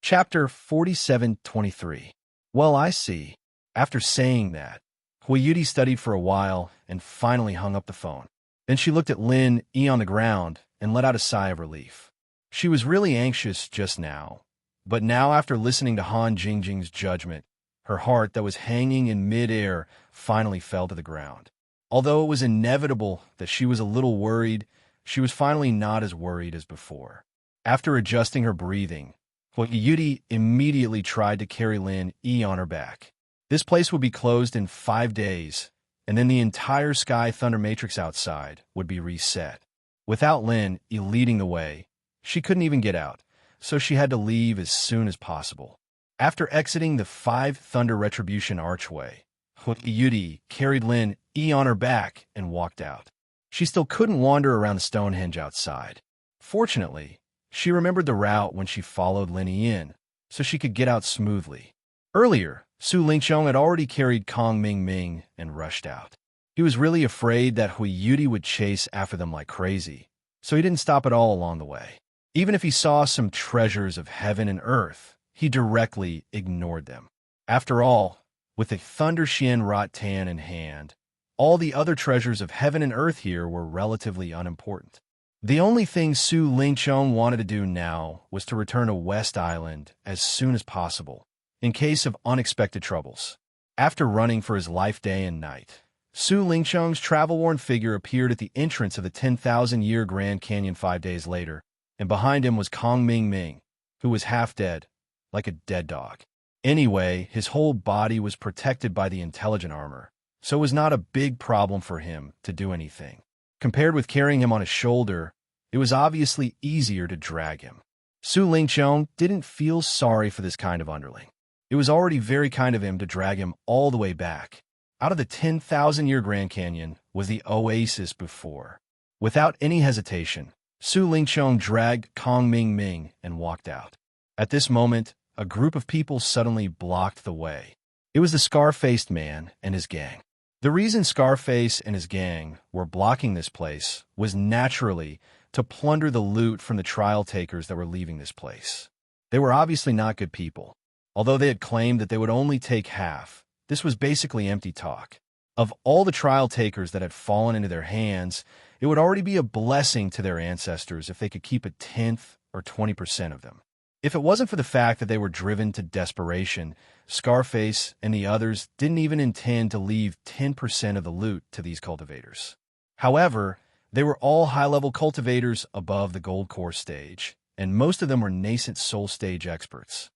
Chapter 47:23. Well, I see. After saying that, Hui Yudi studied for a while and finally hung up the phone. Then she looked at Lin Yi on the ground and let out a sigh of relief. She was really anxious just now, but now after listening to Han Jingjing's judgment, her heart that was hanging in mid-air finally fell to the ground. Although it was inevitable that she was a little worried, she was finally not as worried as before. After adjusting her breathing, Hui Yudi immediately tried to carry Lin Yi on her back. This place would be closed in 5 days, and then the entire Sky Thunder Matrix outside would be reset. Without Lin Yi leading the way, she couldn't even get out, so she had to leave as soon as possible. After exiting the 5 Thunder Retribution archway, Hui Yudi carried Lin Yi on her back and walked out. She still couldn't wander around the Stonehenge outside. Fortunately, she remembered the route when she followed Lin Yi in, so she could get out smoothly. Earlier, Su Lingqiong had already carried Kong Ming Ming and rushed out. He was really afraid that Huiyuti would chase after them like crazy, so he didn't stop at all along the way. Even if he saw some treasures of heaven and earth, he directly ignored them. After all, with a Thunder Xian Rot-Tan in hand, all the other treasures of heaven and earth here were relatively unimportant. The only thing Su Lingqiang wanted to do now was to return to West Island as soon as possible, in case of unexpected troubles. After running for his life day and night, Su Lingqiang's travel-worn figure appeared at the entrance of the 10,000-year Grand Canyon 5 days later, and behind him was Kong Ming, who was half dead, like a dead dog. Anyway, his whole body was protected by the intelligent armor, so it was not a big problem for him to do anything. Compared with carrying him on his shoulder, it was obviously easier to drag him. Su Lingqiang didn't feel sorry for this kind of underling. It was already very kind of him to drag him all the way back. Out of the 10,000-year Grand Canyon was the oasis before. Without any hesitation, Su Lingqiang dragged Kong Ming and walked out. At this moment, a group of people suddenly blocked the way. It was the Scar-Faced Man and his gang. The reason Scarface and his gang were blocking this place was naturally to plunder the loot from the trial takers that were leaving this place. They were obviously not good people. Although they had claimed that they would only take half, this was basically empty talk. Of all the trial takers that had fallen into their hands, it would already be a blessing to their ancestors if they could keep a 10th or 20% of them. If it wasn't for the fact that they were driven to desperation, Scarface and the others didn't even intend to leave 10% of the loot to these cultivators. However, they were all high-level cultivators above the gold core stage, and most of them were nascent soul stage experts.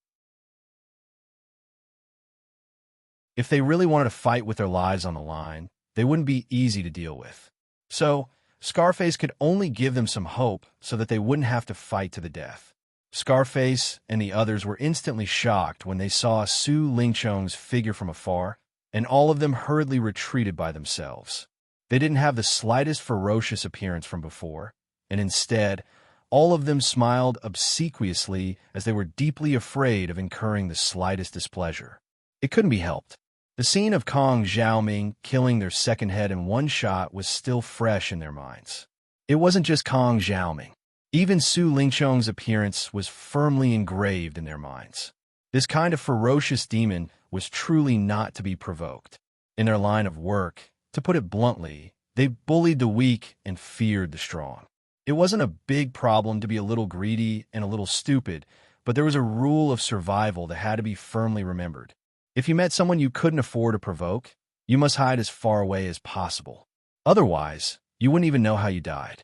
If they really wanted to fight with their lives on the line, they wouldn't be easy to deal with. So, Scarface could only give them some hope so that they wouldn't have to fight to the death. Scarface and the others were instantly shocked when they saw Su Lingqiang's figure from afar, and all of them hurriedly retreated by themselves. They didn't have the slightest ferocious appearance from before, and instead, all of them smiled obsequiously as they were deeply afraid of incurring the slightest displeasure. It couldn't be helped. The scene of Kong Xiaoming killing their second head in one shot was still fresh in their minds. It wasn't just Kong Xiaoming. Even Su Lingqiang's appearance was firmly engraved in their minds. This kind of ferocious demon was truly not to be provoked. In their line of work, to put it bluntly, they bullied the weak and feared the strong. It wasn't a big problem to be a little greedy and a little stupid, but there was a rule of survival that had to be firmly remembered. If you met someone you couldn't afford to provoke, you must hide as far away as possible. Otherwise, you wouldn't even know how you died.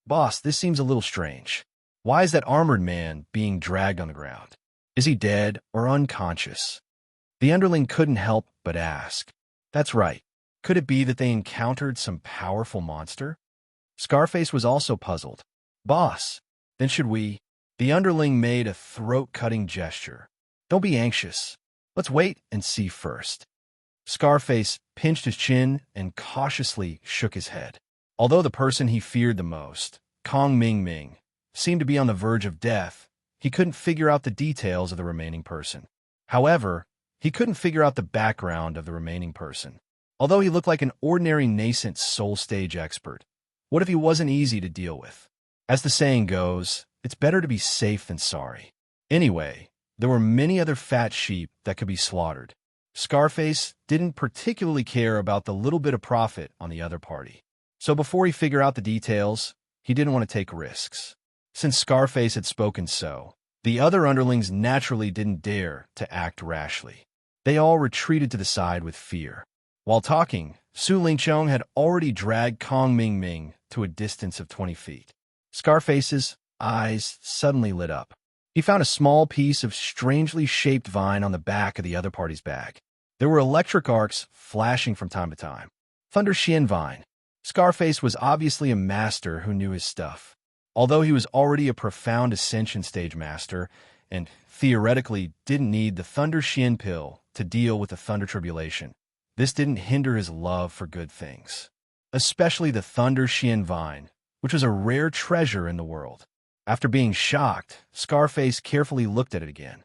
Boss, this seems a little strange. Why is that armored man being dragged on the ground? Is he dead or unconscious? The underling couldn't help but ask. That's right. Could it be that they encountered some powerful monster? Scarface was also puzzled. Boss, then should we? The underling made a throat-cutting gesture. Don't be anxious. Let's wait and see first. Scarface pinched his chin and cautiously shook his head. Although the person he feared the most, Kong Ming, seemed to be on the verge of death, he couldn't figure out the details of the remaining person. However, he couldn't figure out the background of the remaining person. Although he looked like an ordinary nascent soul stage expert, what if he wasn't easy to deal with? As the saying goes, it's better to be safe than sorry. Anyway, there were many other fat sheep that could be slaughtered. Scarface didn't particularly care about the little bit of profit on the other party. So before he figured out the details, he didn't want to take risks. Since Scarface had spoken so, the other underlings naturally didn't dare to act rashly. They all retreated to the side with fear. While talking, Su Lingqiang had already dragged Kong Ming to a distance of 20 feet. Scarface's eyes suddenly lit up. He found a small piece of strangely shaped vine on the back of the other party's bag. There were electric arcs flashing from time to time. Thunder Xian Vine. Scarface was obviously a master who knew his stuff. Although he was already a profound ascension stage master, and theoretically didn't need the Thunder Xian pill to deal with the Thunder Tribulation, this didn't hinder his love for good things. Especially the Thunder Xian Vine, which was a rare treasure in the world. After being shocked, Scarface carefully looked at it again.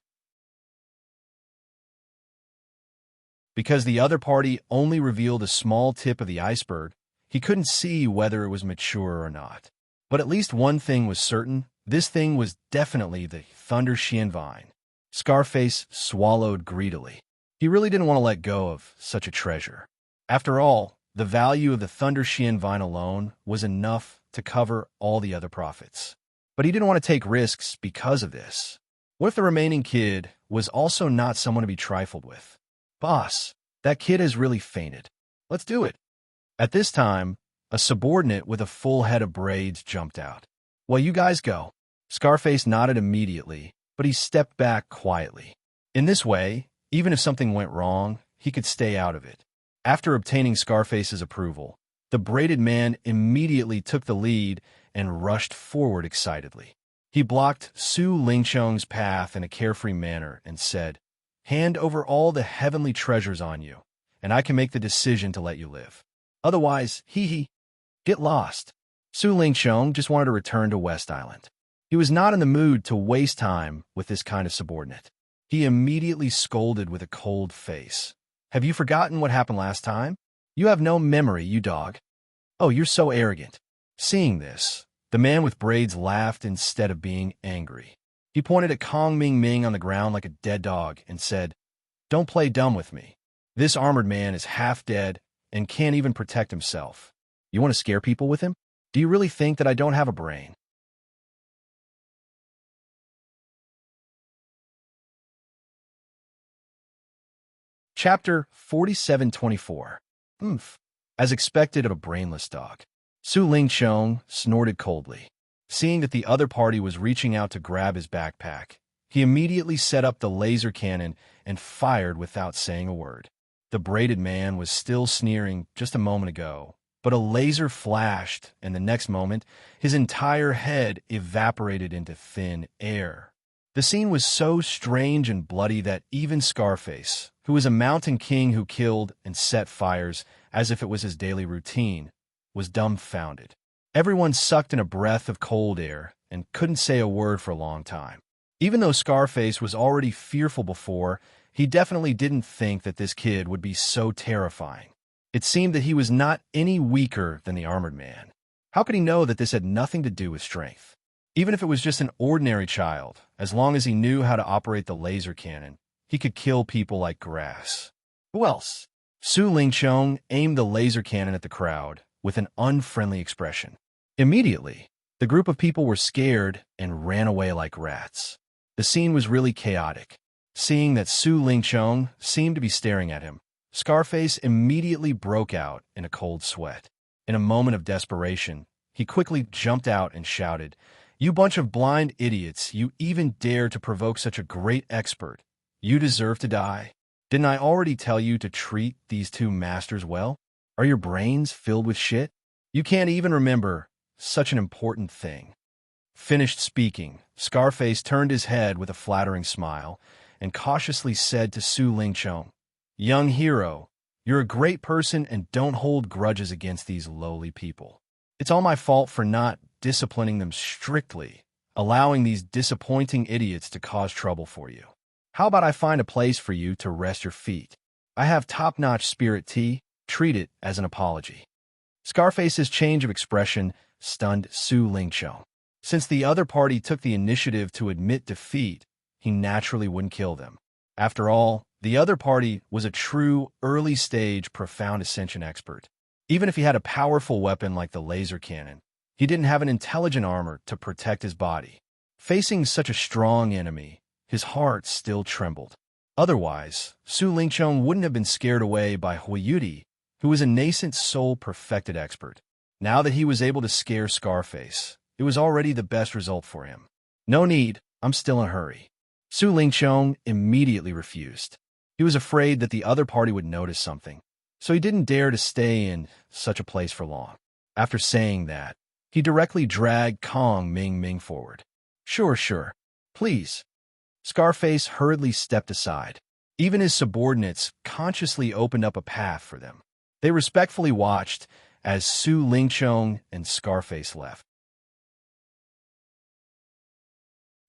Because the other party only revealed a small tip of the iceberg, he couldn't see whether it was mature or not. But at least one thing was certain: this thing was definitely the Thunder Xian vine. Scarface swallowed greedily. He really didn't want to let go of such a treasure. After all, the value of the Thunder Xian vine alone was enough to cover all the other profits. But he didn't want to take risks because of this. What if the remaining kid was also not someone to be trifled with? Boss, that kid has really fainted. Let's do it. At this time, a subordinate with a full head of braids jumped out. Well, you guys go. Scarface nodded immediately, but he stepped back quietly. In this way, even if something went wrong, he could stay out of it. After obtaining Scarface's approval, the braided man immediately took the lead and rushed forward excitedly. He blocked Su Lingqiang's path in a carefree manner and said, "Hand over all the heavenly treasures on you, and I can make the decision to let you live. Otherwise, get lost." Su Lingqiang just wanted to return to West Island. He was not in the mood to waste time with this kind of subordinate. He immediately scolded with a cold face. "Have you forgotten what happened last time? You have no memory, you dog. Oh, you're so arrogant." Seeing this, the man with braids laughed instead of being angry. He pointed at Kong Ming Ming on the ground like a dead dog and said, "Don't play dumb with me. This armored man is half dead and can't even protect himself. You want to scare people with him? Do you really think that I don't have a brain?" Chapter 4724. Oomph. As expected of a brainless dog, Su Lingqiang snorted coldly. Seeing that the other party was reaching out to grab his backpack, he immediately set up the laser cannon and fired without saying a word. The braided man was still sneering just a moment ago, but a laser flashed, and the next moment, his entire head evaporated into thin air. The scene was so strange and bloody that even Scarface, who was a mountain king who killed and set fires as if it was his daily routine, was dumbfounded. Everyone sucked in a breath of cold air and couldn't say a word for a long time. Even though Scarface was already fearful before, he definitely didn't think that this kid would be so terrifying. It seemed that he was not any weaker than the armored man. How could he know that this had nothing to do with strength? Even if it was just an ordinary child, as long as he knew how to operate the laser cannon, he could kill people like grass. Who else? Su Lingqiang aimed the laser cannon at the crowd with an unfriendly expression. Immediately, the group of people were scared and ran away like rats. The scene was really chaotic. Seeing that Su Lingqiang seemed to be staring at him, Scarface immediately broke out in a cold sweat. In a moment of desperation, he quickly jumped out and shouted, "You bunch of blind idiots, you even dare to provoke such a great expert. You deserve to die. Didn't I already tell you to treat these two masters well? Are your brains filled with shit? You can't even remember such an important thing." Finished speaking, Scarface turned his head with a flattering smile and cautiously said to Su Lingqiang, "Young hero, you're a great person and don't hold grudges against these lowly people. It's all my fault for not disciplining them strictly, allowing these disappointing idiots to cause trouble for you. How about I find a place for you to rest your feet? I have top-notch spirit tea. Treat it as an apology." Scarface's change of expression stunned Su Lingqiang. Since the other party took the initiative to admit defeat, he naturally wouldn't kill them. After all, the other party was a true early-stage profound ascension expert. Even if he had a powerful weapon like the laser cannon, he didn't have an intelligent armor to protect his body. Facing such a strong enemy, his heart still trembled. Otherwise, Su Lingqiang wouldn't have been scared away by Huiyuti, who was a nascent soul-perfected expert. Now that he was able to scare Scarface, it was already the best result for him. "No need, I'm still in a hurry." Su Lingqiang immediately refused. He was afraid that the other party would notice something, so he didn't dare to stay in such a place for long. After saying that, he directly dragged Kong Ming Ming forward. Sure. Please." Scarface hurriedly stepped aside. Even his subordinates consciously opened up a path for them. They respectfully watched as Su Lingqiang and Scarface left.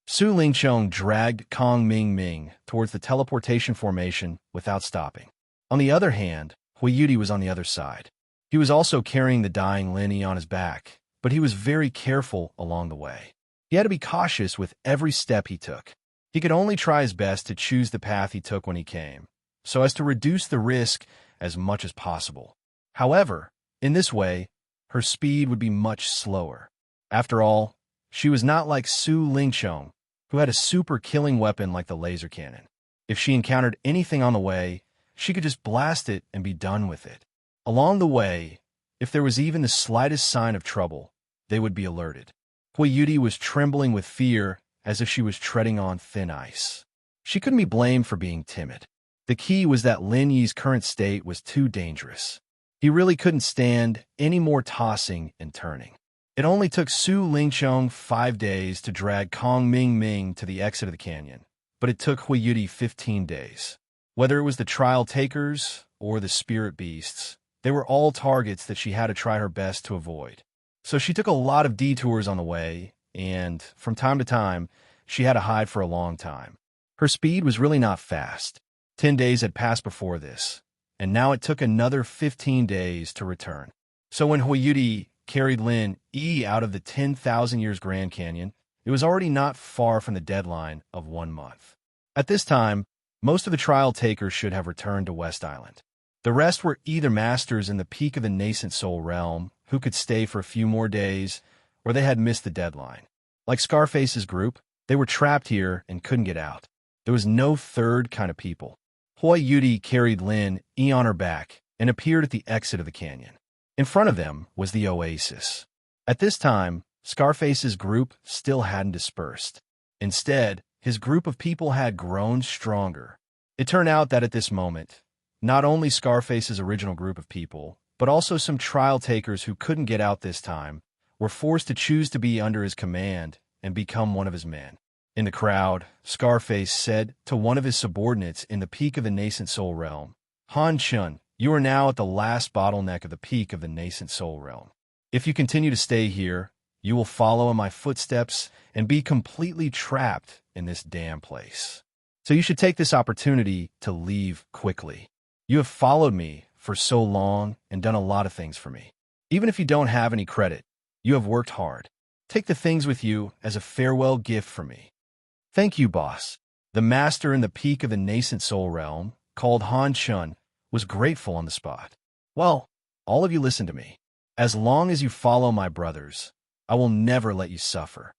Su Lingqiang dragged Kong Ming Ming towards the teleportation formation without stopping. On the other hand, Huiyuti was on the other side. He was also carrying the dying Lin Yi on his back, but he was very careful along the way. He had to be cautious with every step he took. He could only try his best to choose the path he took when he came, so as to reduce the risk as much as possible. However, in this way, her speed would be much slower. After all, she was not like Su Lingqiong, who had a super killing weapon like the laser cannon. If she encountered anything on the way, she could just blast it and be done with it. Along the way, if there was even the slightest sign of trouble, they would be alerted. Huiyuti was trembling with fear as if she was treading on thin ice. She couldn't be blamed for being timid. The key was that Lin Yi's current state was too dangerous. He really couldn't stand any more tossing and turning. It only took Su Lingqiong 5 days to drag Kong Ming to the exit of the canyon, but it took Huiyuti 15 days. Whether it was the trial takers or the spirit beasts, they were all targets that she had to try her best to avoid. So she took a lot of detours on the way, and from time to time, she had to hide for a long time. Her speed was really not fast. 10 days had passed before this, and now it took another 15 days to return. So when Huiyuti carried Lin Yi out of the 10,000 Years Grand Canyon, it was already not far from the deadline of 1 month. At this time, most of the trial takers should have returned to West Island. The rest were either masters in the peak of the nascent soul realm, who could stay for a few more days, or they had missed the deadline. Like Scarface's group, they were trapped here and couldn't get out. There was no third kind of people. Huiyuti carried Lin Yi on her back and appeared at the exit of the canyon. In front of them was the oasis. At this time, Scarface's group still hadn't dispersed. Instead, his group of people had grown stronger. It turned out that at this moment, not only Scarface's original group of people, but also some trial takers who couldn't get out this time, were forced to choose to be under his command and become one of his men. In the crowd, Scarface said to one of his subordinates in the peak of the nascent soul realm, "Han Chun, you are now at the last bottleneck of the peak of the nascent soul realm. If you continue to stay here, you will follow in my footsteps and be completely trapped in this damn place. So you should take this opportunity to leave quickly. You have followed me for so long and done a lot of things for me. Even if you don't have any credit, you have worked hard. Take the things with you as a farewell gift from me." "Thank you, boss." The master in the peak of the nascent soul realm, called Han Chun, was grateful on the spot. "Well, all of you listen to me. As long as you follow my brothers, I will never let you suffer."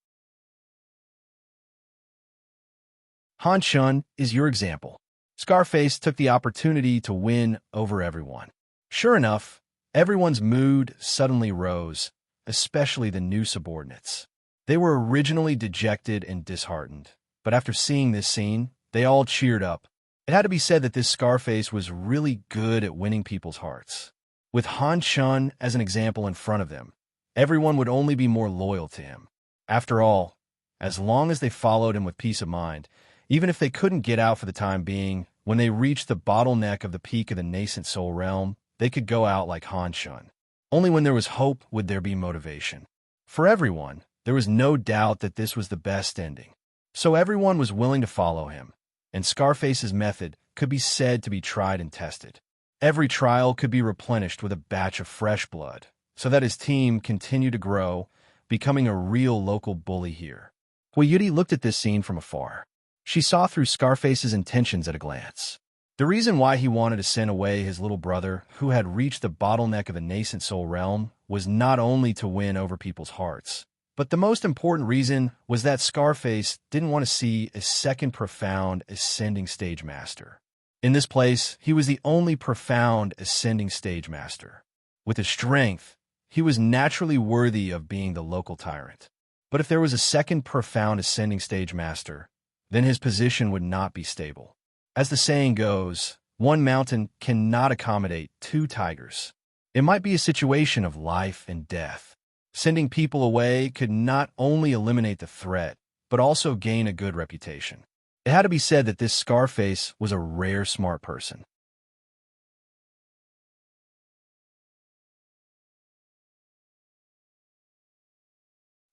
Han Chun is your example. Scarface took the opportunity to win over everyone. Sure enough, everyone's mood suddenly rose, especially the new subordinates. They were originally dejected and disheartened, but after seeing this scene, they all cheered up. It had to be said that this Scarface was really good at winning people's hearts. With Han Chun as an example in front of them, everyone would only be more loyal to him. After all, as long as they followed him with peace of mind, even if they couldn't get out for the time being, when they reached the bottleneck of the peak of the nascent soul realm, they could go out like Han Chun. Only when there was hope would there be motivation. For everyone, there was no doubt that this was the best ending. So everyone was willing to follow him, and Scarface's method could be said to be tried and tested. Every trial could be replenished with a batch of fresh blood, so that his team continued to grow, becoming a real local bully here. Huiyuti looked at this scene from afar. She saw through Scarface's intentions at a glance. The reason why he wanted to send away his little brother, who had reached the bottleneck of the nascent soul realm, was not only to win over people's hearts, but the most important reason was that Scarface didn't want to see a second profound ascending stage master. In this place, he was the only profound ascending stage master. With his strength, he was naturally worthy of being the local tyrant. But if there was a second profound ascending stage master, then his position would not be stable. As the saying goes, one mountain cannot accommodate two tigers. It might be a situation of life and death. Sending people away could not only eliminate the threat, but also gain a good reputation. It had to be said that this Scarface was a rare smart person.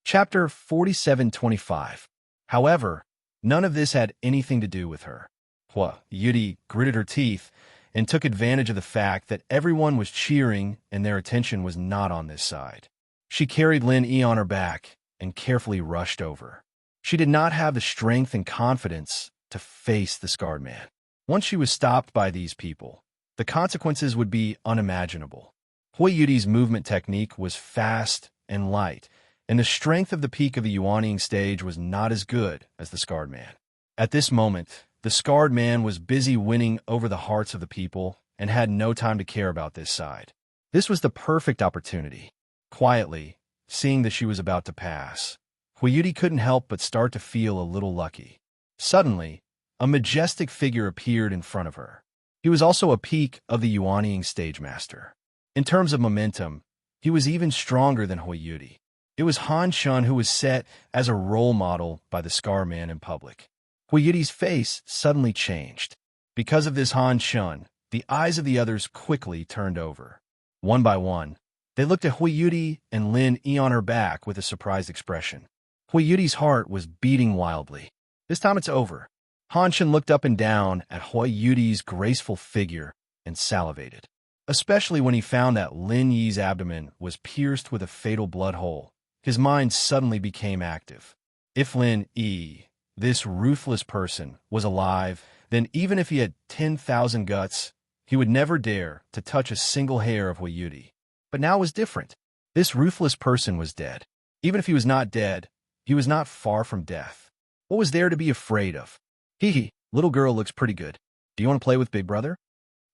Chapter 4725. However, none of this had anything to do with her. Huiyuti gritted her teeth and took advantage of the fact that everyone was cheering and their attention was not on this side. She carried Lin Yi on her back and carefully rushed over. She did not have the strength and confidence to face the scarred man. Once she was stopped by these people, the consequences would be unimaginable. Hui Yudi's movement technique was fast and light, and the strength of the peak of the Yuanying stage was not as good as the scarred man. At this moment, the scarred man was busy winning over the hearts of the people and had no time to care about this side. This was the perfect opportunity. Quietly, seeing that she was about to pass, Hui Yudi couldn't help but start to feel a little lucky. Suddenly, a majestic figure appeared in front of her. He was also a peak of the Yuanying stage master. In terms of momentum, he was even stronger than Hui Yudi. It was Han Shun who was set as a role model by the scar man in public. Hui Yudi's face suddenly changed. Because of this Han Shun, the eyes of the others quickly turned over. One by one, they looked at Hui Yudi and Lin Yi on her back with a surprised expression. Hui Yudi's heart was beating wildly. This time it's over. Han Shun looked up and down at Hui Yudi's graceful figure and salivated, especially when he found that Lin Yi's abdomen was pierced with a fatal blood hole. His mind suddenly became active. If Lin Yi, this ruthless person, was alive, then even if he had 10,000 guts, he would never dare to touch a single hair of Hui Yudi. But now it was different. This ruthless person was dead. Even if he was not dead, he was not far from death. What was there to be afraid of? Hee, little girl looks pretty good. Do you want to play with Big Brother?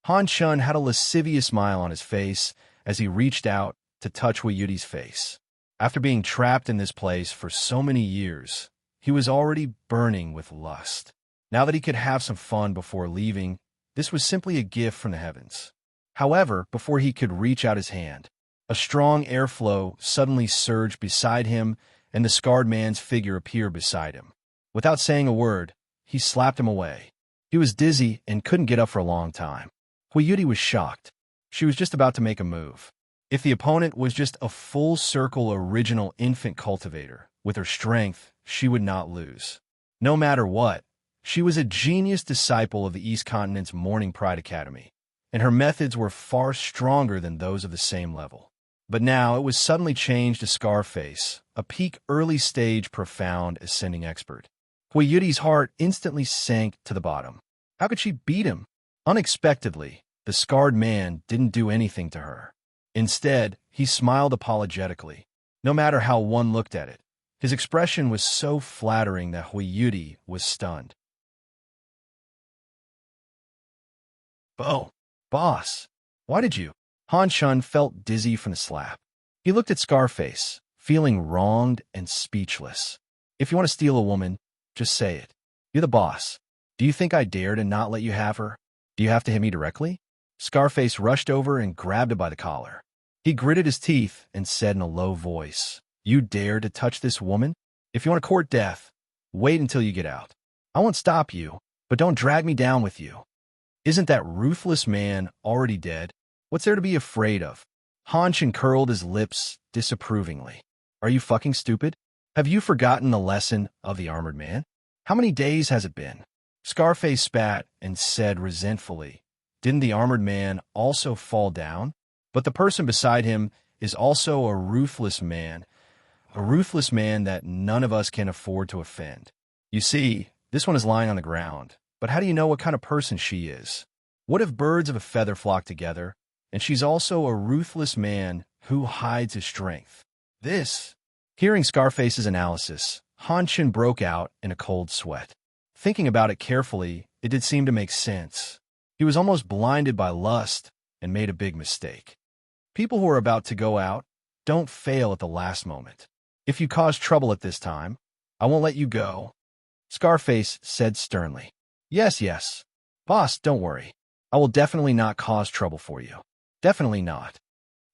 Han Shun had a lascivious smile on his face as he reached out to touch Hui Yudi's face. After being trapped in this place for so many years, he was already burning with lust. Now that he could have some fun before leaving, this was simply a gift from the heavens. However, before he could reach out his hand, a strong airflow suddenly surged beside him, and the scarred man's figure appeared beside him. Without saying a word, he slapped him away. He was dizzy and couldn't get up for a long time. Hui Yudi was shocked. She was just about to make a move. If the opponent was just a full-circle original infant cultivator, with her strength, she would not lose. No matter what, she was a genius disciple of the East Continent's Morning Pride Academy, and her methods were far stronger than those of the same level. But now it was suddenly changed to Scarface, a peak early-stage profound ascending expert. Hui Yudi's heart instantly sank to the bottom. How could she beat him? Unexpectedly, the scarred man didn't do anything to her. Instead, he smiled apologetically. No matter how one looked at it, his expression was so flattering that Hui Yudi was stunned. Oh, boss, why did you? Han Shun felt dizzy from the slap. He looked at Scarface, feeling wronged and speechless. If you want to steal a woman, just say it. You're the boss. Do you think I dare to not let you have her? Do you have to hit me directly? Scarface rushed over and grabbed her by the collar. He gritted his teeth and said in a low voice, "You dare to touch this woman? If you want to court death, wait until you get out. I won't stop you, but don't drag me down with you. Isn't that ruthless man already dead? What's there to be afraid of?" Han Shun curled his lips disapprovingly. Are you fucking stupid? Have you forgotten the lesson of the armored man? How many days has it been? Scarface spat and said resentfully, didn't the armored man also fall down? But the person beside him is also a ruthless man that none of us can afford to offend. You see, this one is lying on the ground, but how do you know what kind of person she is? What if birds of a feather flock together, and she's also a ruthless man who hides his strength? Hearing Scarface's analysis, Han Shun broke out in a cold sweat. Thinking about it carefully, it did seem to make sense. He was almost blinded by lust and made a big mistake. People who are about to go out don't fail at the last moment. If you cause trouble at this time, I won't let you go. Scarface said sternly. Yes. Boss, don't worry. I will definitely not cause trouble for you. Definitely not.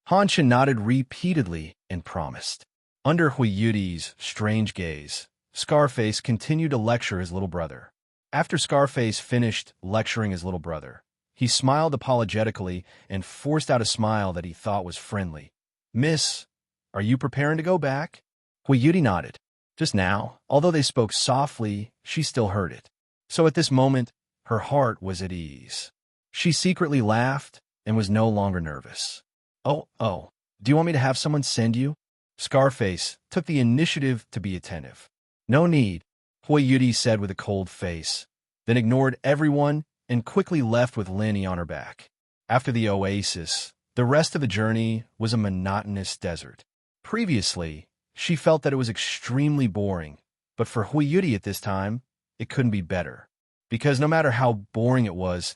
Han Shun nodded repeatedly and promised. Under Hui Yudi's strange gaze, Scarface continued to lecture his little brother. After Scarface finished lecturing his little brother, he smiled apologetically and forced out a smile that he thought was friendly. Miss, are you preparing to go back? Hui Yudi nodded. Just now, although they spoke softly, she still heard it. So at this moment, her heart was at ease. She secretly laughed and was no longer nervous. Oh, do you want me to have someone send you? Scarface took the initiative to be attentive. No need, Hui Yudi said with a cold face, then ignored everyone and quickly left with Linny on her back. After the oasis, the rest of the journey was a monotonous desert. Previously, she felt that it was extremely boring, but for Hui Yudi at this time, it couldn't be better. Because no matter how boring it was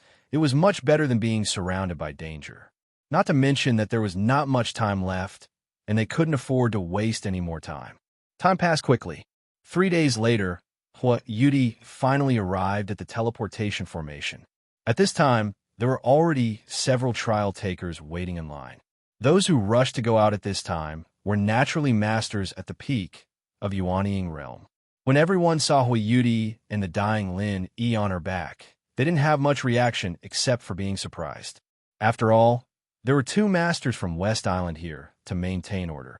much better than being surrounded by danger. Not to mention that there was not much time left, and they couldn't afford to waste any more time. Time passed quickly. 3 days later, Hui Yudi finally arrived at the teleportation formation. At this time, there were already several trial takers waiting in line. Those who rushed to go out at this time were naturally masters at the peak of Yuanying realm. When everyone saw Hui Yudi and the dying Lin Yi on her back, they didn't have much reaction except for being surprised. After all, there were 2 masters from West Island here to maintain order.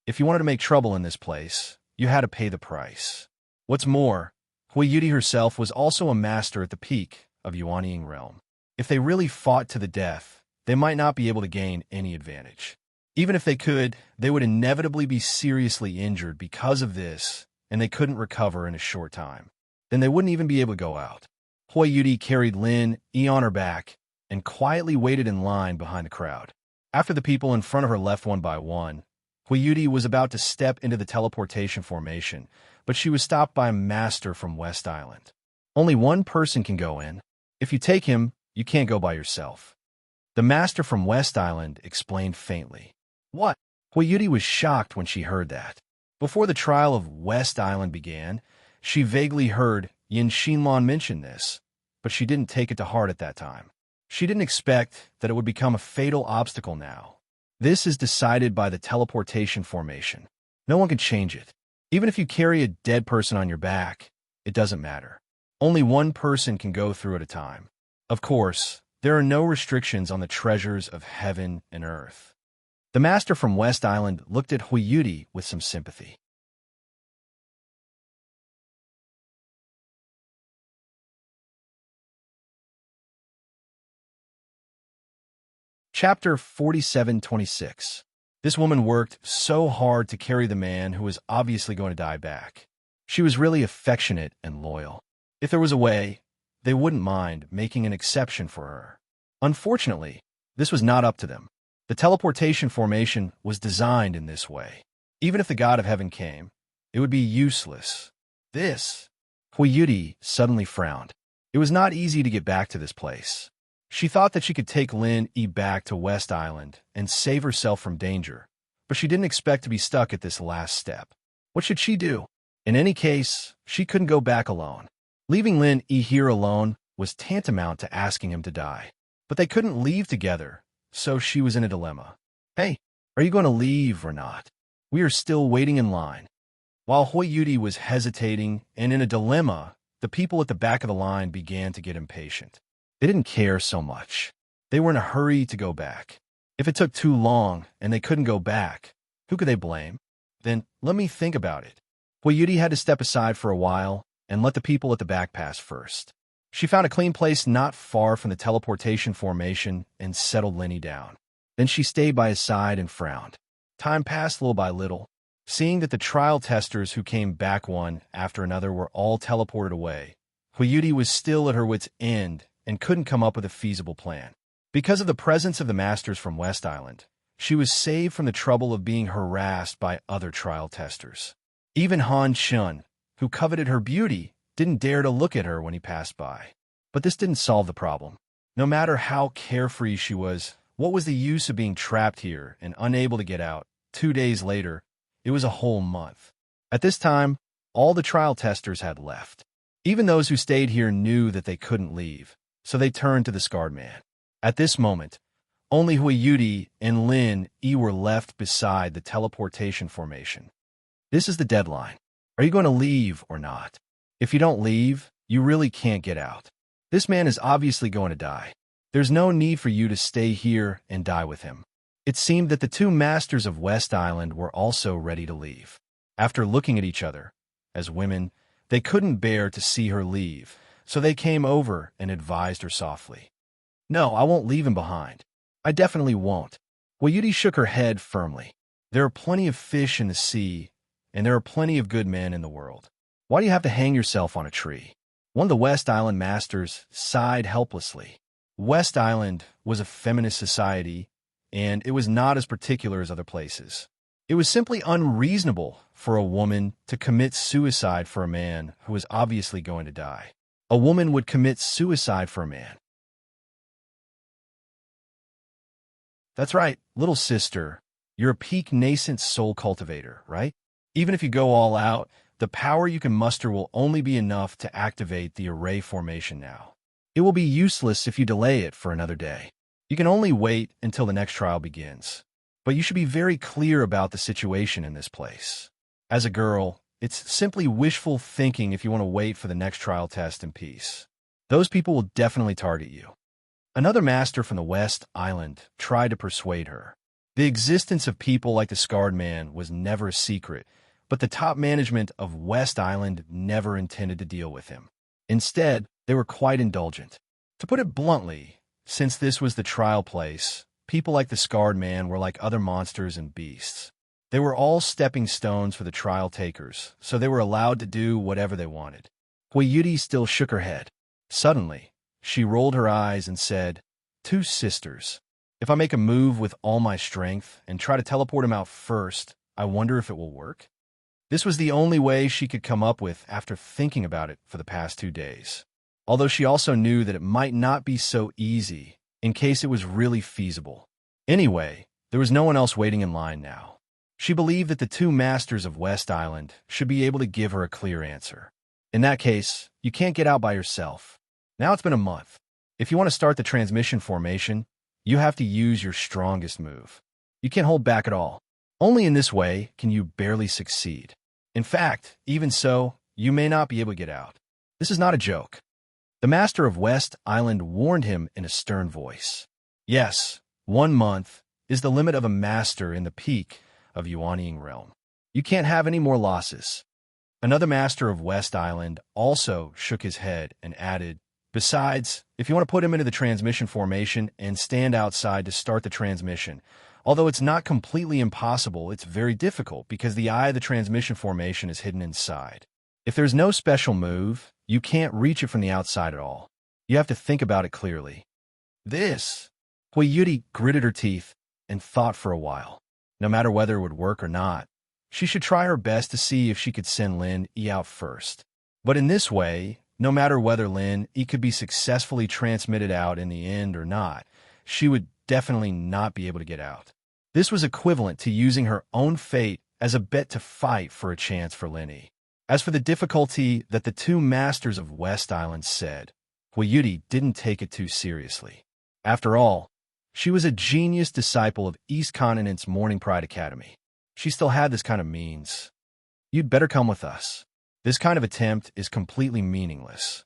If you wanted to make trouble in this place, you had to pay the price. What's more, Hui Yudi herself was also a master at the peak of Yuanying realm. If they really fought to the death, they might not be able to gain any advantage. Even if they could, they would inevitably be seriously injured because of this, and they couldn't recover in a short time. Then they wouldn't even be able to go out. Hui Yudi carried Lin Yi on her back and quietly waited in line behind the crowd. After the people in front of her left one by one, Hui Yudi was about to step into the teleportation formation, but she was stopped by a master from West Island. Only one person can go in. If you take him, you can't go by yourself. The master from West Island explained faintly. What? Hui Yudi was shocked when she heard that. Before the trial of West Island began, she vaguely heard Yin Xinlan mention this, but she didn't take it to heart at that time. She didn't expect that it would become a fatal obstacle now. This is decided by the teleportation formation. No one can change it. Even if you carry a dead person on your back, it doesn't matter. Only one person can go through at a time. Of course, there are no restrictions on the treasures of heaven and earth. The master from West Island looked at Hui Yudi with some sympathy. Chapter 4726. This woman worked so hard to carry the man who was obviously going to die back. She was really affectionate and loyal. If there was a way, they wouldn't mind making an exception for her. Unfortunately, this was not up to them. The teleportation formation was designed in this way. Even if the god of heaven came, it would be useless. Hui Yudi suddenly frowned. It was not easy to get back to this place. She thought that she could take Lin Yi back to West Island and save herself from danger, but she didn't expect to be stuck at this last step. What should she do? In any case, she couldn't go back alone. Leaving Lin Yi here alone was tantamount to asking him to die. But they couldn't leave together, so she was in a dilemma. Hey, are you going to leave or not? We are still waiting in line. While Hui Yudi was hesitating and in a dilemma, the people at the back of the line began to get impatient. They didn't care so much. They were in a hurry to go back. If it took too long and they couldn't go back, who could they blame? Then let me think about it. Hui Yudi had to step aside for a while and let the people at the back pass first. She found a clean place not far from the teleportation formation and settled Lenny down. Then she stayed by his side and frowned. Time passed little by little. Seeing that the trial testers who came back one after another were all teleported away, Hui Yudi was still at her wit's end and couldn't come up with a feasible plan. Because of the presence of the masters from West Island, she was saved from the trouble of being harassed by other trial testers. Even Han Shun, who coveted her beauty, didn't dare to look at her when he passed by. But this didn't solve the problem. No matter how carefree she was, what was the use of being trapped here and unable to get out? 2 days later, it was a whole month. At this time, all the trial testers had left. Even those who stayed here knew that they couldn't leave, so they turned to the scarred man. At this moment, only Hui Yudi and Lin Yi were left beside the teleportation formation. This is the deadline. Are you going to leave or not? If you don't leave, you really can't get out. This man is obviously going to die. There's no need for you to stay here and die with him. It seemed that the 2 masters of West Island were also ready to leave. After looking at each other, as women, they couldn't bear to see her leave, So they came over and advised her softly. No, I won't leave him behind. I definitely won't. Wayuti shook her head firmly. There are plenty of fish in the sea, and there are plenty of good men in the world. Why do you have to hang yourself on a tree? One of the West Island masters sighed helplessly. West Island was a feminist society, and it was not as particular as other places. It was simply unreasonable for a woman to commit suicide for a man who was obviously going to die. A woman would commit suicide for a man. That's right, little sister. You're a peak nascent soul cultivator, right? Even if you go all out, the power you can muster will only be enough to activate the array formation now. It will be useless if you delay it for another day. You can only wait until the next trial begins. But you should be very clear about the situation in this place. As a girl, it's simply wishful thinking if you want to wait for the next trial test in peace. Those people will definitely target you. Another master from the West Island tried to persuade her. The existence of people like the Scarred Man was never a secret, but the top management of West Island never intended to deal with him. Instead, they were quite indulgent. To put it bluntly, since this was the trial place, people like the Scarred Man were like other monsters and beasts. They were all stepping stones for the trial takers, so they were allowed to do whatever they wanted. Wayuti still shook her head. Suddenly, she rolled her eyes and said, "Two sisters. If I make a move with all my strength and try to teleport him out first, I wonder if it will work?" This was the only way she could come up with after thinking about it for the past 2 days. Although she also knew that it might not be so easy in case it was really feasible. Anyway, there was no one else waiting in line now. She believed that the two masters of West Island should be able to give her a clear answer. In that case, you can't get out by yourself. Now it's been a month. If you want to start the transmission formation, you have to use your strongest move. You can't hold back at all. Only in this way can you barely succeed. In fact, even so, you may not be able to get out. This is not a joke. The master of West Island warned him in a stern voice. Yes, 1 month is the limit of a master in the peak of Yuanying realm. You can't have any more losses. Another master of West Island also shook his head and added, besides, if you want to put him into the transmission formation and stand outside to start the transmission, although it's not completely impossible, it's very difficult because the eye of the transmission formation is hidden inside. If there's no special move, you can't reach it from the outside at all. You have to think about it clearly. Wayuti gritted her teeth and thought for a while. No matter whether it would work or not, she should try her best to see if she could send Lin Yi out first. But in this way, no matter whether Lin Yi could be successfully transmitted out in the end or not, she would definitely not be able to get out. This was equivalent to using her own fate as a bet to fight for a chance for Lin Yi. As for the difficulty that the two masters of West Island said, Wayuti didn't take it too seriously. After all, she was a genius disciple of East Continent's Morning Pride Academy. She still had this kind of means. You'd better come with us. This kind of attempt is completely meaningless.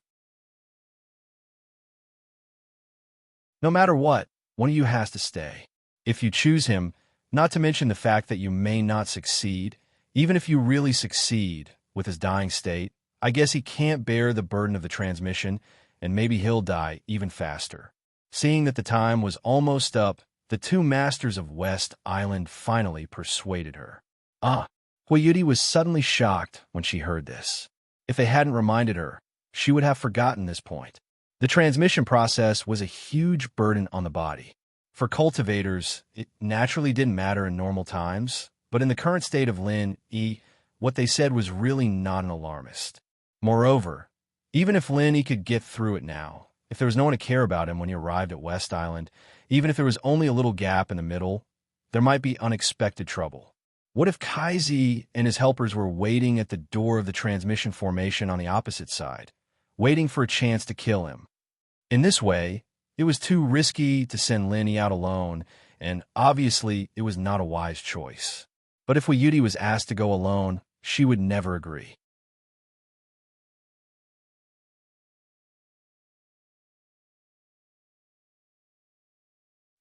No matter what, one of you has to stay. If you choose him, not to mention the fact that you may not succeed, even if you really succeed with his dying state, I guess he can't bear the burden of the transmission, and maybe he'll die even faster. Seeing that the time was almost up, the two masters of West Island finally persuaded her. Wayuti was suddenly shocked when she heard this. If they hadn't reminded her, she would have forgotten this point. The transmission process was a huge burden on the body. For cultivators, it naturally didn't matter in normal times, but in the current state of Lin Yi, what they said was really not an alarmist. Moreover, even if Lin Yi could get through it now, if there was no one to care about him when he arrived at West Island, even if there was only a little gap in the middle, there might be unexpected trouble. What if Kaizi and his helpers were waiting at the door of the transmission formation on the opposite side, waiting for a chance to kill him? In this way, it was too risky to send Lin Yi out alone, and obviously it was not a wise choice. But if Wayuti was asked to go alone, she would never agree.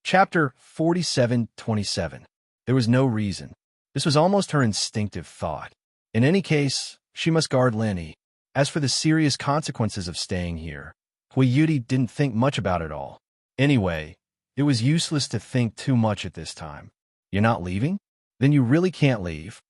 Chapter 47:27. There was no reason. This was almost her instinctive thought. In any case, she must guard Lin Yi. As for the serious consequences of staying here, Huiyuti didn't think much about it all. Anyway, it was useless to think too much at this time. You're not leaving? Then you really can't leave.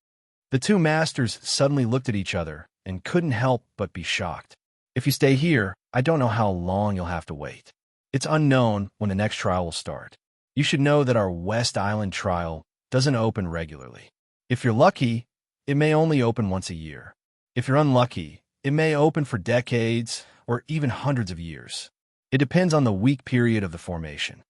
The two masters suddenly looked at each other and couldn't help but be shocked. If you stay here, I don't know how long you'll have to wait. It's unknown when the next trial will start. You should know that our West Island trial doesn't open regularly. If you're lucky, it may only open once a year. If you're unlucky, it may open for decades or even hundreds of years. It depends on the week period of the formation.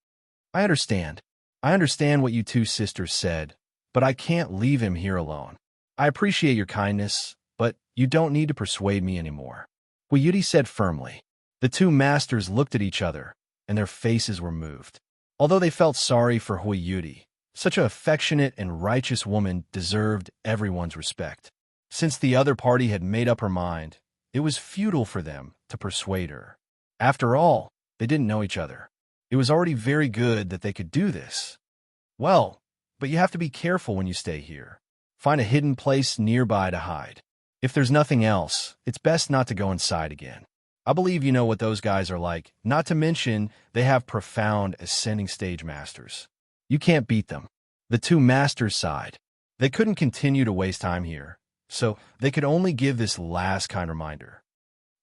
I understand. I understand what you two sisters said, but I can't leave him here alone. I appreciate your kindness, but you don't need to persuade me anymore. Huiyuti said firmly. The two masters looked at each other, and their faces were moved. Although they felt sorry for Huiyuti, such an affectionate and righteous woman deserved everyone's respect. Since the other party had made up her mind, it was futile for them to persuade her. After all, they didn't know each other. It was already very good that they could do this. Well, but you have to be careful when you stay here. Find a hidden place nearby to hide. If there's nothing else, it's best not to go inside again. I believe you know what those guys are like, not to mention they have profound ascending stage masters. You can't beat them. The two masters sighed. They couldn't continue to waste time here, so they could only give this last kind reminder.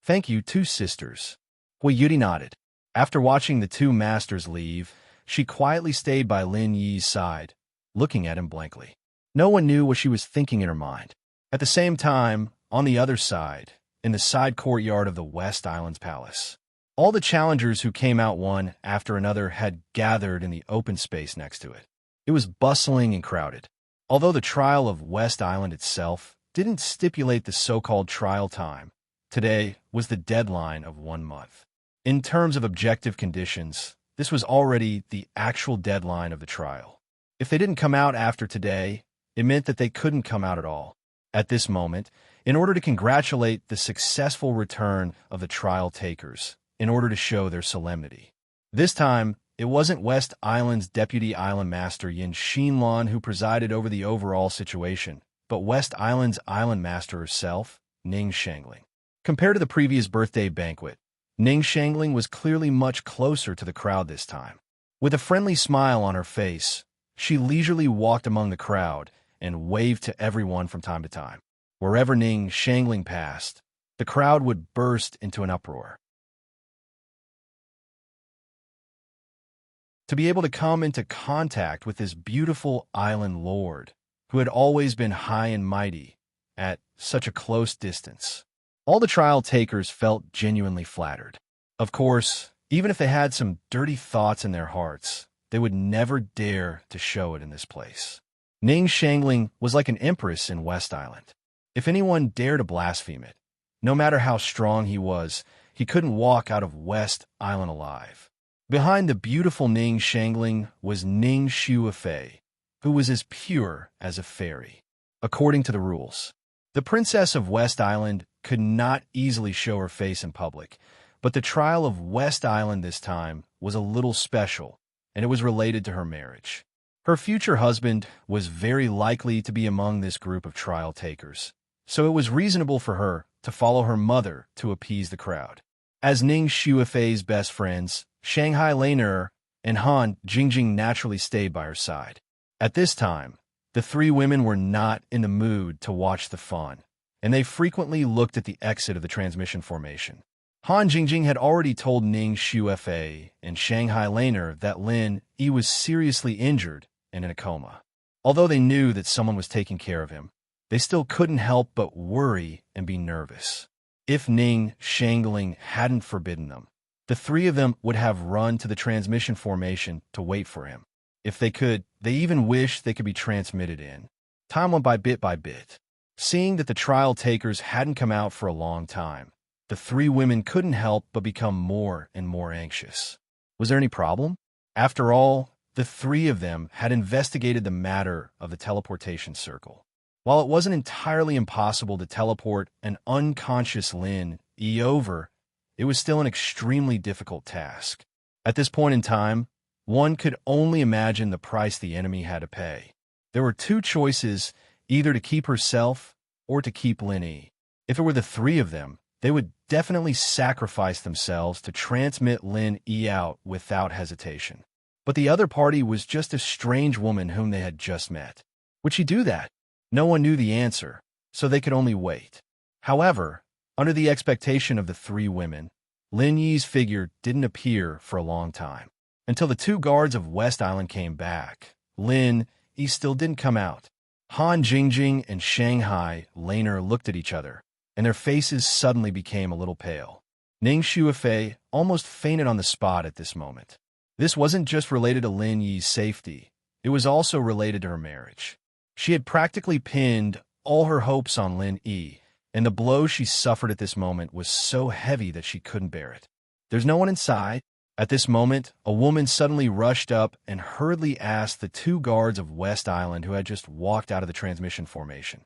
Thank you, two sisters. Huiyuti nodded. After watching the two masters leave, she quietly stayed by Lin Yi's side, looking at him blankly. No one knew what she was thinking in her mind. At the same time, on the other side, in the side courtyard of the West Island's palace, all the challengers who came out one after another had gathered in the open space next to it. It was bustling and crowded. Although the trial of West Island itself didn't stipulate the so-called trial time, today was the deadline of 1 month. In terms of objective conditions, this was already the actual deadline of the trial. If they didn't come out after today, it meant that they couldn't come out at all. At this moment, in order to congratulate the successful return of the trial takers, in order to show their solemnity. This time, it wasn't West Island's Deputy Island Master Yin Xinlan who presided over the overall situation, but West Island's Island Master herself, Ning Shangling. Compared to the previous birthday banquet, Ning Shangling was clearly much closer to the crowd this time. With a friendly smile on her face, she leisurely walked among the crowd and waved to everyone from time to time. Wherever Ning Shangling passed, the crowd would burst into an uproar. To be able to come into contact with this beautiful island lord, who had always been high and mighty, at such a close distance, all the trial takers felt genuinely flattered. Of course, even if they had some dirty thoughts in their hearts, they would never dare to show it in this place. Ning Shangling was like an empress in West Island. If anyone dared to blaspheme it, no matter how strong he was, he couldn't walk out of West Island alive. Behind the beautiful Ning Shangling was Ning Shuafei, who was as pure as a fairy. According to the rules, the princess of West Island could not easily show her face in public, but the trial of West Island this time was a little special, and it was related to her marriage. Her future husband was very likely to be among this group of trial takers, so it was reasonable for her to follow her mother to appease the crowd. As Ning Shuafei's best friends, Shanghai Lainer and Han Jingjing naturally stayed by her side. At this time, the three women were not in the mood to watch the fun, and they frequently looked at the exit of the transmission formation. Han Jingjing had already told Ning Shuafei and Shanghai Lainer that Lin Yi was seriously injured and in a coma. Although they knew that someone was taking care of him, they still couldn't help but worry and be nervous. If Ning Shangling hadn't forbidden them, the three of them would have run to the transmission formation to wait for him. If they could, they even wished they could be transmitted in. Time went by bit. Seeing that the trial takers hadn't come out for a long time, the three women couldn't help but become more and more anxious. Was there any problem? After all, the three of them had investigated the matter of the teleportation circle. While it wasn't entirely impossible to teleport an unconscious Lin Yi over, it was still an extremely difficult task. At this point in time, one could only imagine the price the enemy had to pay. There were two choices, either to keep herself or to keep Lin Yi. If it were the three of them, they would definitely sacrifice themselves to transmit Lin Yi out without hesitation. But the other party was just a strange woman whom they had just met. Would she do that? No one knew the answer, so they could only wait. However, under the expectation of the three women, Lin Yi's figure didn't appear for a long time. Until the two guards of West Island came back, Lin Yi still didn't come out. Han Jingjing and Shanghai Laner looked at each other, and their faces suddenly became a little pale. Ning Shuifei almost fainted on the spot at this moment. This wasn't just related to Lin Yi's safety, it was also related to her marriage. She had practically pinned all her hopes on Lin Yi, and the blow she suffered at this moment was so heavy that she couldn't bear it. There's no one inside. At this moment, a woman suddenly rushed up and hurriedly asked the two guards of West Island who had just walked out of the transmission formation.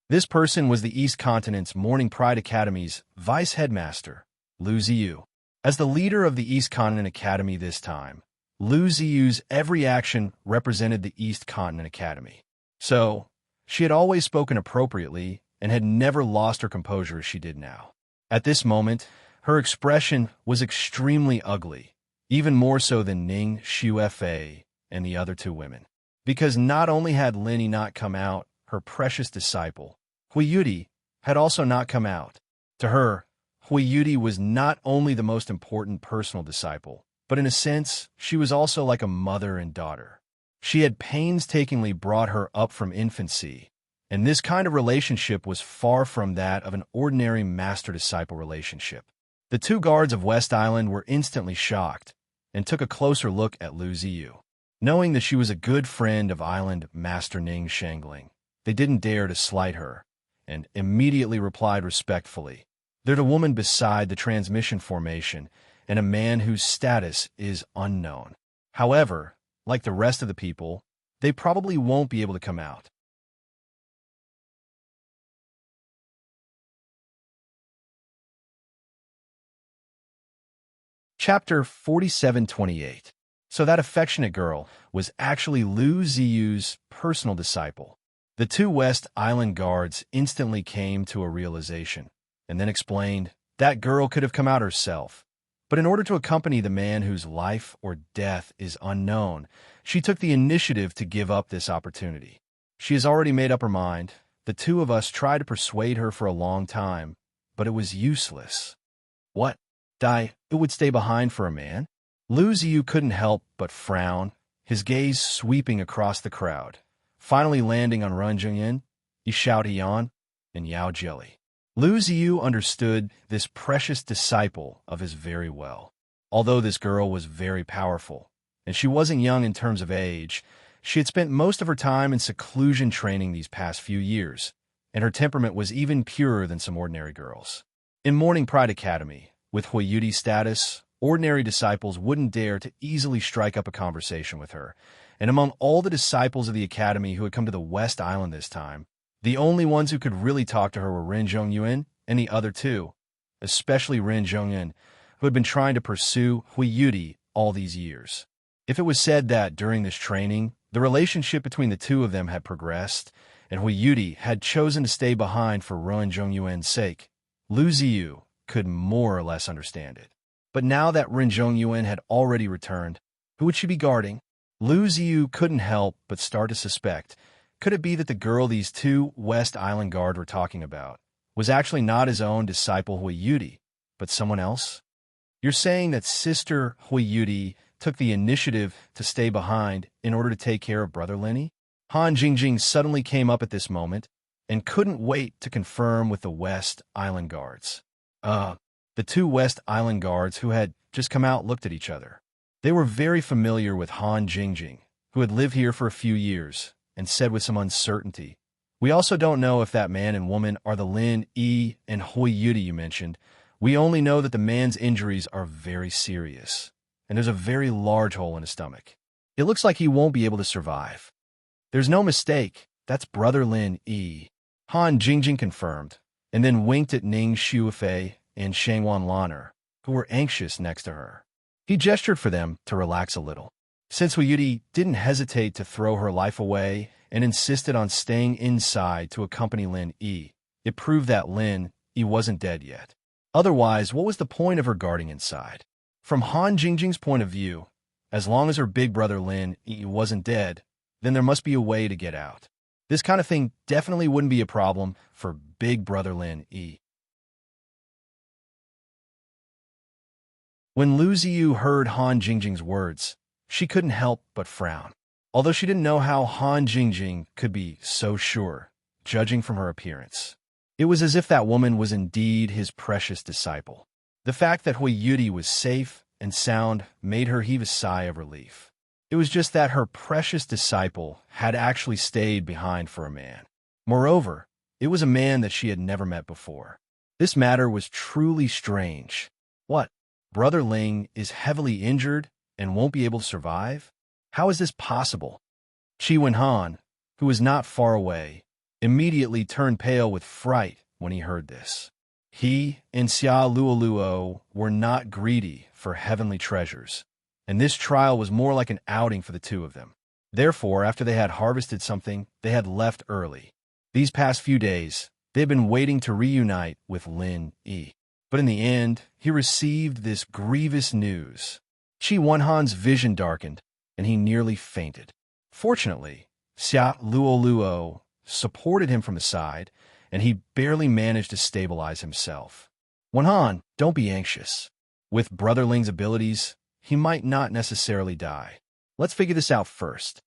This person was the East Continent's Morning Pride Academy's vice headmaster, Lu Ziyu. As the leader of the East Continent Academy this time, Lu Ziyu's every action represented the East Continent Academy. So, she had always spoken appropriately and had never lost her composure as she did now. At this moment, her expression was extremely ugly, even more so than Ning Shuifei and the other two women. Because not only had Lin Yi not come out, her precious disciple, Hui Yudi, had also not come out. To her, Hui Yudi was not only the most important personal disciple, but in a sense, she was also like a mother and daughter. She had painstakingly brought her up from infancy, and this kind of relationship was far from that of an ordinary master-disciple relationship. The two guards of West Island were instantly shocked and took a closer look at Lu Ziyu. Knowing that she was a good friend of Island Master Ning Shangling, they didn't dare to slight her, and immediately replied respectfully, "There's a woman beside the transmission formation, and a man whose status is unknown. However, like the rest of the people, they probably won't be able to come out." Chapter 4728. So that affectionate girl was actually Lu Ziyu's personal disciple. The two West Island guards instantly came to a realization, and then explained, that girl could have come out herself. But in order to accompany the man whose life or death is unknown, she took the initiative to give up this opportunity. She has already made up her mind. The two of us tried to persuade her for a long time, but it was useless. What? It would stay behind for a man? Lu Ziyu couldn't help but frown, his gaze sweeping across the crowd, finally landing on Ren Zhongyan, Yishao Tian, and Yao Jelly. Lu Ziyu understood this precious disciple of his very well. Although this girl was very powerful, and she wasn't young in terms of age, she had spent most of her time in seclusion training these past few years, and her temperament was even purer than some ordinary girls. In Morning Pride Academy, with Hui Yudi's status, ordinary disciples wouldn't dare to easily strike up a conversation with her, and among all the disciples of the academy who had come to the West Island this time, the only ones who could really talk to her were Ren Zhongyuan and the other two, especially Ren Zhongyuan, who had been trying to pursue Hui Yudi all these years. If it was said that during this training, the relationship between the two of them had progressed, and Hui Yudi had chosen to stay behind for Ren Zhongyuan's sake, Lu Ziyu could more or less understand it. But now that Ren Zhongyuan had already returned, who would she be guarding? Lu Ziyu couldn't help but start to suspect, could it be that the girl these two West Island guard were talking about was actually not his own disciple Hui Yudi, but someone else? You're saying that Sister Hui Yudi took the initiative to stay behind in order to take care of Brother Lenny? Han Jingjing suddenly came up at this moment and couldn't wait to confirm with the West Island guards. The two West Island guards who had just come out looked at each other. They were very familiar with Han Jingjing, who had lived here for a few years, and said with some uncertainty, "We also don't know if that man and woman are the Lin Yi and Hui Yudi you mentioned. We only know that the man's injuries are very serious, and there's a very large hole in his stomach. It looks like he won't be able to survive." "There's no mistake, that's Brother Lin Yi," Han Jingjing confirmed, and then winked at Ning Shuifei and Shangwan Lan'er, who were anxious next to her. He gestured for them to relax a little. Since Hui Yudi didn't hesitate to throw her life away and insisted on staying inside to accompany Lin Yi. It proved that Lin Yi wasn't dead yet. Otherwise, what was the point of her guarding inside? From Han Jingjing's point of view, as long as her big brother Lin Yi wasn't dead, then there must be a way to get out. This kind of thing definitely wouldn't be a problem for big brother Lin Yi. When Lu Ziyu heard Han Jingjing's words, she couldn't help but frown. Although she didn't know how Han Jingjing could be so sure, judging from her appearance. It was as if that woman was indeed his precious disciple. The fact that Hui Yudi was safe and sound made her heave a sigh of relief. It was just that her precious disciple had actually stayed behind for a man. Moreover, it was a man that she had never met before. This matter was truly strange. What? Brother Ling is heavily injured and won't be able to survive? How is this possible? Qi Wenhan, who was not far away, immediately turned pale with fright when he heard this. He and Xia Luoluo were not greedy for heavenly treasures, and this trial was more like an outing for the two of them. Therefore, after they had harvested something, they had left early. These past few days, they had been waiting to reunite with Lin Yi. But in the end, he received this grievous news. Qi Wenhan's vision darkened, and he nearly fainted. Fortunately, Xia Luoluo supported him from the side, and he barely managed to stabilize himself. Wenhan, don't be anxious. With Brother Ling's abilities, he might not necessarily die. Let's figure this out first.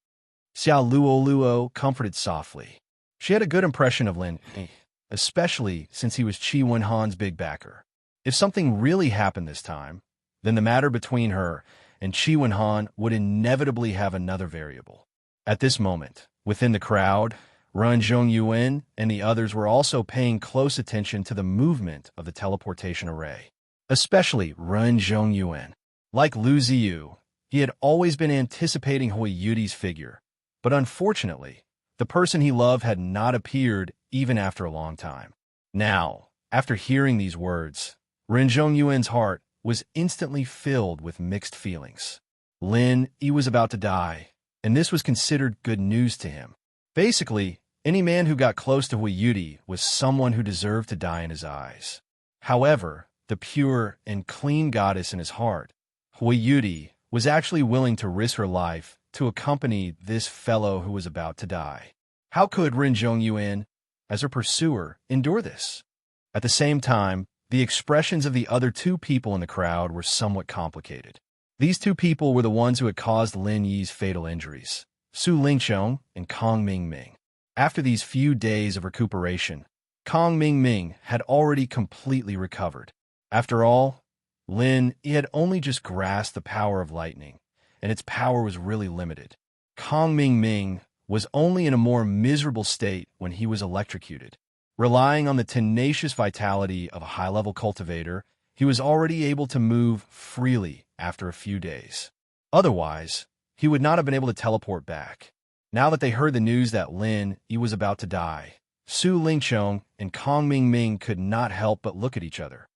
Xia Luoluo comforted softly. She had a good impression of Lin Yi, especially since he was Qi Wenhan's big backer. If something really happened this time, then the matter between her and Qi Wenhan would inevitably have another variable. At this moment, within the crowd, Ren Zhongyuan and the others were also paying close attention to the movement of the teleportation array, especially Ren Zhongyuan. Like Lu Ziyu, he had always been anticipating Hui Yudi's figure, but unfortunately, the person he loved had not appeared even after a long time. Now, after hearing these words, Ren Zhongyuan's heart was instantly filled with mixed feelings. Lin Yi was about to die, and this was considered good news to him. Basically, any man who got close to Hui Yudi was someone who deserved to die in his eyes. However, the pure and clean goddess in his heart, Hui Yudi, was actually willing to risk her life to accompany this fellow who was about to die. How could Ren Zhongyuan, as her pursuer, endure this? At the same time, the expressions of the other two people in the crowd were somewhat complicated. These two people were the ones who had caused Lin Yi's fatal injuries, Su Lingqiong and Kong Mingming. After these few days of recuperation, Kong Mingming had already completely recovered. After all, Lin Yi had only just grasped the power of lightning, and its power was really limited. Kong Mingming was only in a more miserable state when he was electrocuted. Relying on the tenacious vitality of a high-level cultivator, he was already able to move freely after a few days. Otherwise, he would not have been able to teleport back. Now that they heard the news that Lin Yi was about to die, Su Lingqiong and Kong Mingming could not help but look at each other.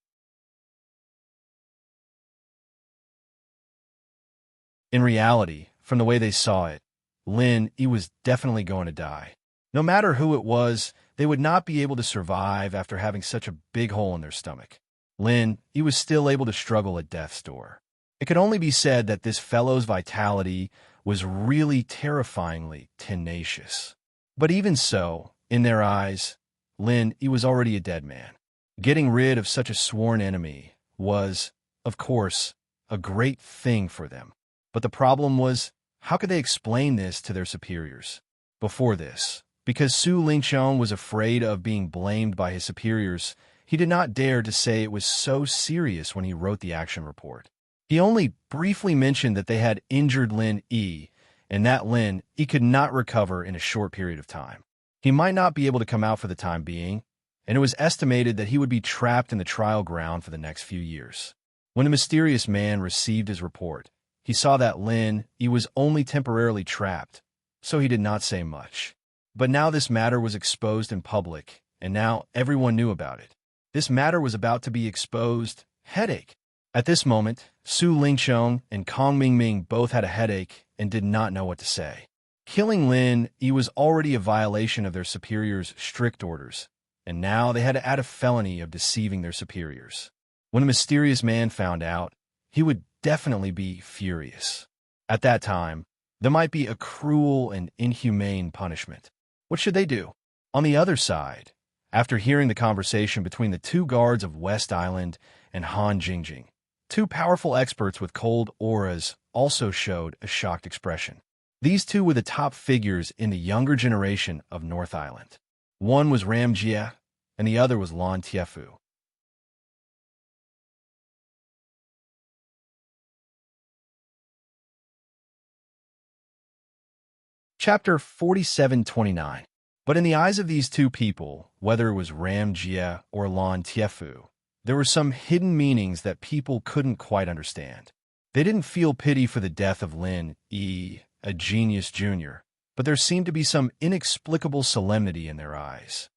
In reality, from the way they saw it, Lin Yi was definitely going to die. No matter who it was, they would not be able to survive after having such a big hole in their stomach. Lin Yi was still able to struggle at death's door. It could only be said that this fellow's vitality was really terrifyingly tenacious. But even so, in their eyes, Lin Yi was already a dead man. Getting rid of such a sworn enemy was, of course, a great thing for them. But the problem was, how could they explain this to their superiors? Before this, because Su Lingqiong was afraid of being blamed by his superiors, he did not dare to say it was so serious when he wrote the action report. He only briefly mentioned that they had injured Lin Yi, and that Lin Yi could not recover in a short period of time. He might not be able to come out for the time being, and it was estimated that he would be trapped in the trial ground for the next few years. When the mysterious man received his report, he saw that Lin Yi was only temporarily trapped, so he did not say much. But now this matter was exposed in public, and now everyone knew about it. This matter was about to be exposed. Headache. At this moment, Su Lingqiong and Kong Mingming both had a headache and did not know what to say. Killing Lin Yi was already a violation of their superiors' strict orders, and now they had to add a felony of deceiving their superiors. When a mysterious man found out, he would definitely be furious. At that time, there might be a cruel and inhumane punishment. What should they do? On the other side, after hearing the conversation between the two guards of West Island and Han Jingjing, two powerful experts with cold auras also showed a shocked expression. These two were the top figures in the younger generation of North Island. One was Ram Jie, and the other was Lan Tiefu. Chapter 4729. But in the eyes of these two people, whether it was Ram Jie or Lan Tiefu, there were some hidden meanings that people couldn't quite understand. They didn't feel pity for the death of Lin Yi, a genius junior, but there seemed to be some inexplicable solemnity in their eyes.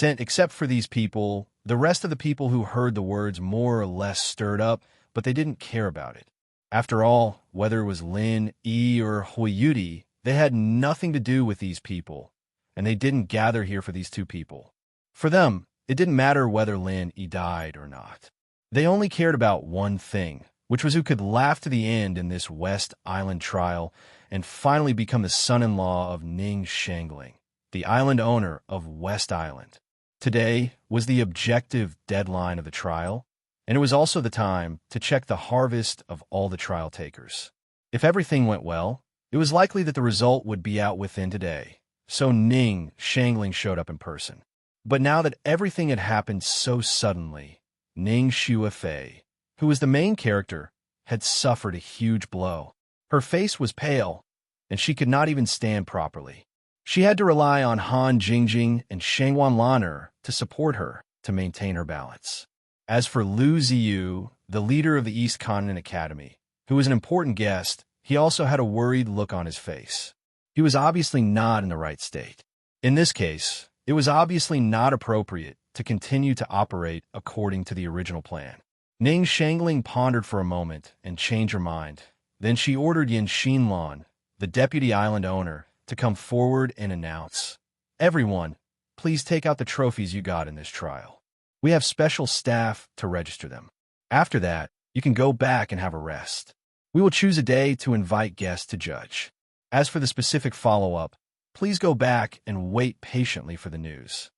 Except for these people, the rest of the people who heard the words more or less stirred up, but they didn't care about it. After all, whether it was Lin Yi or Hui Yudi, they had nothing to do with these people, and they didn't gather here for these two people. For them, it didn't matter whether Lin Yi died or not. They only cared about one thing, which was who could laugh to the end in this West Island trial and finally become the son-in-law of Ning Shangling, the island owner of West Island. Today was the objective deadline of the trial, and it was also the time to check the harvest of all the trial takers. If everything went well, it was likely that the result would be out within today, so Ning Shangling showed up in person. But now that everything had happened so suddenly, Ning Shuafei, who was the main character, had suffered a huge blow. Her face was pale, and she could not even stand properly. She had to rely on Han Jingjing and Shangwan Lan'er to support her to maintain her balance. As for Lu Ziyu, the leader of the East Continent Academy, who was an important guest, he also had a worried look on his face. He was obviously not in the right state. In this case, it was obviously not appropriate to continue to operate according to the original plan. Ning Shangling pondered for a moment and changed her mind. Then she ordered Yin Xinlan, the deputy island owner, to come forward and announce, "Everyone, please take out the trophies you got in this trial. We have special staff to register them. After that, you can go back and have a rest. We will choose a day to invite guests to judge. As for the specific follow-up, please go back and wait patiently for the news."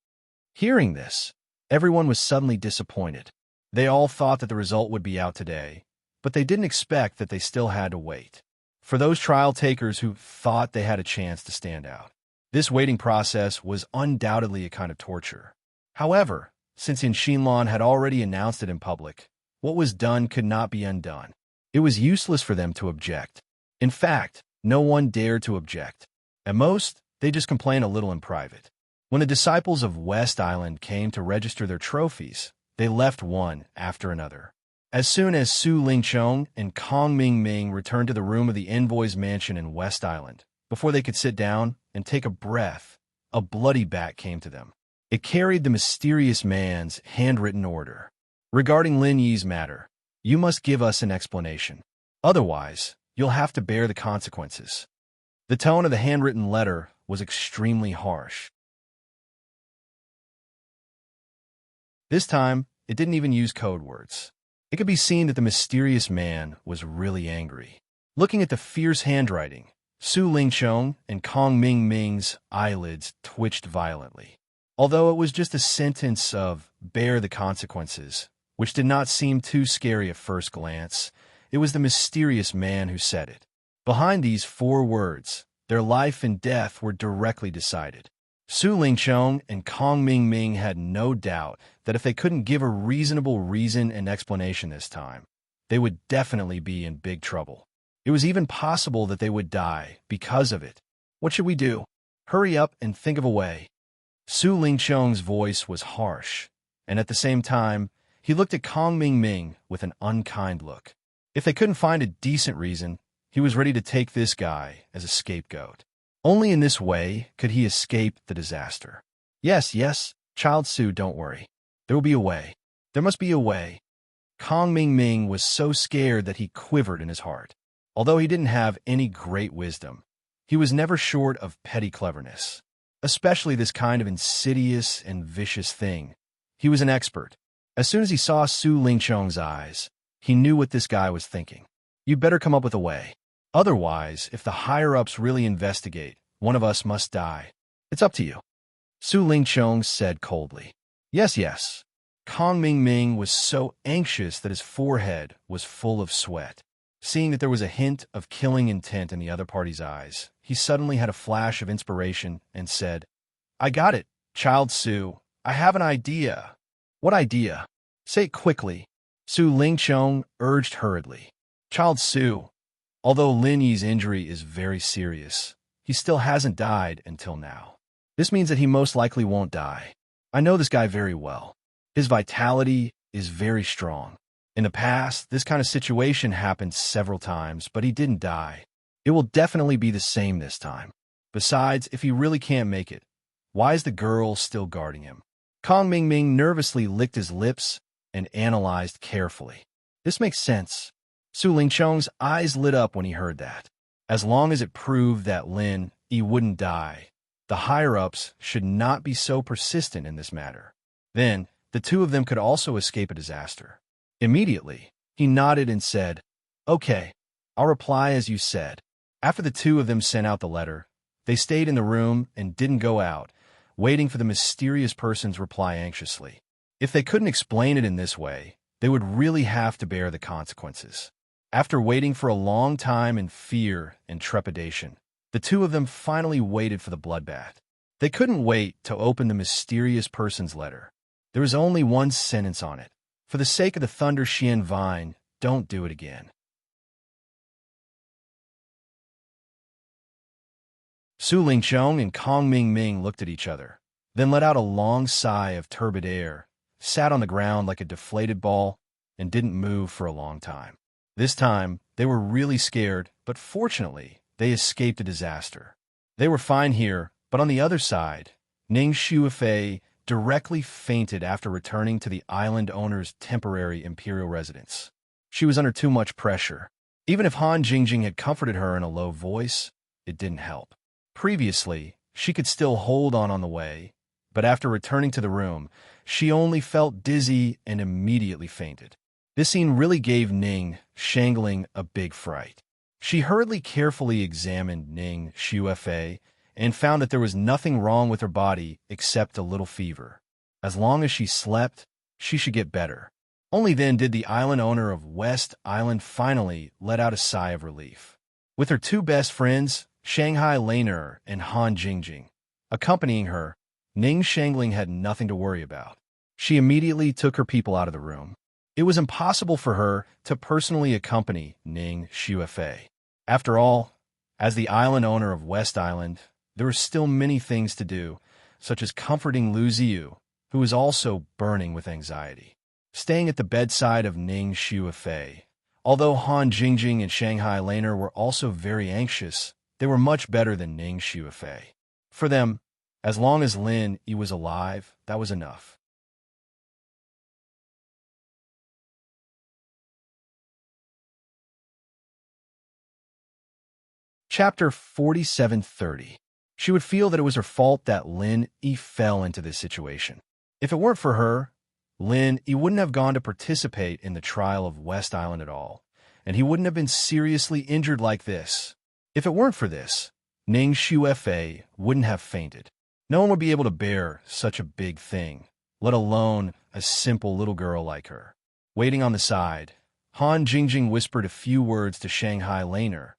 Hearing this, everyone was suddenly disappointed. They all thought that the result would be out today, but they didn't expect that they still had to wait. For those trial takers who thought they had a chance to stand out, this waiting process was undoubtedly a kind of torture. However, since Yin Xinlan had already announced it in public, what was done could not be undone. It was useless for them to object. In fact, no one dared to object. At most, they just complained a little in private. When the disciples of West Island came to register their trophies, they left one after another. As soon as Su Lingchong and Kong Mingming returned to the room of the envoy's mansion in West Island, before they could sit down and take a breath, a bloody bat came to them. It carried the mysterious man's handwritten order. "Regarding Lin Yi's matter, you must give us an explanation. Otherwise, you'll have to bear the consequences." The tone of the handwritten letter was extremely harsh. This time, it didn't even use code words. It could be seen that the mysterious man was really angry. Looking at the fierce handwriting, Su Lingchong and Kong Mingming's eyelids twitched violently. Although it was just a sentence of "bear the consequences," which did not seem too scary at first glance, it was the mysterious man who said it. Behind these 4 words, their life and death were directly decided. Su Lingchong and Kong Mingming had no doubt that if they couldn't give a reasonable reason and explanation this time, they would definitely be in big trouble. It was even possible that they would die because of it. What should we do? Hurry up and think of a way. Su Lingchong's voice was harsh, and at the same time, he looked at Kong Mingming with an unkind look. If they couldn't find a decent reason, he was ready to take this guy as a scapegoat. Only in this way could he escape the disaster. Yes, Child Su, don't worry. There will be a way. There must be a way. Kong Mingming was so scared that he quivered in his heart. Although he didn't have any great wisdom, He was never short of petty cleverness, especially this kind of insidious and vicious thing. He was an expert. As soon as he saw Su Lingchong's eyes, he knew what this guy was thinking. "You'd better come up with a way. Otherwise, if the higher-ups really investigate, one of us must die. It's up to you." Su Lingchong said coldly. "Yes, yes." Kong Ming was so anxious that his forehead was full of sweat. Seeing that there was a hint of killing intent in the other party's eyes, he suddenly had a flash of inspiration and said, "I got it, Child Su. I have an idea." "What idea? Say it quickly," Su Lingchong urged hurriedly. "Child Su, although Lin Yi's injury is very serious, he still hasn't died until now. This means that he most likely won't die. I know this guy very well. His vitality is very strong. In the past, this kind of situation happened several times, but he didn't die. It will definitely be the same this time. Besides, if he really can't make it, why is the girl still guarding him?" Kong Ming nervously licked his lips and analyzed carefully. "This makes sense." Su Lingchong's eyes lit up when he heard that. As long as it proved that Lin Yi wouldn't die, the higher-ups should not be so persistent in this matter. Then, the two of them could also escape a disaster. Immediately, he nodded and said, "Okay, I'll reply as you said." After the two of them sent out the letter, they stayed in the room and didn't go out, waiting for the mysterious person's reply anxiously. If they couldn't explain it in this way, they would really have to bear the consequences. After waiting for a long time in fear and trepidation, the two of them finally waited for the bloodbath. They couldn't wait to open the mysterious person's letter. There was only one sentence on it. "For the sake of the Thunder Xian Vine, don't do it again." Su Lingchong and Kong Ming looked at each other, then let out a long sigh of turbid air, sat on the ground like a deflated ball, and didn't move for a long time. This time, they were really scared, but fortunately, they escaped a disaster. They were fine here, but on the other side, Ning Shuifei directly fainted after returning to the island owner's temporary imperial residence. She was under too much pressure. Even if Han Jingjing had comforted her in a low voice, it didn't help. Previously, she could still hold on the way, but after returning to the room, she only felt dizzy and immediately fainted. This scene really gave Ning Shangling a big fright. She hurriedly carefully examined Ning Shuifei and found that there was nothing wrong with her body except a little fever. As long as she slept, she should get better. Only then did the island owner of West Island finally let out a sigh of relief. With her two best friends, Shanghai Laner and Han Jingjing, accompanying her, Ning Shangling had nothing to worry about. She immediately took her people out of the room. It was impossible for her to personally accompany Ning Shuifei. After all, as the island owner of West Island, there were still many things to do, such as comforting Lu Ziyu, who was also burning with anxiety. Staying at the bedside of Ning Shuifei, although Han Jingjing and Shanghai Laner were also very anxious, they were much better than Ning Shuifei. For them, as long as Lin Yi was alive, that was enough. Chapter 4730. She would feel that it was her fault that Lin Yi fell into this situation. If it weren't for her, Lin Yi wouldn't have gone to participate in the trial of West Island at all, and he wouldn't have been seriously injured like this. If it weren't for this, Ning Shuifei wouldn't have fainted. No one would be able to bear such a big thing, let alone a simple little girl like her. Waiting on the side, Han Jingjing whispered a few words to Shanghai Laner.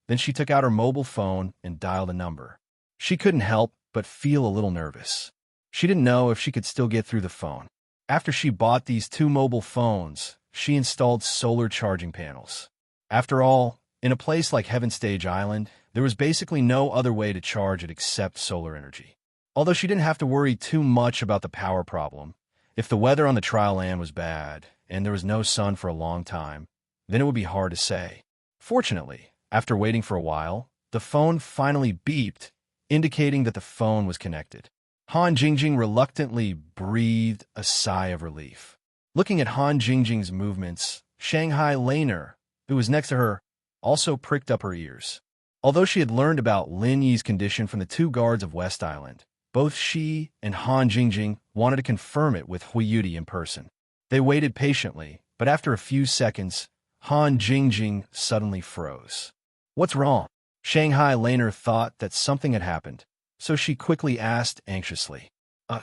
Then she took out her mobile phone and dialed a number. She couldn't help but feel a little nervous. She didn't know if she could still get through the phone. After she bought these two mobile phones, she installed solar charging panels. After all, in a place like Heaven Stage Island, there was basically no other way to charge it except solar energy. Although she didn't have to worry too much about the power problem, if the weather on the trial land was bad and there was no sun for a long time, then it would be hard to say. Fortunately, after waiting for a while, the phone finally beeped, indicating that the phone was connected. Han Jingjing reluctantly breathed a sigh of relief. Looking at Han Jingjing's movements, Shanghai Laner, who was next to her, also pricked up her ears. Although she had learned about Lin Yi's condition from the two guards of West Island, both she and Han Jingjing wanted to confirm it with Hui Yudi in person. They waited patiently, but after a few seconds, Han Jingjing suddenly froze. What's wrong? Shanghai Laner thought that something had happened, so she quickly asked anxiously.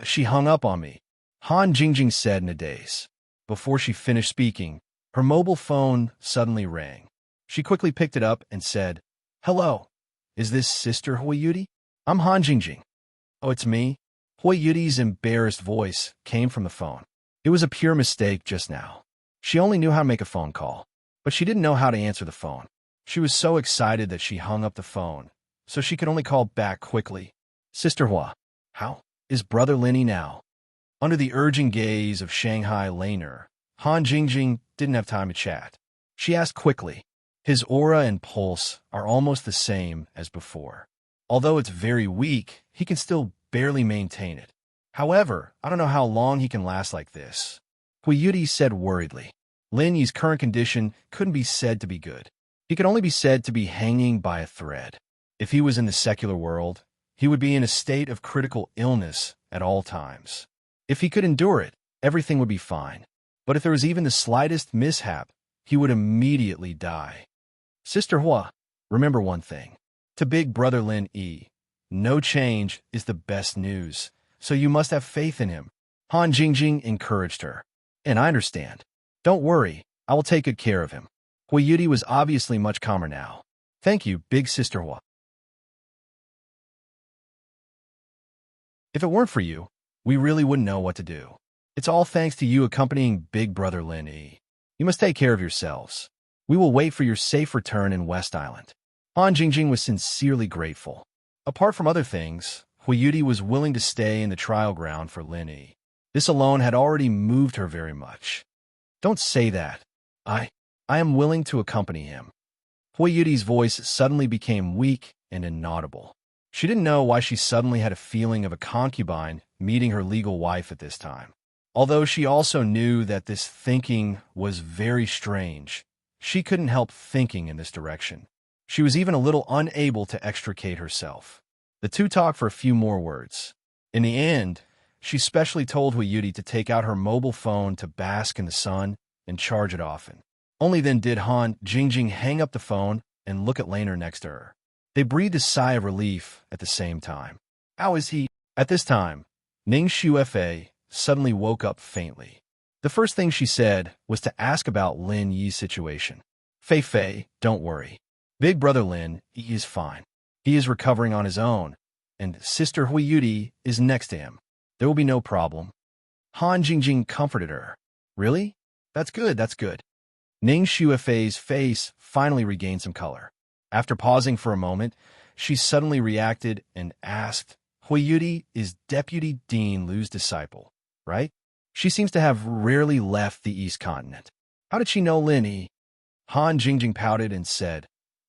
She hung up on me, Han Jingjing said in a daze. Before she finished speaking, her mobile phone suddenly rang. She quickly picked it up and said, "Hello, is this Sister Hui Yudi? I'm Han Jingjing." "Oh, it's me?" Hui Yudi's embarrassed voice came from the phone. It was a pure mistake just now. She only knew how to make a phone call, but she didn't know how to answer the phone. She was so excited that she hung up the phone, so she could only call back quickly. "Sister Hua, how is Brother Linny now?" Under the urging gaze of Shanghai Laner, Han Jingjing didn't have time to chat. She asked quickly. His aura and pulse are almost the same as before. Although it's very weak, he can still barely maintain it. However, I don't know how long he can last like this. Hui Yudi said worriedly. Lin Yi's current condition couldn't be said to be good. He could only be said to be hanging by a thread. If he was in the secular world, he would be in a state of critical illness at all times. If he could endure it, everything would be fine. But if there was even the slightest mishap, he would immediately die. "Sister Hua, remember one thing. To Big Brother Lin Yi, no change is the best news, so you must have faith in him." Han Jingjing encouraged her. "And I understand. Don't worry, I will take good care of him." Hui Yudi was obviously much calmer now. "Thank you, Big Sister Hua. If it weren't for you, we really wouldn't know what to do. It's all thanks to you accompanying Big Brother Lin Yi. You must take care of yourselves. We will wait for your safe return in West Island." Han Jingjing was sincerely grateful. Apart from other things, Hui Yudi was willing to stay in the trial ground for Lin Yi. This alone had already moved her very much. "Don't say that. I am willing to accompany him." Hui Yudi's voice suddenly became weak and inaudible. She didn't know why she suddenly had a feeling of a concubine meeting her legal wife at this time. Although she also knew that this thinking was very strange, she couldn't help thinking in this direction. She was even a little unable to extricate herself. The two talked for a few more words. In the end, she specially told Hui Yudi to take out her mobile phone to bask in the sun and charge it often. Only then did Han Jingjing hang up the phone and look at Laner next to her. They breathed a sigh of relief at the same time. "How is he?" At this time, Ning Shuefei suddenly woke up faintly. The first thing she said was to ask about Lin Yi's situation. "Fei Fei, don't worry. Big Brother Lin Yi is fine. He is recovering on his own, and Sister Hui Yudi is next to him. There will be no problem." Han Jingjing comforted her. "Really? That's good, that's good." Ning Shuefei's face finally regained some color. After pausing for a moment, she suddenly reacted and asked, "Hui Yudi is Deputy Dean Lu's disciple, right? She seems to have rarely left the East Continent. How did she know Lin Yi?" Han Jingjing pouted and said,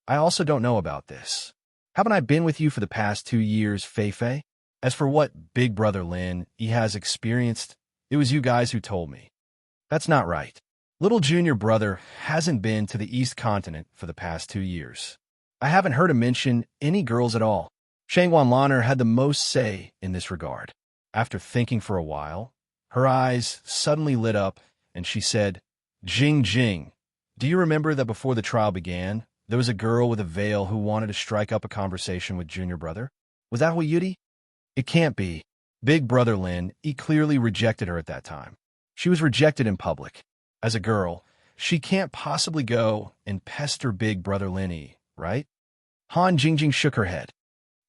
"I also don't know about this. Haven't I been with you for the past 2 years, Fei Fei? As for what Big Brother Lin Yi has experienced, it was you guys who told me." "That's not right. Little junior brother hasn't been to the East Continent for the past 2 years. I haven't heard him mention any girls at all." Shangwan Lanner had the most say in this regard. After thinking for a while, her eyes suddenly lit up, and she said, "Jing Jing, do you remember that before the trial began, there was a girl with a veil who wanted to strike up a conversation with Junior Brother? Was that Hui Yudi?" "It can't be. Big Brother Lin, he clearly rejected her at that time. She was rejected in public. As a girl, she can't possibly go and pester Big Brother Lin Yi, right?" Han Jingjing shook her head.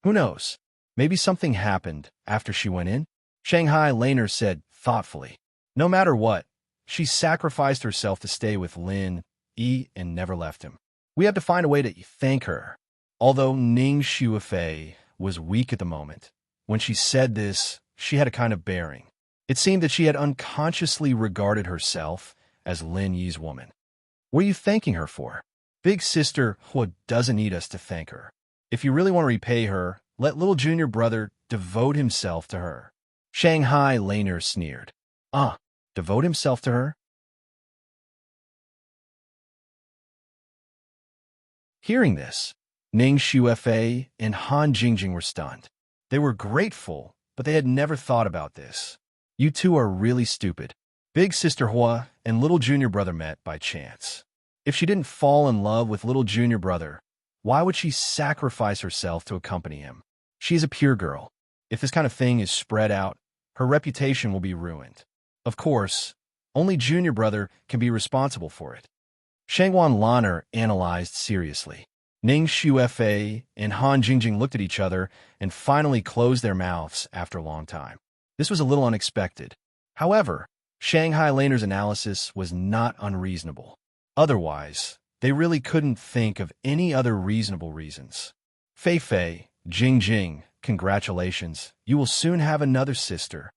"Who knows? Maybe something happened after she went in?" Shanghai Laner said thoughtfully. "No matter what, she sacrificed herself to stay with Lin Yi and never left him. We have to find a way to thank her." Although Ning Shuefei was weak at the moment, when she said this, she had a kind of bearing. It seemed that she had unconsciously regarded herself as Lin Yi's woman. "What are you thanking her for?" "Big Sister Hua doesn't need us to thank her. If you really want to repay her, let little junior brother devote himself to her." Shanghai Laner sneered. Devote himself to her?" Hearing this, Ning Xuefei and Han Jingjing were stunned. They were grateful, but they had never thought about this. You two are really stupid. Big Sister Hua and little junior brother met by chance. If she didn't fall in love with little junior brother, why would she sacrifice herself to accompany him? She's a pure girl. If this kind of thing is spread out, her reputation will be ruined. Of course, only junior brother can be responsible for it. Shangwan Lan'er analyzed seriously. Ning Xuefei and Han Jingjing looked at each other and finally closed their mouths after a long time. This was a little unexpected. However, Shanghai Laner's analysis was not unreasonable. Otherwise, they really couldn't think of any other reasonable reasons. Fei Fei, Jingjing, congratulations, you will soon have another sister.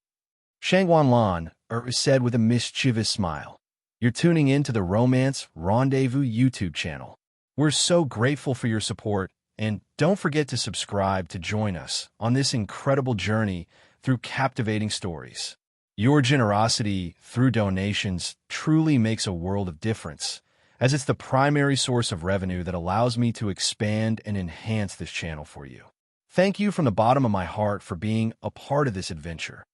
Shangwan Lan'er said with a mischievous smile. You're tuning in to the Romance Rendezvous YouTube channel. We're so grateful for your support, and don't forget to subscribe to join us on this incredible journey through captivating stories. Your generosity through donations truly makes a world of difference, as it's the primary source of revenue that allows me to expand and enhance this channel for you. Thank you from the bottom of my heart for being a part of this adventure.